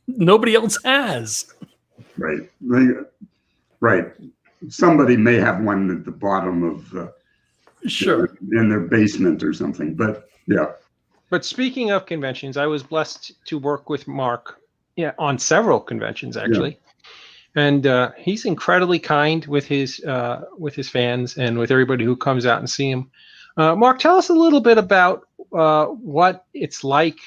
Nobody else has. Right. Right. Somebody may have one at the bottom of sure, in their basement or something, but yeah. But speaking of conventions, I was blessed to work with Mark on several conventions, actually. Yeah. And he's incredibly kind with his fans and with everybody who comes out and see him. Mark, tell us a little bit about what it's like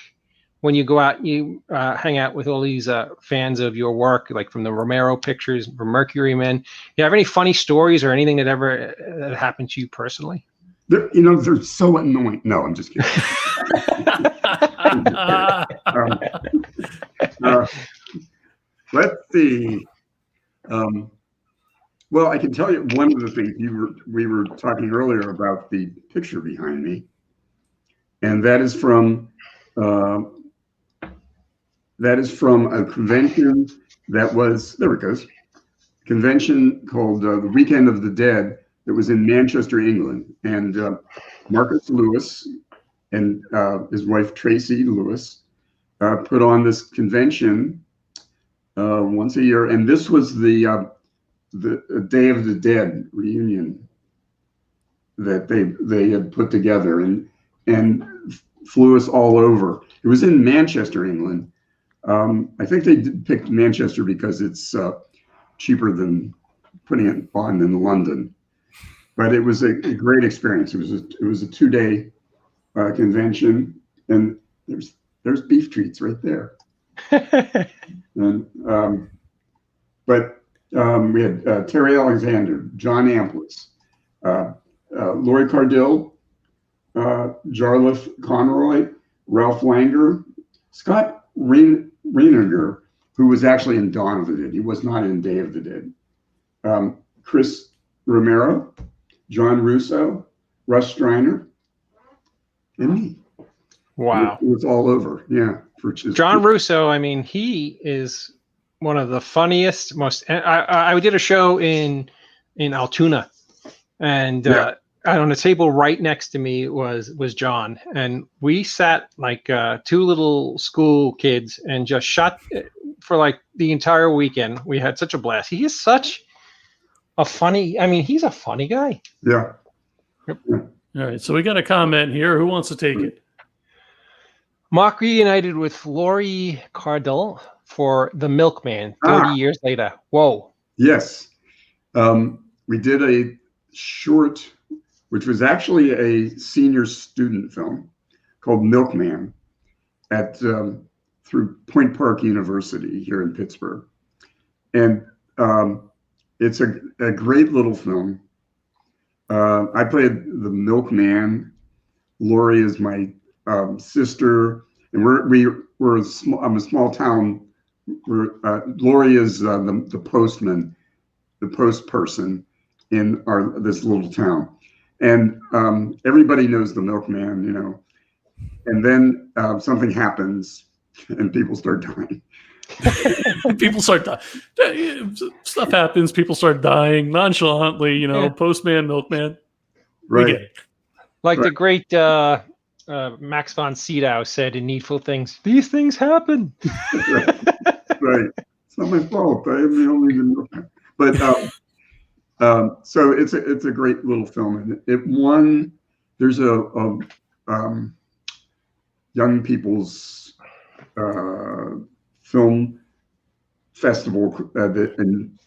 when you go out, you hang out with all these fans of your work, like from the Romero pictures, from Mercury Men. Do you have any funny stories or anything that ever happened to you personally? They're so annoying. No, I'm just kidding. Let's see. Well, I can tell you one of the things we were talking earlier about the picture behind me, and that is from a convention that was, there it goes, convention called the Weekend of the Dead that was in Manchester, England, and Marcus Lewis and his wife Tracy Lewis put on this convention once a year, and this was the Day of the Dead reunion that they had put together and flew us all over. It was in Manchester, England. I think they did pick Manchester because it's cheaper than putting it on in London. But it was a great experience. It was a 2-day convention, and there's beef treats right there. And we had Terry Alexander, John Amplis, Laurie Cardill, Jarlath Conroy, Ralph Langer, Scott Reiniger, who was actually in Dawn of the Dead. He was not in Day of the Dead. Chris Romero, John Russo, Russ Striner, and me. Wow. It was all over. Yeah. John Russo, I mean, he is one of the funniest, most. I did a show in Altoona, and on the table right next to me was John, and we sat like two little school kids and just shot for like the entire weekend. We had such a blast. He is such a funny. I mean, he's a funny guy. Yeah. Yep. All right, so we got a comment here. Who wants to take it? Mark reunited with Laurie Cardill for The Milkman 30 years later. Whoa. Yes. We did a short, which was actually a senior student film, called Milkman at through Point Park University here in Pittsburgh, and it's a great little film. I played the milkman. Lori is my sister, and I'm a small town. Lori is the postman, the post person in this little town, and everybody knows the milkman, you know. And then something happens, and people start dying. People start dying. Stuff happens. People start dying nonchalantly. You know, postman, milkman. Right. We get it. Like the great Max von Sydow said in Needful Things, these things happen. Right. It's not my fault. I am the only milkman. But so it's a great little film, and it won. There's a young people's film festival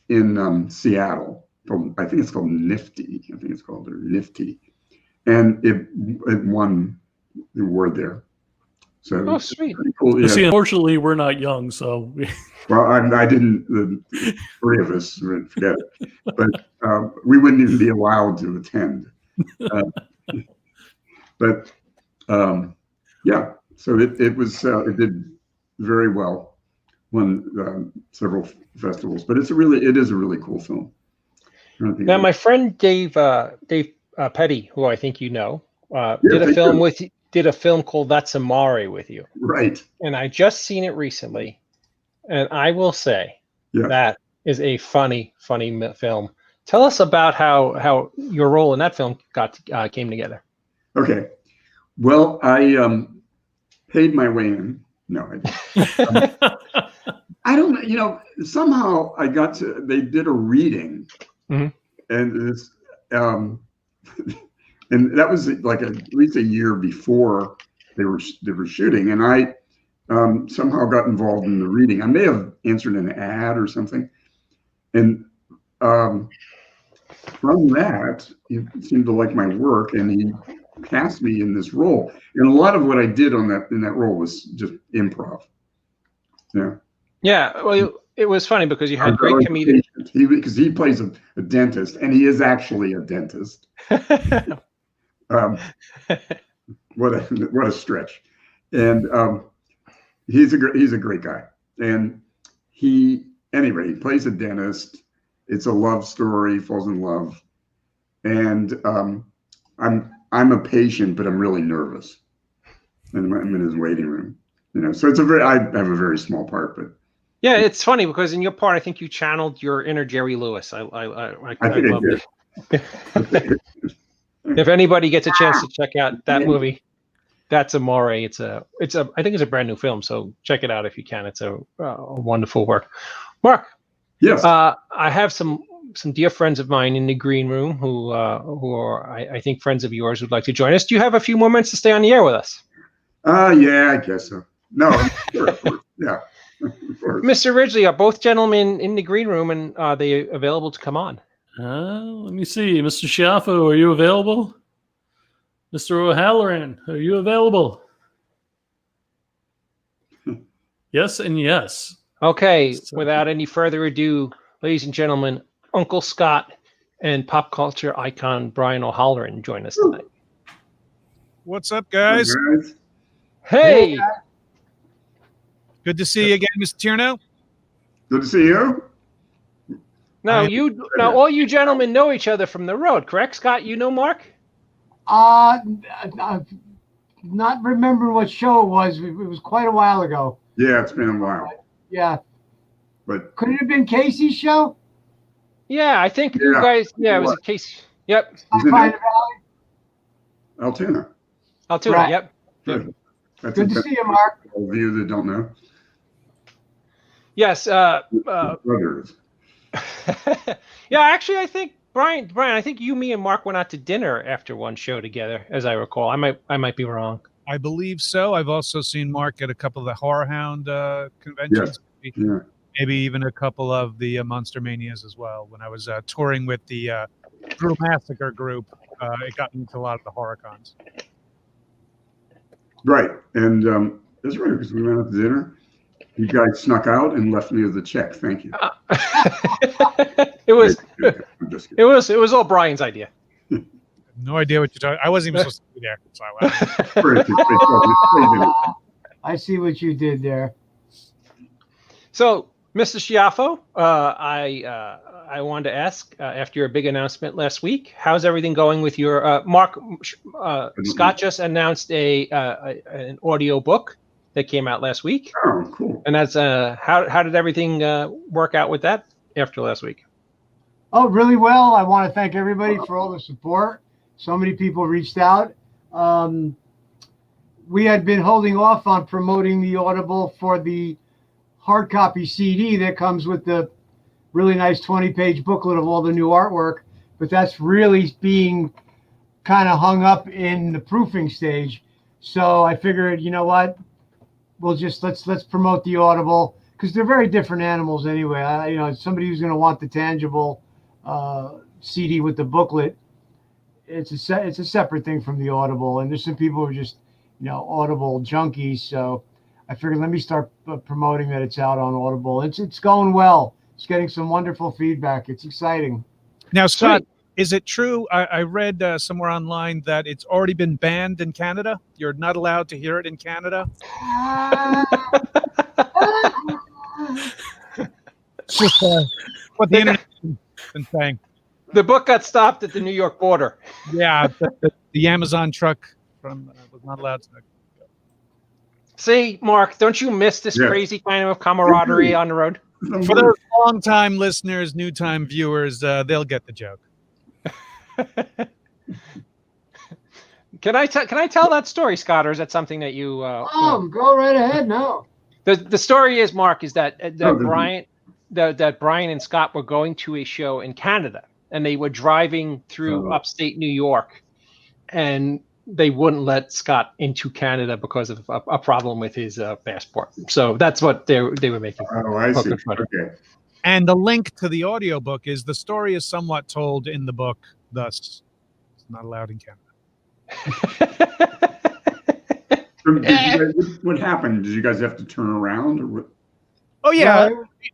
in Seattle. I think it's called Nifty. I think it's called Nifty, and it won the award there. So sweet. Cool. Yeah. See, unfortunately, we're not young, so. Well, I didn't. The three of us forget it, but we wouldn't even be allowed to attend. Yeah. So it did very well, won several festivals. But it is a really cool film. Now, my friend Dave Petty, who I think you know, did a film called That's Amare with you. Right. And I just seen it recently, and I will say that is a funny film. Tell us about how your role in that film came together. Okay. Well, I paid my way in. No, I didn't. I don't know. You know, somehow I got to. They did a reading, and it's and that was like at least a year before they were shooting, and I somehow got involved in the reading. I may have answered an ad or something, and from that, he seemed to like my work, and he cast me in this role. And a lot of what I did in that role was just improv. Yeah. Yeah. Well, it was funny because you had great comedians. Because he plays a dentist, and he is actually a dentist. What a stretch. And he's a great guy. And he plays a dentist. It's a love story, falls in love. And I'm a patient, but I'm really nervous. And I'm in his waiting room. You know, so I have a very small part, but yeah, it's funny because in your part, I think you channeled your inner Jerry Lewis. I think I did. If anybody gets a chance to check out that movie, That's Amore. I think it's a brand new film, so check it out if you can. It's a wonderful work. Mark. Yes. I have some dear friends of mine in the green room who are I think friends of yours who'd like to join us. Do you have a few more minutes to stay on the air with us? Yeah, I guess so. No, sure, of course. Yeah. Mr. Ridgely, are both gentlemen in the green room, and are they available to come on? Let me see. Mr. Schiaffo, are you available? Mr. O'Halloran, are you available? Yes and yes. Okay, without any further ado, ladies and gentlemen, Uncle Scott and pop culture icon Brian O'Halloran join us tonight. What's up, guys? Hey! Good to see you again, Mr. Tieno. Good to see you. Now, all you gentlemen know each other from the road, correct? Scott, you know Mark? Not remember what show it was. It was quite a while ago. Yeah, it's been a while. Yeah. But could it have been Casey's show? Yeah, I think you guys. Yeah, it was a Casey. Yep. Altoona. Altoona. Right. Yep. Good. Good to see you, Mark. All of you that don't know. Yes. Brothers. Yeah, actually, I think Brian, I think you, me, and Mark went out to dinner after one show together, as I recall. I might be wrong. I believe so. I've also seen Mark at a couple of the Horror Hound conventions. Yeah. Maybe even a couple of the Monster Manias as well. When I was touring with the Brutal Massacre group, it got into a lot of the horror cons. Right. And that's right, because we went out to dinner. You guys snuck out and left me with a check. Thank you. It was I'm just kidding. it was all Brian's idea. No idea what you're talking. I wasn't even supposed to be there. So I see what you did there. So, Mr. Schiaffo, I wanted to ask after your big announcement last week, how's everything going with your Mark? Scott just announced an audio book that came out last week. Oh, cool! And that's how did everything work out with that after last week? Oh, really well. I want to thank everybody for all the support. So many people reached out. We had been holding off on promoting the Audible for the hard copy CD that comes with the really nice 20-page booklet of all the new artwork, but that's really being kind of hung up in the proofing stage. So I figured, you know what, we'll just let's promote the Audible, because they're very different animals anyway. Somebody who's going to want the tangible CD with the booklet, it's a separate thing from the Audible, and there's some people who are just Audible junkies. So I figured let me start promoting that it's out on Audible. It's going well. It's getting some wonderful feedback. It's exciting. Now, Scott, is it true? I read somewhere online that it's already been banned in Canada. You're not allowed to hear it in Canada. It's just what the internet has been saying. The book got stopped at the New York border. Yeah, the Amazon truck was not allowed to. See, Mark, don't you miss this crazy kind of camaraderie on the road? For those long-time listeners, new-time viewers, they'll get the joke. Can I tell that story, Scott, or is that something that you? Go right ahead. No. The story is, Mark, is that Brian and Scott were going to a show in Canada, and they were driving through upstate New York, and they wouldn't let Scott into Canada because of a problem with his passport. So that's what they were making. Oh, I see. Okay. And the link to the audiobook is the story is somewhat told in the book, thus it's not allowed in Canada. What happened? Did you guys have to turn around or what? Oh yeah,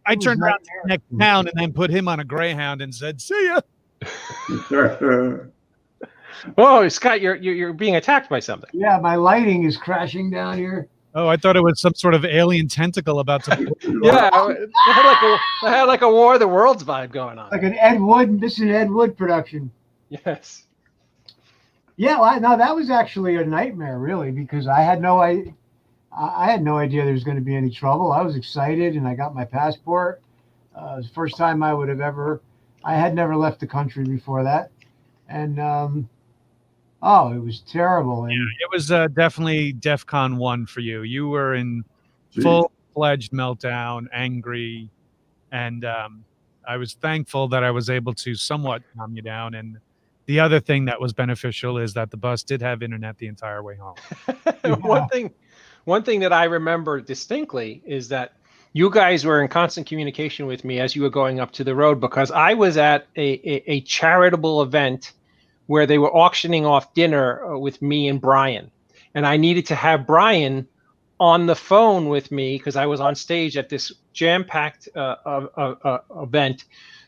I turned around to the next town and then put him on a Greyhound and said, "See ya." Oh, Scott, you're being attacked by something. Yeah, my lighting is crashing down here. Oh, I thought it was some sort of alien tentacle about to. Yeah, I had like a War of the Worlds vibe going on. Like an Ed Wood. This is an Ed Wood production. Yes. Yeah, no, that was actually a nightmare, really, because I had no idea there was going to be any trouble. I was excited, and I got my passport. It was the first time I had never left the country before that, and it was terrible. And it was definitely DEFCON 1 for you. You were in full-fledged meltdown, angry, and I was thankful that I was able to somewhat calm you down. And the other thing that was beneficial is that the bus did have internet the entire way home. One thing that I remember distinctly is that you guys were in constant communication with me as you were going up to the road, because I was at a charitable event where they were auctioning off dinner with me and Brian. And I needed to have Brian on the phone with me because I was on stage at this jam-packed event.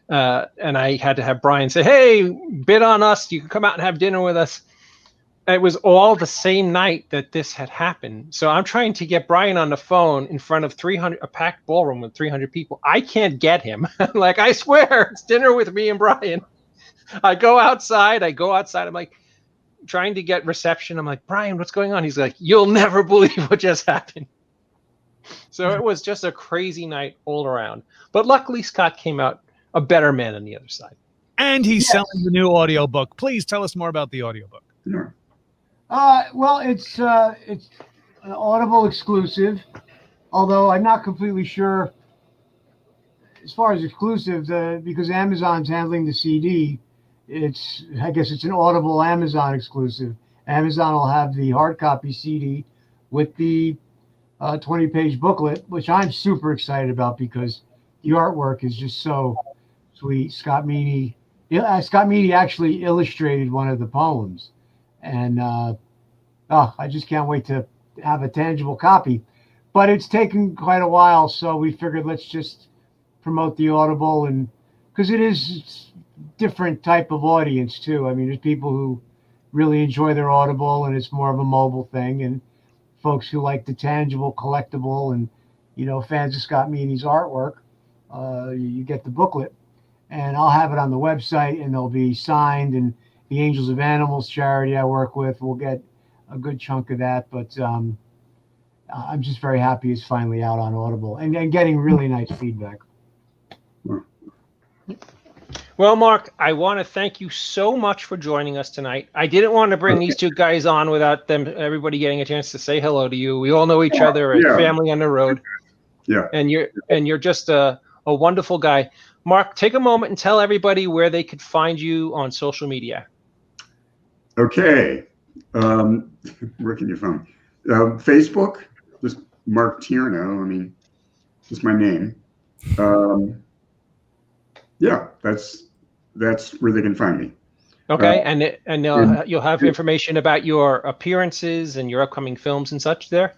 And I had to have Brian say, "Hey, bid on us. You can come out and have dinner with us." It was all the same night that this had happened. So I'm trying to get Brian on the phone in front of a packed ballroom with 300 people. I can't get him. Like, I swear, it's dinner with me and Brian. I go outside. I'm like, trying to get reception. I'm like, "Brian, what's going on?" He's like, "You'll never believe what just happened." So it was just a crazy night all around. But luckily, Scott came out a better man on the other side. And he's selling the new audiobook. Please tell us more about the audiobook. Yeah. Well, it's an Audible exclusive, although I'm not completely sure as far as exclusive, because Amazon's handling the CD. I guess it's an Audible Amazon exclusive. Amazon will have the hard copy CD with the 20-page booklet, which I'm super excited about because the artwork is just so sweet. Scott Meany actually illustrated one of the poems, and I just can't wait to have a tangible copy. But it's taken quite a while, so we figured let's just promote the Audible, and because it is different type of audience too. I mean, there's people who really enjoy their Audible, and it's more of a mobile thing, and folks who like the tangible, collectible, and fans of Scott Meany's artwork. You get the booklet, and I'll have it on the website, and they'll be signed. And the Angels of Animals charity I work with will get a good chunk of that. But I'm just very happy it's finally out on Audible and getting really nice feedback. Well, Mark, I want to thank you so much for joining us tonight. I didn't want to bring these two guys on without everybody getting a chance to say hello to you. We all know each other as family on the road. Yeah. And you're just a wonderful guy. Mark, take a moment and tell everybody where they could find you on social media. Okay. Where can you find? Facebook, just Mark Tieno. I mean, just my name. Yeah, that's where they can find me. Okay, and you'll have information about your appearances and your upcoming films and such there.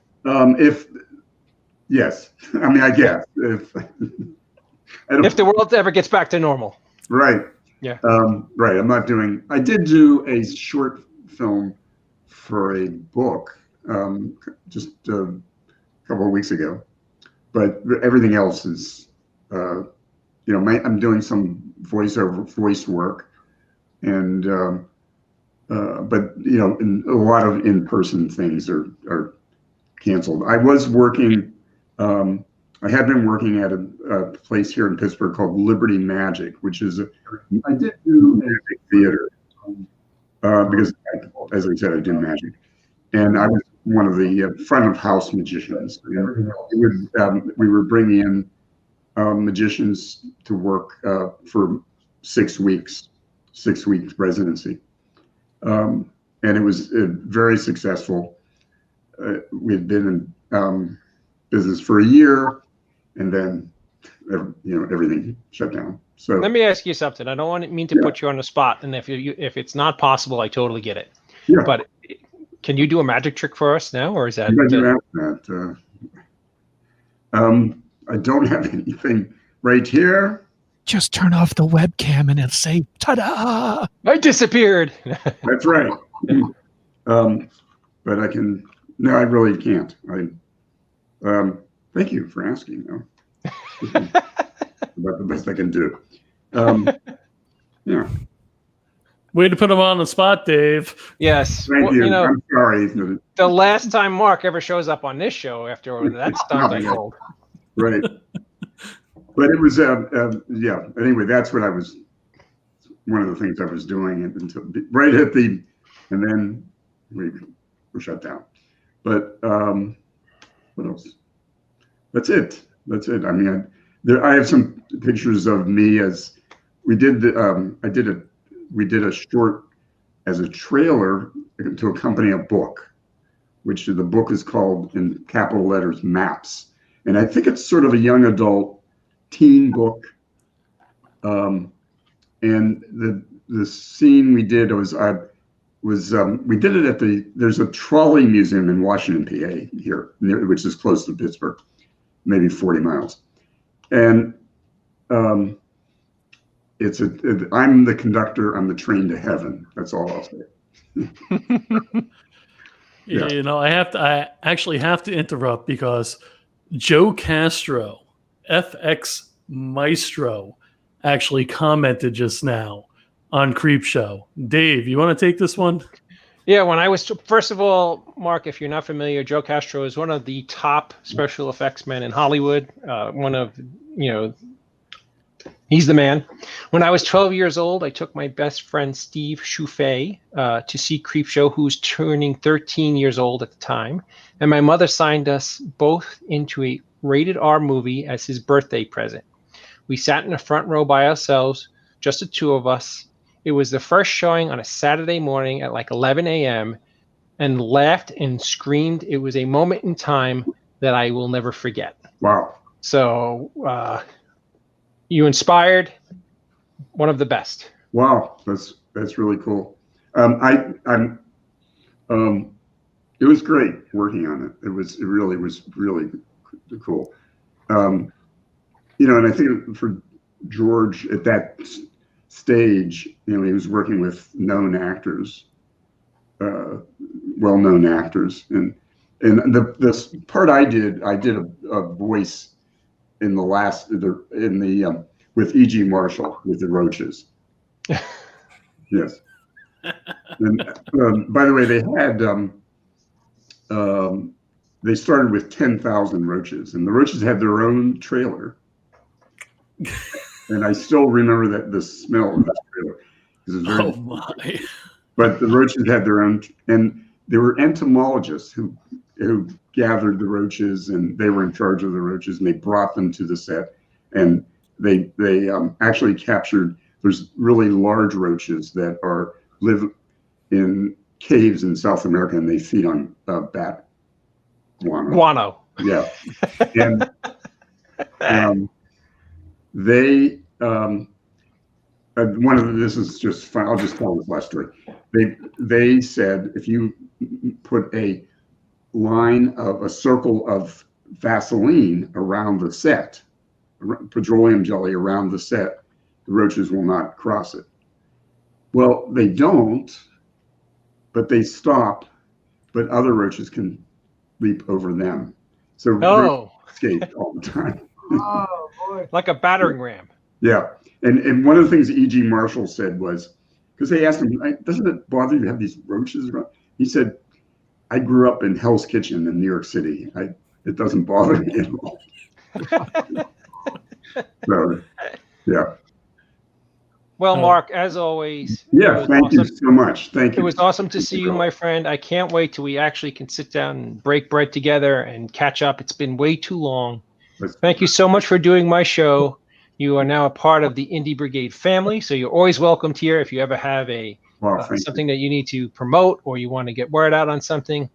Yes, I mean, I guess if the world ever gets back to normal. Right. Yeah. Right. I did do a short film for a book just a couple of weeks ago, but everything else is. I'm doing some voice work, and but a lot of in-person things are canceled. I was working. I had been working at a place here in Pittsburgh called Liberty Magic, which is I did do magic theater because, as I said, I do magic, and I was one of the front of house magicians. We were bringing in magicians to work for 6 weeks, 6 weeks residency. And it was very successful. We had been in business for a year, and then, everything shut down. So let me ask you something. I don't mean to put you on the spot, and if it's not possible, I totally get it. Yeah. But can you do a magic trick for us now, or is that? I don't have anything right here. Just turn off the webcam and it'll say, ta-da! I disappeared. That's right. But I can. No, I really can't. Thank you for asking. About the best I can do. Yeah. Way to put him on the spot, Dave. Yes. Thank you. I'm sorry. The last time Mark ever shows up on this show after that stunt I told. Right. But it was, yeah. Anyway, that's what I was. One of the things I was doing until right at the, and then we were shut down. But what else? That's it. That's it. I mean, I have some pictures of me as we did the. We did a short as a trailer to accompany a book, which the book is called in capital letters Maps. And I think it's sort of a young adult teen book. And the scene we did was we did it at there's a trolley museum in Washington, PA here, which is close to Pittsburgh, maybe 40 miles. And I'm the conductor on the train to heaven. That's all I'll say. Yeah. You know, I actually have to interrupt because Joe Castro, FX Maestro, actually commented just now on Creepshow. Dave, you want to take this one? Yeah, when I was, first of all, Mark, if you're not familiar, Joe Castro is one of the top special effects men in Hollywood. One of, he's the man. When I was 12 years old, I took my best friend Steve Chouffet to see Creepshow, who was turning 13 years old at the time. And my mother signed us both into a rated R movie as his birthday present. We sat in the front row by ourselves, just the two of us. It was the first showing on a Saturday morning at like 11 a.m. and laughed and screamed. It was a moment in time that I will never forget. Wow. So you inspired one of the best. Wow, that's really cool. I'm It was great working on it. It really was really cool. And I think for George at that stage, he was working with known actors, well-known actors, and this part I did a voice in the with E.G. Marshall with the Roaches. Yes. And by the way, they had they started with 10,000 roaches, and the roaches had their own trailer. And I still remember the smell of the trailer. It was very, my! But the roaches had their own, and there were entomologists who gathered the roaches, and they were in charge of the roaches, and they brought them to the set, and they actually captured. There's really large roaches that live in caves in South America, and they feed on bat guano. Yeah, and they this is just fun. I'll just tell this last story. They said if you put a circle of Vaseline around the set, petroleum jelly around the set, the roaches will not cross it. Well, they don't, but they stop, but other roaches can leap over them. So roaches escape all the time. Oh boy! Like a battering ram. Yeah, and one of the things E.G. Marshall said was, because they asked him, doesn't it bother you to have these roaches around? He said, I grew up in Hell's Kitchen in New York City. It doesn't bother me at all. So, yeah. Well, Mark, as always. Yeah, thank you so much. Thank you. It was awesome to see you, my friend. I can't wait till we actually can sit down and break bread together and catch up. It's been way too long. Thank you so much for doing my show. You are now a part of the Indie Brigade family, so you're always welcomed here if you ever have something that you need to promote or you want to get word out on something.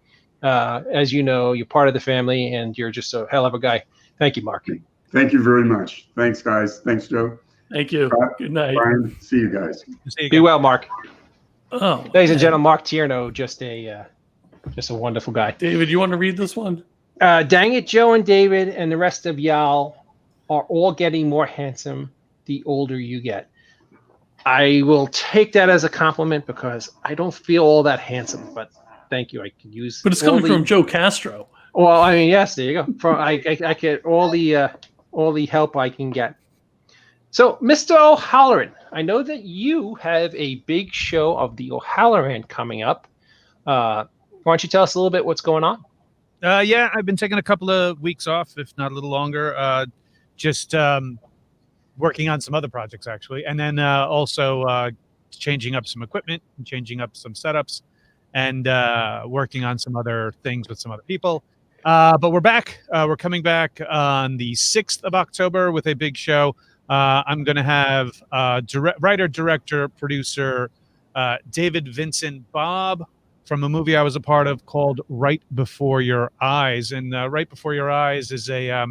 As you know, you're part of the family, and you're just a hell of a guy. Thank you, Mark. Thank you very much. Thanks, guys. Thanks, Joe. Thank you. Good night. Brian, see you guys. Be well, Mark. Oh, ladies and gentlemen, Mark Tieno, just a wonderful guy. David, you want to read this one? Dang it, Joe and David and the rest of y'all are all getting more handsome the older you get. I will take that as a compliment because I don't feel all that handsome, but thank you. I could use. But it's coming from Joe Castro. Well, I mean, yes, there you go. I get all the help I can get. So, Mr. O'Halloran, I know that you have a big show of the O'Halloran coming up. Why don't you tell us a little bit what's going on? Yeah, I've been taking a couple of weeks off, if not a little longer, just working on some other projects, actually. And then also changing up some equipment and changing up some setups and working on some other things with some other people. But we're back. We're coming back on the 6th of October with a big show. I'm going to have writer, director, producer David Vincent Bob from a movie I was a part of called Right Before Your Eyes. And Right Before Your Eyes is a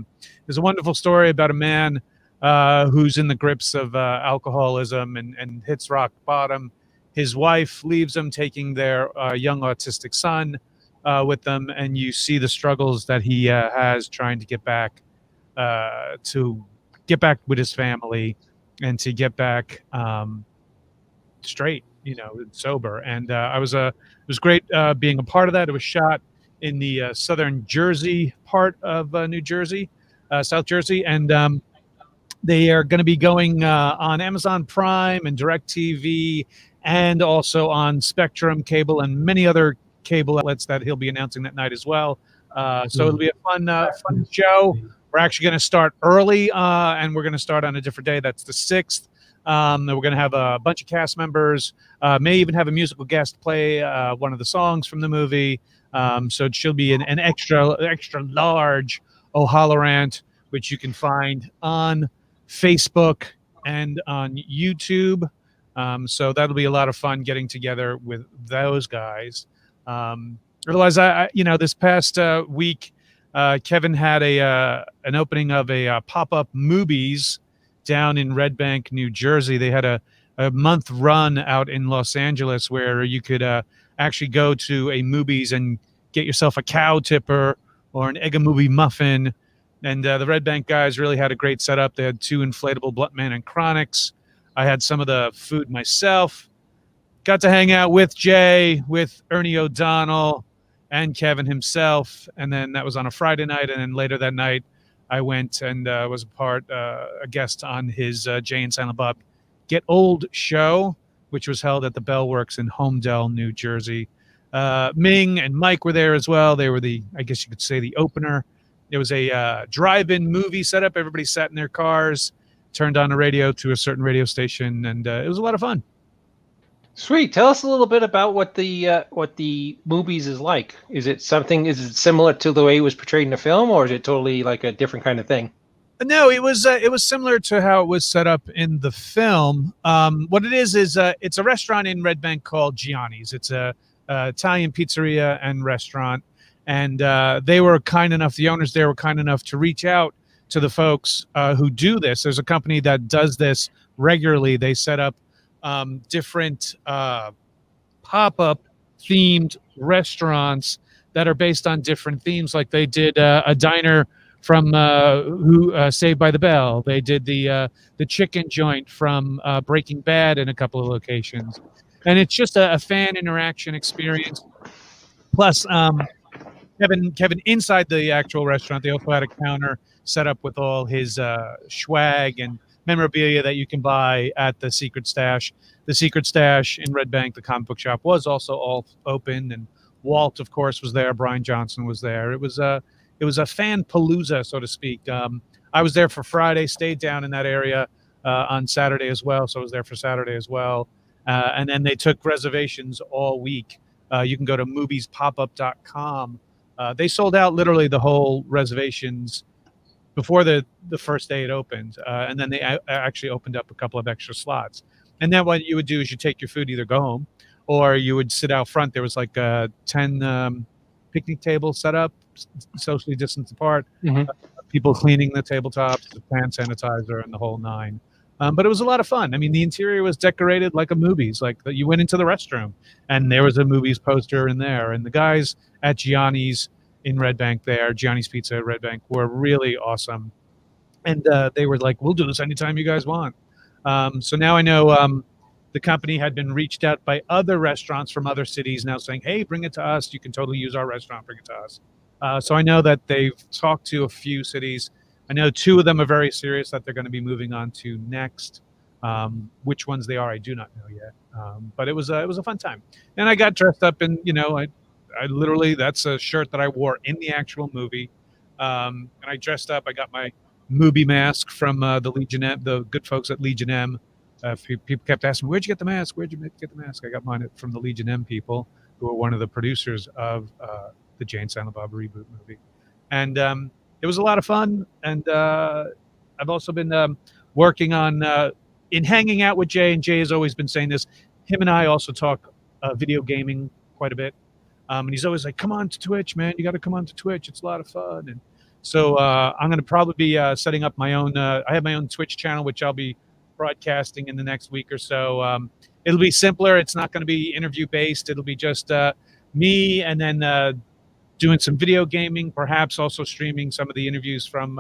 wonderful story about a man who's in the grips of alcoholism and hits rock bottom. His wife leaves him, taking their young autistic son with them, and you see the struggles that he has trying to get back with his family and to get back straight, sober. And it was great being a part of that. It was shot in the southern Jersey part of New Jersey, South Jersey, and they are going to be going on Amazon Prime and DirecTV, and also on Spectrum Cable and many other cable outlets that he'll be announcing that night as well. So it'll be a fun show. We're actually going to start early, and we're going to start on a different day. That's the 6th. We're going to have a bunch of cast members, may even have a musical guest play one of the songs from the movie. So it should be an extra large O'Halloran, which you can find on Facebook and on YouTube. So that'll be a lot of fun getting together with those guys. Otherwise, this past week, Kevin had an opening of a pop-up movies down in Red Bank, New Jersey. They had a month run out in Los Angeles where you could actually go to a movies and get yourself a cow tipper or an egg-a-movie muffin. And the Red Bank guys really had a great setup. They had 2 inflatable Bluntman and Chronics. I had some of the food myself. Got to hang out with Jay, with Ernie O'Donnell, and Kevin himself. And then that was on a Friday night. And then later that night, I went and was a guest on his Jay and Silent Bob Get Old show, which was held at the Bell Works in Homedale, New Jersey. Ming and Mike were there as well. They were I guess you could say, the opener. It was a drive-in movie setup. Everybody sat in their cars, turned on the radio to a certain radio station, and it was a lot of fun. Sweet. Tell us a little bit about what the movies is like. Is it similar to the way it was portrayed in the film, or is it totally like a different kind of thing? No, it was similar to how it was set up in the film. What it is it's a restaurant in Red Bank called Gianni's. It's a Italian pizzeria and restaurant. And they were kind enough, the owners there were kind enough to reach out to the folks who do this. There's a company that does this regularly. They set up different pop-up themed restaurants that are based on different themes. Like they did a diner from Saved by the Bell. They did the chicken joint from Breaking Bad in a couple of locations. And it's just a fan interaction experience. Plus, Kevin, inside the actual restaurant, they also had a counter set up with all his swag and memorabilia that you can buy at the Secret Stash. The Secret Stash in Red Bank, the comic book shop, was also all open, and Walt, of course, was there. Brian Johnson was there. It was a fan palooza, so to speak. I was there for Friday, stayed down in that area on Saturday as well, so I was there for Saturday as well. And then they took reservations all week. You can go to moviespopup.com. They sold out literally the whole reservations before the first day it opened. And then they actually opened up a couple of extra slots. And then what you would do is you take your food, either go home, or you would sit out front. There was like 10 picnic tables set up, socially distanced apart. Mm-hmm. People cleaning the tabletops, the hand sanitizer, and the whole nine. But it was a lot of fun. I mean, the interior was decorated like a Movies. Like you went into the restroom, and there was a Movies poster in there. And the guys at Gianni's in Red Bank there, Gianni's Pizza at Red Bank, were really awesome. And they were like, we'll do this anytime you guys want. So now I know the company had been reached out by other restaurants from other cities now saying, hey, bring it to us. You can totally use our restaurant. Bring it to us. So I know that they've talked to a few cities. I know 2 of them are very serious that they're going to be moving on to next. Which ones they are, I do not know yet. But it was a fun time. And I got dressed up in, I literally, that's a shirt that I wore in the actual movie. And I dressed up. I got my movie mask from the Legion M, the good folks at Legion M. People kept asking me, where'd you get the mask? Where'd you get the mask? I got mine from the Legion M people, who are one of the producers of the Jay and Silent Bob reboot movie. And it was a lot of fun. And I've also been working on in hanging out with Jay, and Jay has always been saying this. Him and I also talk video gaming quite a bit. And he's always like, come on to Twitch, man. You got to come on to Twitch. It's a lot of fun. And so I'm going to probably be setting up my own. I have my own Twitch channel, which I'll be broadcasting in the next week or so. It'll be simpler. It's not going to be interview based. It'll be just me, and then doing some video gaming, perhaps also streaming some of the interviews from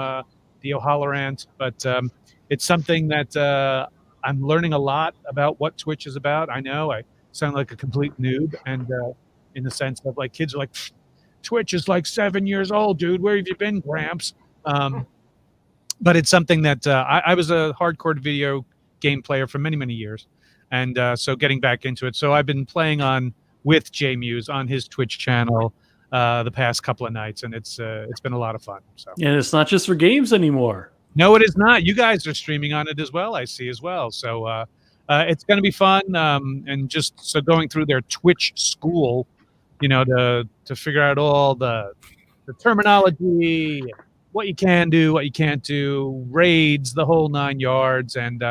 the O'Halloran. But it's something that I'm learning a lot about what Twitch is about. I know I sound like a complete noob, and in the sense of like kids are like, Twitch is like 7 years old, dude. Where have you been, Gramps? But it's something that I was a hardcore video game player for many, many years. And so getting back into it. So I've been playing with Jay Muse on his Twitch channel the past couple of nights, and it's been a lot of fun. So. And it's not just for games anymore. No, it is not. You guys are streaming on it as well, I see as well. So it's going to be fun. And just so going through their Twitch school, to figure out all the terminology, what you can do, what you can't do, raids, the whole 9 yards. And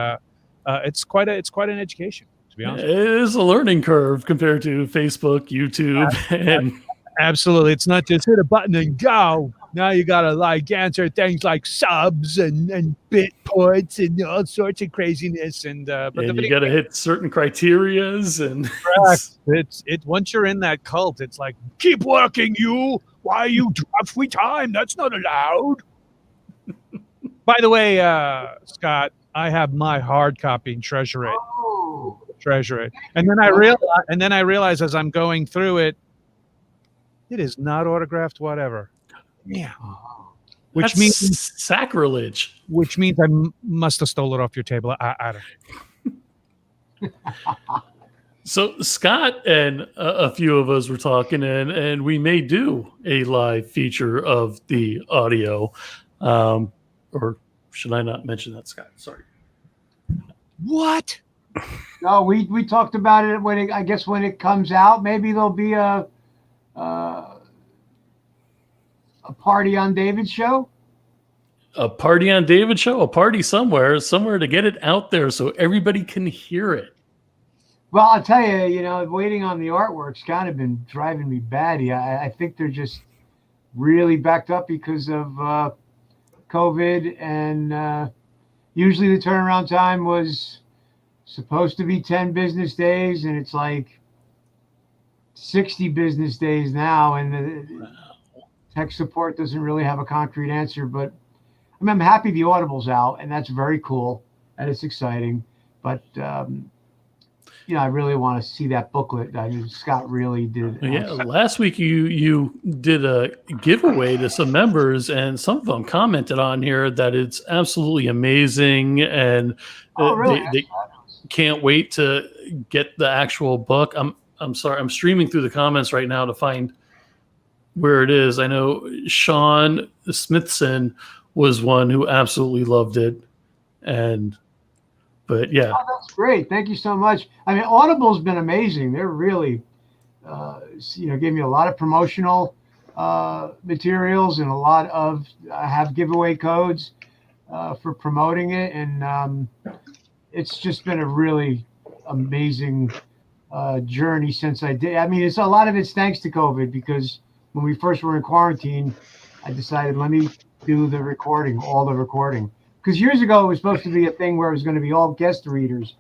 it's quite an education, to be honest. It is a learning curve compared to Facebook, YouTube, and absolutely. It's not just hit a button and go. Now you gotta like answer things like subs and bit puts and all sorts of craziness. And but and the you video got to hit certain criterias, and it's once you're in that cult, it's like, keep working, you. Why you drop free time? That's not allowed. By the way, Scott, I have my hard copy and treasure it. Oh. Treasure it. And then I realize as I'm going through it, it is not autographed, whatever. Yeah. Which that's means sacrilege. Which means I must have stole it off your table. I don't. So Scott and a few of us were talking, and we may do a live feature of the audio. Or should I not mention that, Scott? Sorry. What? No, we talked about it I guess when it comes out. Maybe there'll be a party on David's show. A party on David's show, a party somewhere to get it out there so everybody can hear it. Well, I'll tell you, waiting on the artwork's kind of been driving me batty. I think they're just really backed up because of COVID, and usually the turnaround time was supposed to be 10 business days, and it's like 60 business days now, and the tech support doesn't really have a concrete answer. But I'm happy the Audible's out, and that's very cool, and it's exciting. But I really want to see that booklet. I mean, Scott really did. Yeah, last week you did a giveaway to some members, and some of them commented on here that it's absolutely amazing, and they can't wait to get the actual book. I'm sorry, I'm streaming through the comments right now to find where it is. I know Sean Smithson was one who absolutely loved it, but yeah. Oh, that's great. Thank you so much. I mean, Audible's been amazing. They're really, gave me a lot of promotional materials and a lot of have giveaway codes for promoting it. And it's just been a really amazing journey since I did. I mean, a lot of it's thanks to COVID, because when we first were in quarantine, I decided, let me do all the recording. Because years ago, it was supposed to be a thing where it was going to be all guest readers,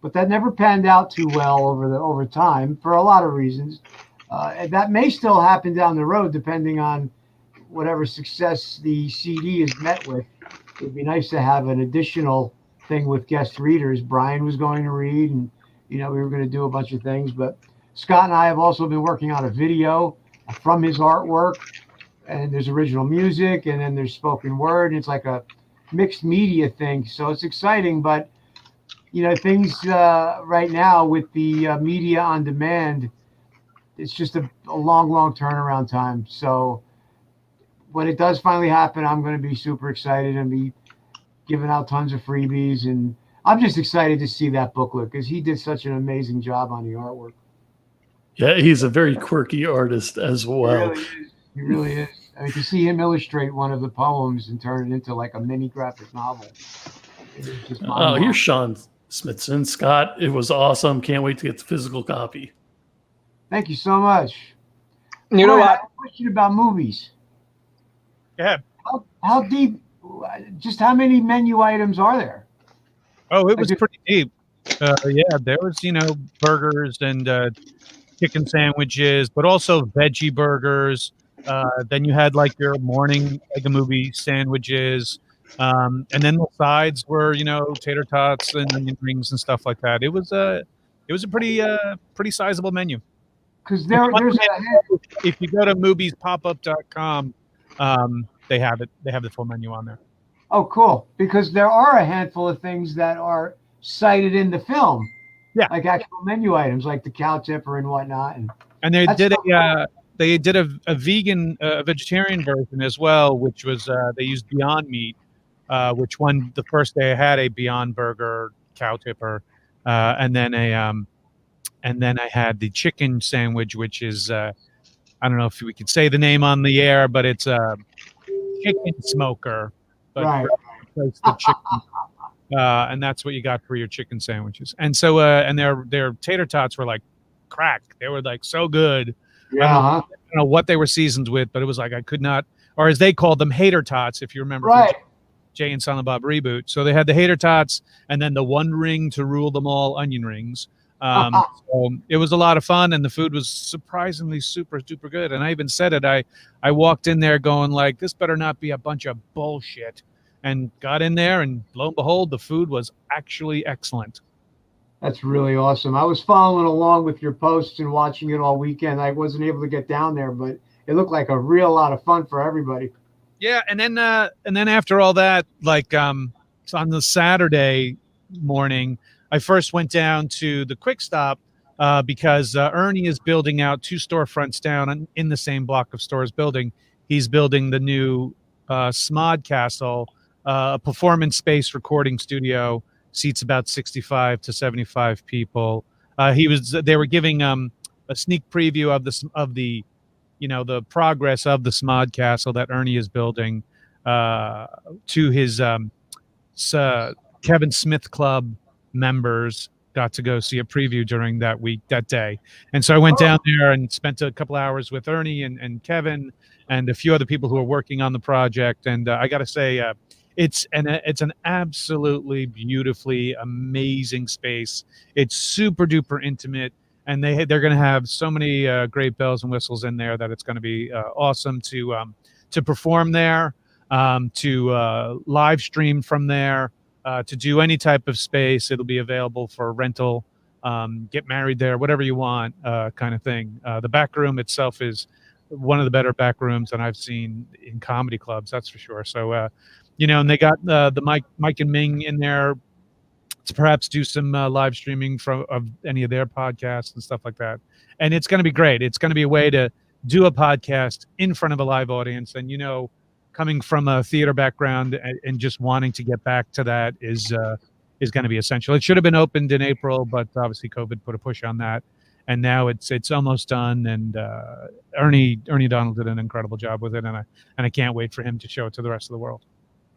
but that never panned out too well over time for a lot of reasons. And that may still happen down the road, depending on whatever success the CD is met with. It would be nice to have an additional thing with guest readers. Brian was going to read, and we were going to do a bunch of things. But Scott and I have also been working on a video from his artwork, and there's original music, and then there's spoken word. And it's like a mixed media thing, so it's exciting. But things right now with the media on demand, it's just a long turnaround time. So when it does finally happen, I'm going to be super excited and be giving out tons of freebies, and I'm just excited to see that booklet because he did such an amazing job on the artwork. Yeah, he's a very quirky artist as well. He really is. I mean, to see him illustrate one of the poems and turn it into like a mini graphic novel. Here's Sean Smithson. Scott, it was awesome. Can't wait to get the physical copy. Thank you so much. You know what? I have a question about movies. Yeah. How deep, just how many menu items are there? Oh, it was pretty deep. Yeah, there was, burgers and chicken sandwiches, but also veggie burgers. Then you had like your morning movie sandwiches, and then the sides were tater tots and onion rings and stuff like that. It was a pretty sizable menu. Because if you go to moviespopup.com, they have it. They have the full menu on there. Oh, cool! Because there are a handful of things that are cited in the film, like actual menu items, like the cow tipper and whatnot. And they did They did a vegetarian version as well, which was they used Beyond Meat, which won the first day. I had a Beyond Burger cow tipper, and then I had the chicken sandwich, which is I don't know if we could say the name on the air, but it's a chicken smoker. But right. The chicken, and that's what you got for your chicken sandwiches. And so and their tater tots were like crack. They were like so good. Yeah. I don't know what they were seasoned with, but it was like I could not, or as they called them, hater tots, if you remember. Right. From Jay and Silent Bob reboot. So they had the hater tots and then the one ring to rule them all onion rings. So it was a lot of fun, and the food was surprisingly super duper good. And I even said it. I walked in there going like, this better not be a bunch of bullshit, and got in there, and lo and behold, the food was actually excellent. That's really awesome. I was following along with your posts and watching it all weekend. I wasn't able to get down there, but it looked like a real lot of fun for everybody. Yeah, and then after all that, like so on the Saturday morning, I first went down to the Quick Stop because Ernie is building out 2 storefronts down in the same block of stores building. He's building the new Smod Castle, a performance space recording studio, seats about 65 to 75 people. They were giving a sneak preview of the the progress of the Smod Castle that Ernie is building to his Kevin Smith Club members. Got to go see a preview during that day. And so I went down there and spent a couple hours with Ernie and Kevin and a few other people who are working on the project. And I got to say, it's an absolutely beautifully amazing space. It's super duper intimate. And they're going to have so many great bells and whistles in there that it's going to be awesome to perform there, to live stream from there, to do any type of space. It'll be available for rental, get married there, whatever you want, kind of thing. The back room itself is one of the better back rooms that I've seen in comedy clubs, that's for sure. So, and they got the Mike and Ming in there to perhaps do some live streaming of any of their podcasts and stuff like that. And it's going to be great. It's going to be a way to do a podcast in front of a live audience. And, coming from a theater background and just wanting to get back to that is going to be essential. It should have been opened in April, but obviously COVID put a push on that. And now it's almost done. And Ernie Donald did an incredible job with it. And I can't wait for him to show it to the rest of the world.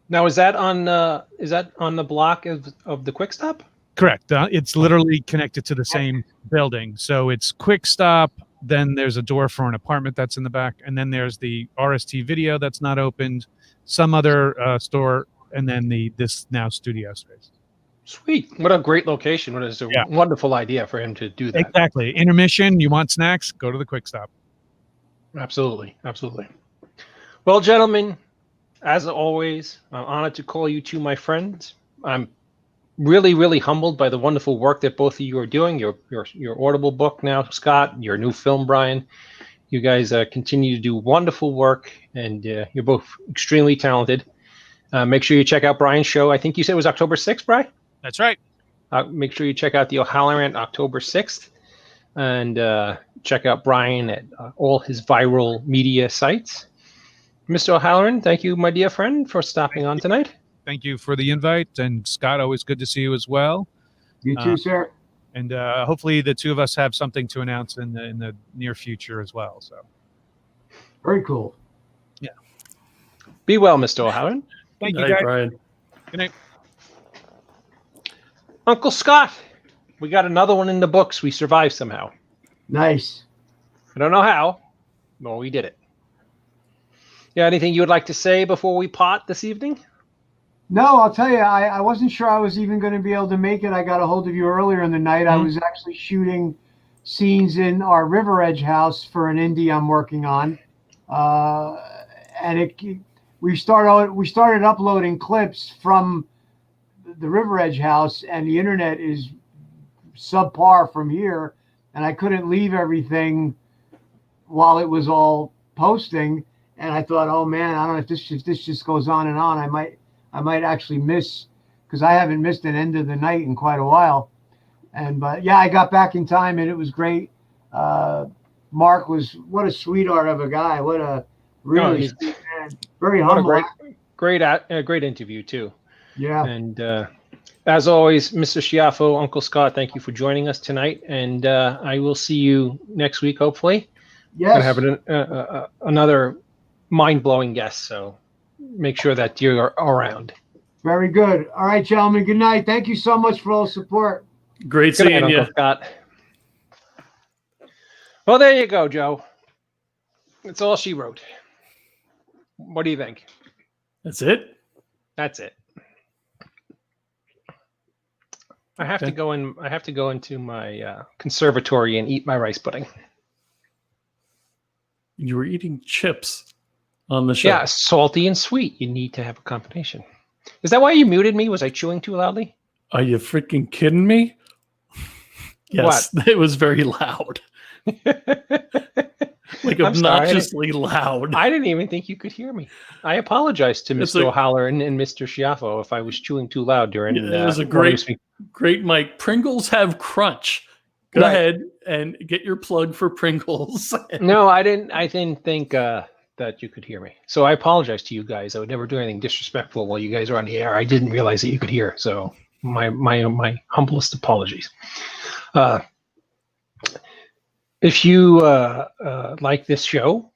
Now, is that on the block of the Quick Stop? Correct. It's literally connected to the same building. So it's Quick Stop. Then there's a door for an apartment that's in the back. And then there's the RST Video that's not opened, some other store, and then this now studio space. Sweet. What a great location. What is a wonderful idea for him to do that. Exactly. Intermission, you want snacks, go to the Quick Stop. Absolutely. Absolutely. Well, gentlemen, as always, I'm honored to call you two my friends. I'm really, really humbled by the wonderful work that both of you are doing. Your Audible book now, Scott, your new film, Brian. You guys continue to do wonderful work, and you're both extremely talented. Make sure you check out Brian's show. I think you said it was October 6th, Brian? That's right. Make sure you check out the O'Halloran October 6th, and check out Brian at all his viral media sites. Mr. O'Halloran, thank you, my dear friend, for stopping on tonight. Thank you for the invite. And Scott, always good to see you as well. You too, sir. And hopefully the two of us have something to announce in the near future as well. So very cool. Yeah. Be well, Mr. O'Halloran. Thank you, guys. Brian. Good night. Uncle Scott, we got another one in the books. We survived somehow. Nice. I don't know how, but we did it. Yeah, anything you would like to say before we pot this evening? No, I'll tell you, I wasn't sure I was even going to be able to make it. I got a hold of you earlier in the night. I was actually shooting scenes in our River Edge house for an indie I'm working on. And we started uploading clips from the River Edge house, and the internet is subpar from here. And I couldn't leave everything while it was all posting. And I thought, oh man, I don't know if this just goes on and on. I might actually miss, because I haven't missed an end of the night in quite a while. But yeah, I got back in time and it was great. Mark was, what a sweetheart of a guy. What a really sweet man. Very humble. Great interview too. Yeah. And as always, Mr. Schiaffo, Uncle Scott, thank you for joining us tonight. And I will see you next week, hopefully. Yes. Going to have another mind-blowing guest, so make sure that you're around. Very good. All right, gentlemen. Good night. Thank you so much for all the support. Great seeing you, Scott. Well, there you go, Joe. That's all she wrote. What do you think? That's it. That's it. I have to go in. I have to go into my conservatory and eat my rice pudding. You were eating chips on the show. Yeah, salty and sweet. You need to have a combination. Is that why you muted me? Was I chewing too loudly? Are you freaking kidding me? Yes, it was very loud. Like obnoxiously loud. I didn't even think you could hear me. I apologize to Mr. O'Haller and Mr. Schiaffo if I was chewing too loud during. It was a great mic. Pringles have crunch. Go ahead and get your plug for Pringles. No, I didn't think that you could hear me. So I apologize to you guys. I would never do anything disrespectful while you guys are on the air. I didn't realize that you could hear. So my humblest apologies. If you like this show,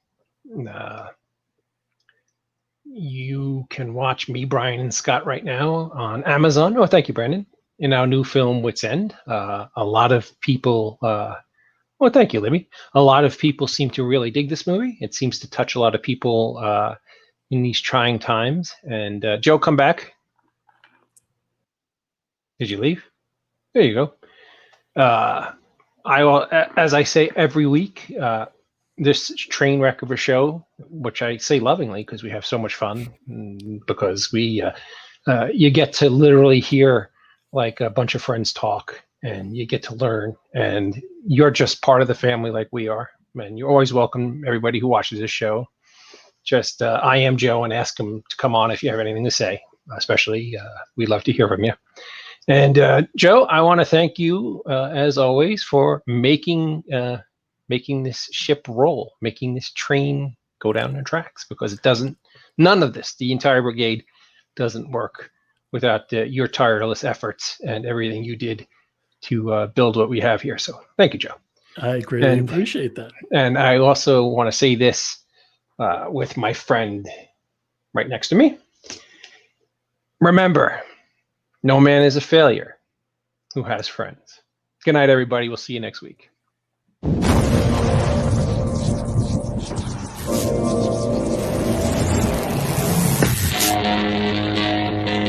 you can watch me, Brian, and Scott right now on Amazon. Oh, thank you, Brandon. In our new film, Wit's End. A lot of people, well, thank you, Libby. A lot of people seem to really dig this movie. It seems to touch a lot of people in these trying times. And Joe, come back. Did you leave? There you go. I will, as I say every week, this train wreck of a show, which I say lovingly because we have so much fun, because we, you get to literally hear like a bunch of friends talk, and you get to learn, and you're just part of the family like we are. And you're always welcome, everybody who watches this show. Just I am Joe, and ask him to come on if you have anything to say. Especially, we'd love to hear from you. And Joe, I want to thank you as always for making this ship roll, making this train go down the tracks, because it doesn't. None of this, the entire brigade, doesn't work without your tireless efforts and everything you did to build what we have here. So thank you, Joe. I greatly appreciate that. And I also want to say this with my friend right next to me. Remember, no man is a failure who has friends. Good night, everybody. We'll see you next week.